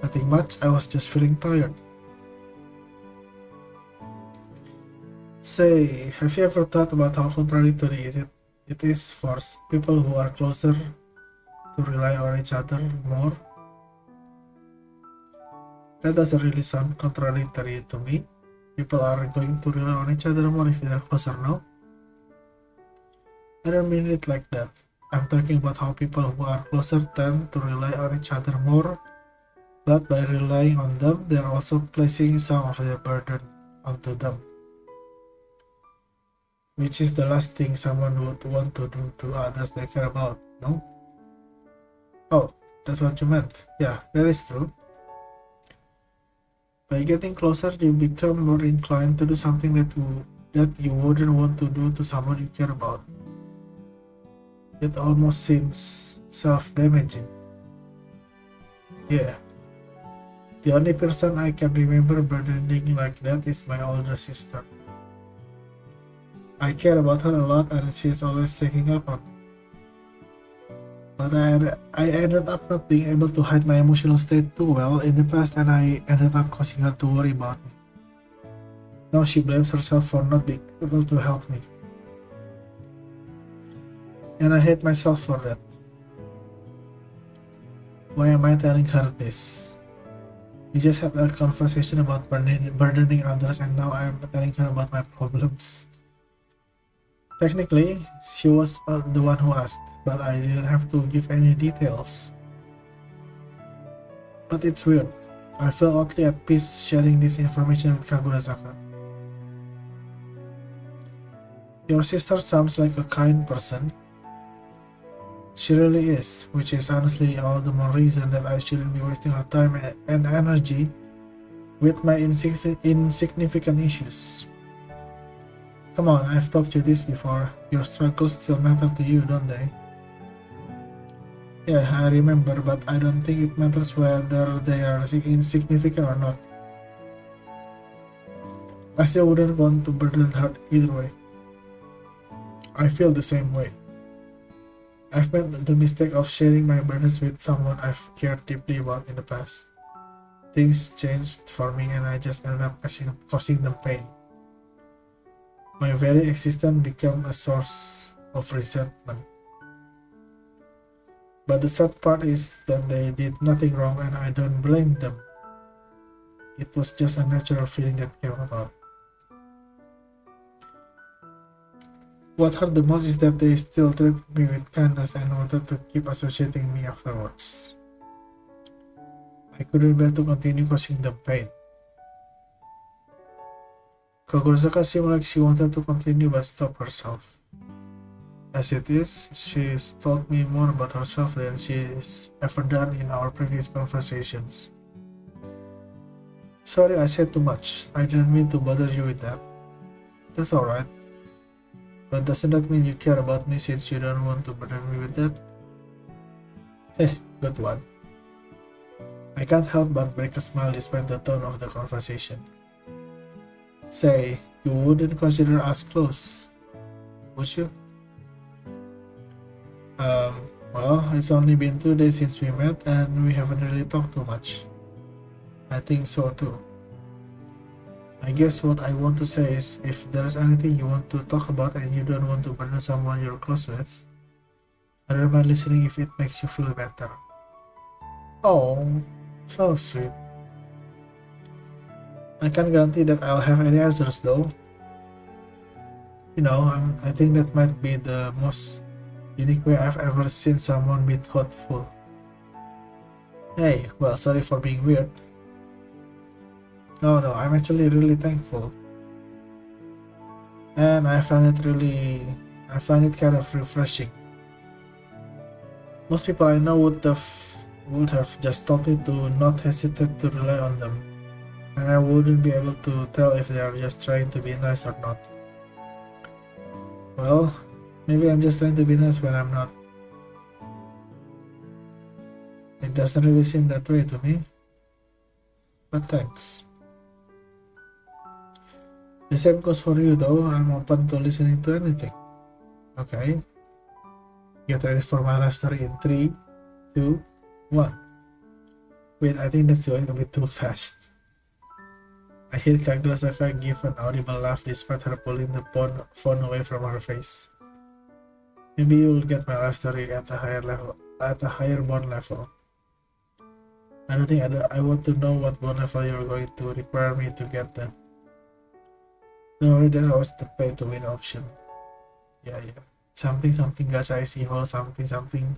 Nothing much, I was just feeling tired. Say, have you ever thought about how contradictory it is for people who are closer to rely on each other more? That doesn't really sound contradictory to me. People are going to rely on each other more if they're closer now. I don't mean it like that. I'm talking about how people who are closer tend to rely on each other more, but by relying on them, they are also placing some of their burden onto them. Which is the last thing someone would want to do to others they care about, no? Oh, that's what you meant. Yeah, that is true. By getting closer, you become more inclined to do something that you wouldn't want to do to someone you care about. It almost seems self-damaging. Yeah. The only person I can remember burdening like that is my older sister. I care about her a lot and she is always checking up on me. But I ended up not being able to hide my emotional state too well in the past, and I ended up causing her to worry about me. Now she blames herself for not being able to help me. And I hate myself for that. Why am I telling her this? We just had a conversation about burdening others, and now I am telling her about my problems. Technically, she was the one who asked, but I didn't have to give any details. But it's weird. I feel oddly at peace sharing this information with Kagura-saka. Your sister sounds like a kind person. She really is, which is honestly all the more reason that I shouldn't be wasting her time and energy with my insignificant issues. Come on, I've told you this before. Your struggles still matter to you, don't they? Yeah, I remember, but I don't think it matters whether they are insignificant or not. I still wouldn't want to burden her either way. I feel the same way. I've made the mistake of sharing my burdens with someone I've cared deeply about in the past. Things changed for me and I just ended up causing them pain. My very existence became a source of resentment. But the sad part is that they did nothing wrong and I don't blame them. It was just a natural feeling that came about. What hurt the most is that they still treated me with kindness and wanted to keep associating me afterwards. I couldn't bear to continue causing them pain. Kagura-saka seemed like she wanted to continue but stopped herself. As it is, she's told me more about herself than she's ever done in our previous conversations. Sorry I said too much. I didn't mean to bother you with that. That's alright. But doesn't that mean you care about me since you don't want to burden me with that? Good one. I can't help but break a smile despite the tone of the conversation. Say, you wouldn't consider us close, would you? Well, it's only been 2 days since we met and we haven't really talked too much. I think so too. I guess what I want to say is, if there's anything you want to talk about and you don't want to burden someone you're close with, I don't mind listening if it makes you feel better. Oh, so sweet. I can't guarantee that I'll have any answers though. You know, I think that might be the most unique way I've ever seen someone be thoughtful. Hey, well, sorry for being weird. No, I'm actually really thankful. And I find it kind of refreshing. Most people I know would have just told me to not hesitate to rely on them. And I wouldn't be able to tell if they are just trying to be nice or not. Well, maybe I'm just trying to be nice when I'm not. It doesn't really seem that way to me. But thanks. The same goes for you though. I'm open to listening to anything. Okay. Get ready for my life story in 3, 2, 1. Wait, I think that's going a bit too fast. I hear Kagura-saka give an audible laugh despite her pulling the phone away from her face. Maybe you'll get my life story at a higher bond level. I don't think I want to know what bond level you're going to require me to get that. Don't worry, there's always the pay to win option. Yeah. Something gacha icy hole something.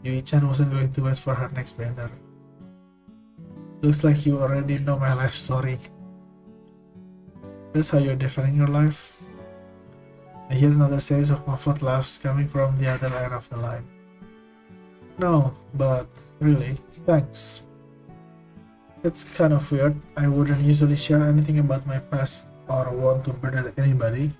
Yui-chan wasn't going to wait for her next banner. Looks like you already know my life story. That's how you're defining your life? I hear another series of muffled laughs coming from the other end of the line. No, but really, thanks. It's kind of weird. I wouldn't usually share anything about my past or want to burden anybody.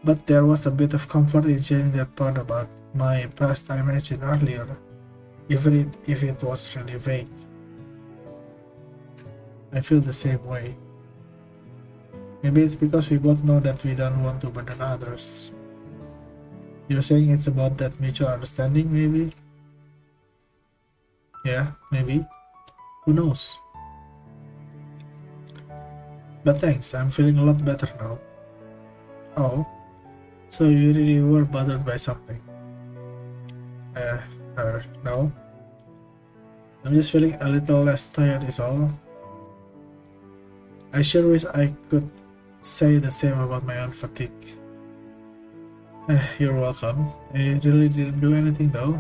But there was a bit of comfort in sharing that part about my past I mentioned earlier, even if it was really vague. I feel the same way. Maybe it's because we both know that we don't want to burden others. You're saying it's about that mutual understanding, maybe? Yeah, maybe. Who knows? But thanks, I'm feeling a lot better now. Oh, so you really were bothered by something? No. I'm just feeling a little less tired is all. I sure wish I could say the same about my own fatigue. You're welcome. I really didn't do anything though.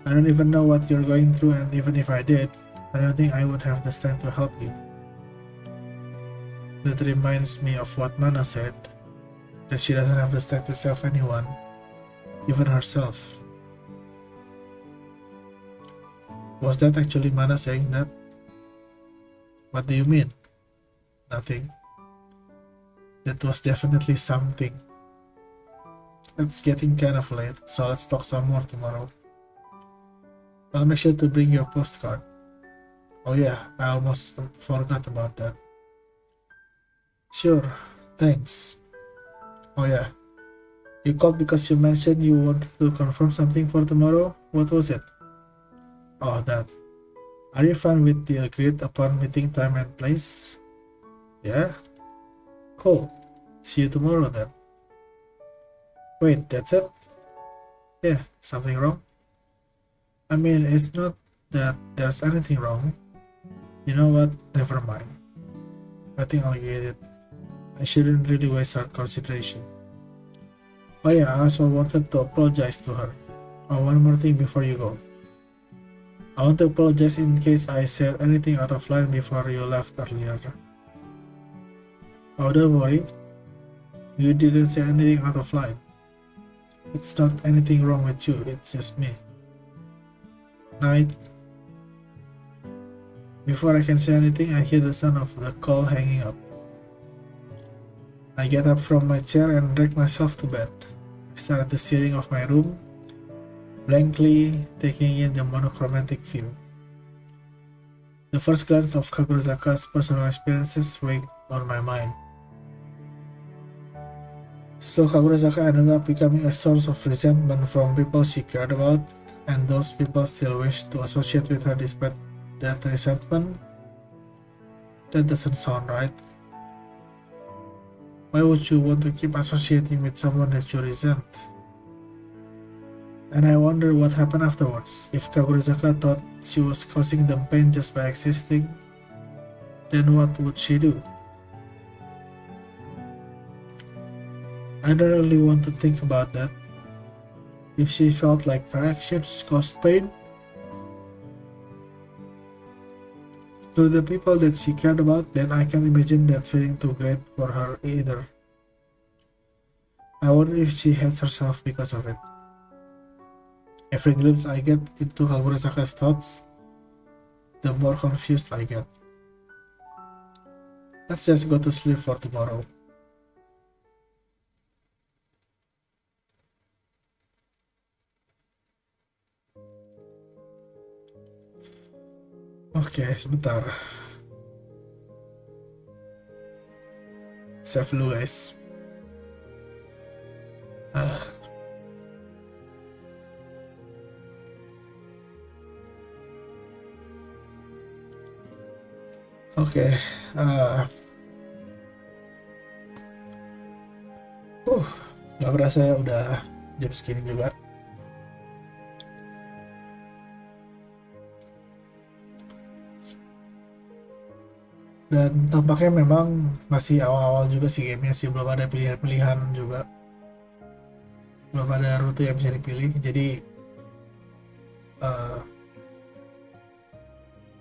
I don't even know what you're going through, and even if I did, I don't think I would have the strength to help you. That reminds me of what Mana said, that she doesn't have the strength to save anyone, even herself. Was that actually Mana saying that? What do you mean? Nothing. That was definitely something. It's getting kind of late, so let's talk some more tomorrow. I'll make sure to bring your postcard. Oh yeah, I almost forgot about that. Sure, thanks. Oh yeah, you called because you mentioned you wanted to confirm something for tomorrow? What was it? Oh, that. Are you fine with the agreed upon meeting time and place? Yeah? Cool. See you tomorrow then. Wait, that's it? Yeah, something wrong? I mean, it's not that there's anything wrong. You know what? Never mind. I think I'll get it. I shouldn't really waste her consideration. Oh yeah, I also wanted to apologize to her. Oh, one more thing before you go. I want to apologize in case I said anything out of line before you left earlier. Oh, don't worry. You didn't say anything out of line. It's not anything wrong with you, it's just me. Night. Before I can say anything, I hear the sound of the call hanging up. I get up from my chair and drag myself to bed. I stare at the ceiling of my room, blankly taking in the monochromatic view. The first glance of Kagurazaka's personal experiences weighed on my mind. So Kagurazaka ended up becoming a source of resentment from people she cared about, and those people still wish to associate with her despite that resentment? That doesn't sound right. Why would you want to keep associating with someone that you resent? And I wonder what happened afterwards. If Kagurazaka thought she was causing them pain just by existing, then what would she do? I don't really want to think about that. If she felt like her actions caused pain to the people that she cared about, then I can't imagine that feeling too great for her either. I wonder if she hates herself because of it. Every glimpse I get into Kagurazaka's thoughts, the more confused I get. Let's just go to sleep for tomorrow. Oke, sebentar. Save dulu guys. Oke. Gak berasa ya udah jam segini juga. Dan tampaknya memang masih awal-awal juga sih gamenya sih, belum ada pilihan-pilihan juga, belum ada rute yang bisa dipilih, jadi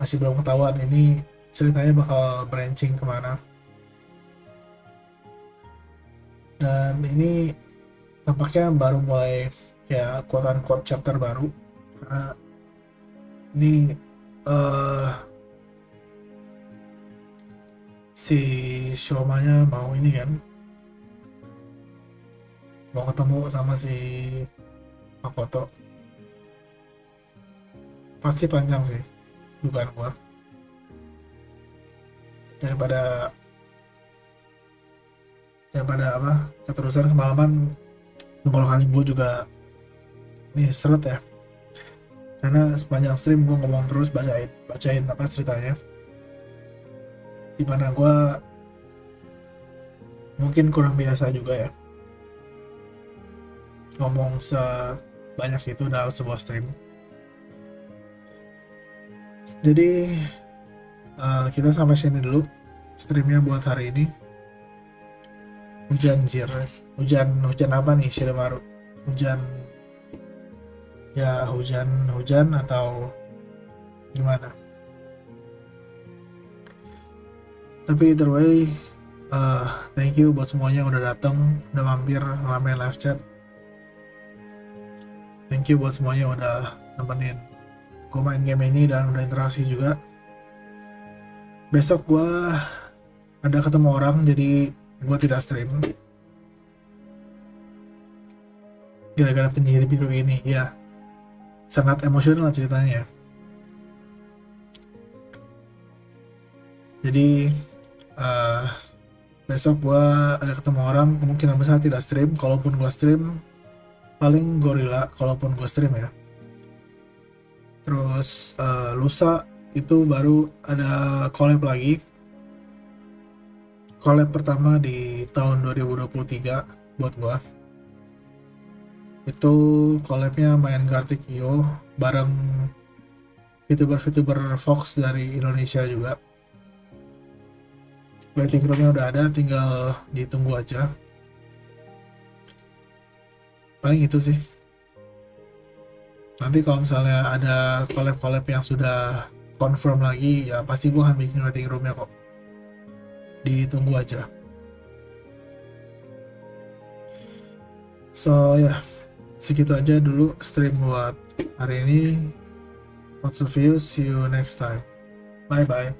masih belum ketahuan ini ceritanya bakal branching kemana. Dan ini tampaknya baru mulai ya quote-unquote chapter baru, karena ini si Shomanya mau ini kan, mau ketemu sama si Makoto. Pasti panjang sih, dugaan gua. daripada apa keterusan kemalaman. Tenggorokan gue juga ini seret ya, karena sepanjang stream gue ngomong terus bacain apa ceritanya, dimana gue mungkin kurang biasa juga ya ngomong sebanyak itu dalam sebuah stream. Jadi kita sampai sini dulu streamnya buat hari ini. Hujan apa nih Shiremaru? Hujan atau gimana? Tapi either way, thank you buat semuanya yang udah datang, udah mampir main live chat. Thank you buat semuanya yang udah nemenin gue main game ini dan udah interaksi juga. Besok gue ada ketemu orang, jadi gue tidak stream gara-gara penyihir biru ini. Ya, sangat emosional ceritanya. Jadi besok gue ada ketemu orang, kemungkinan besar tidak stream. Kalaupun gue stream paling gorila kalaupun gue stream ya. Terus lusa itu baru ada collab lagi. Collab pertama di tahun 2023 buat gua. Itu collabnya main Gartic IO bareng Vtuber Fox dari Indonesia juga. Waiting roomnya udah ada, tinggal ditunggu aja. Paling itu sih. Nanti kalau misalnya ada collab yang sudah confirm lagi, ya pasti gua akan bikin waiting roomnya kok. Ditunggu aja. So ya, segitu aja dulu stream buat hari ini. Lots of you, see you next time. Bye bye.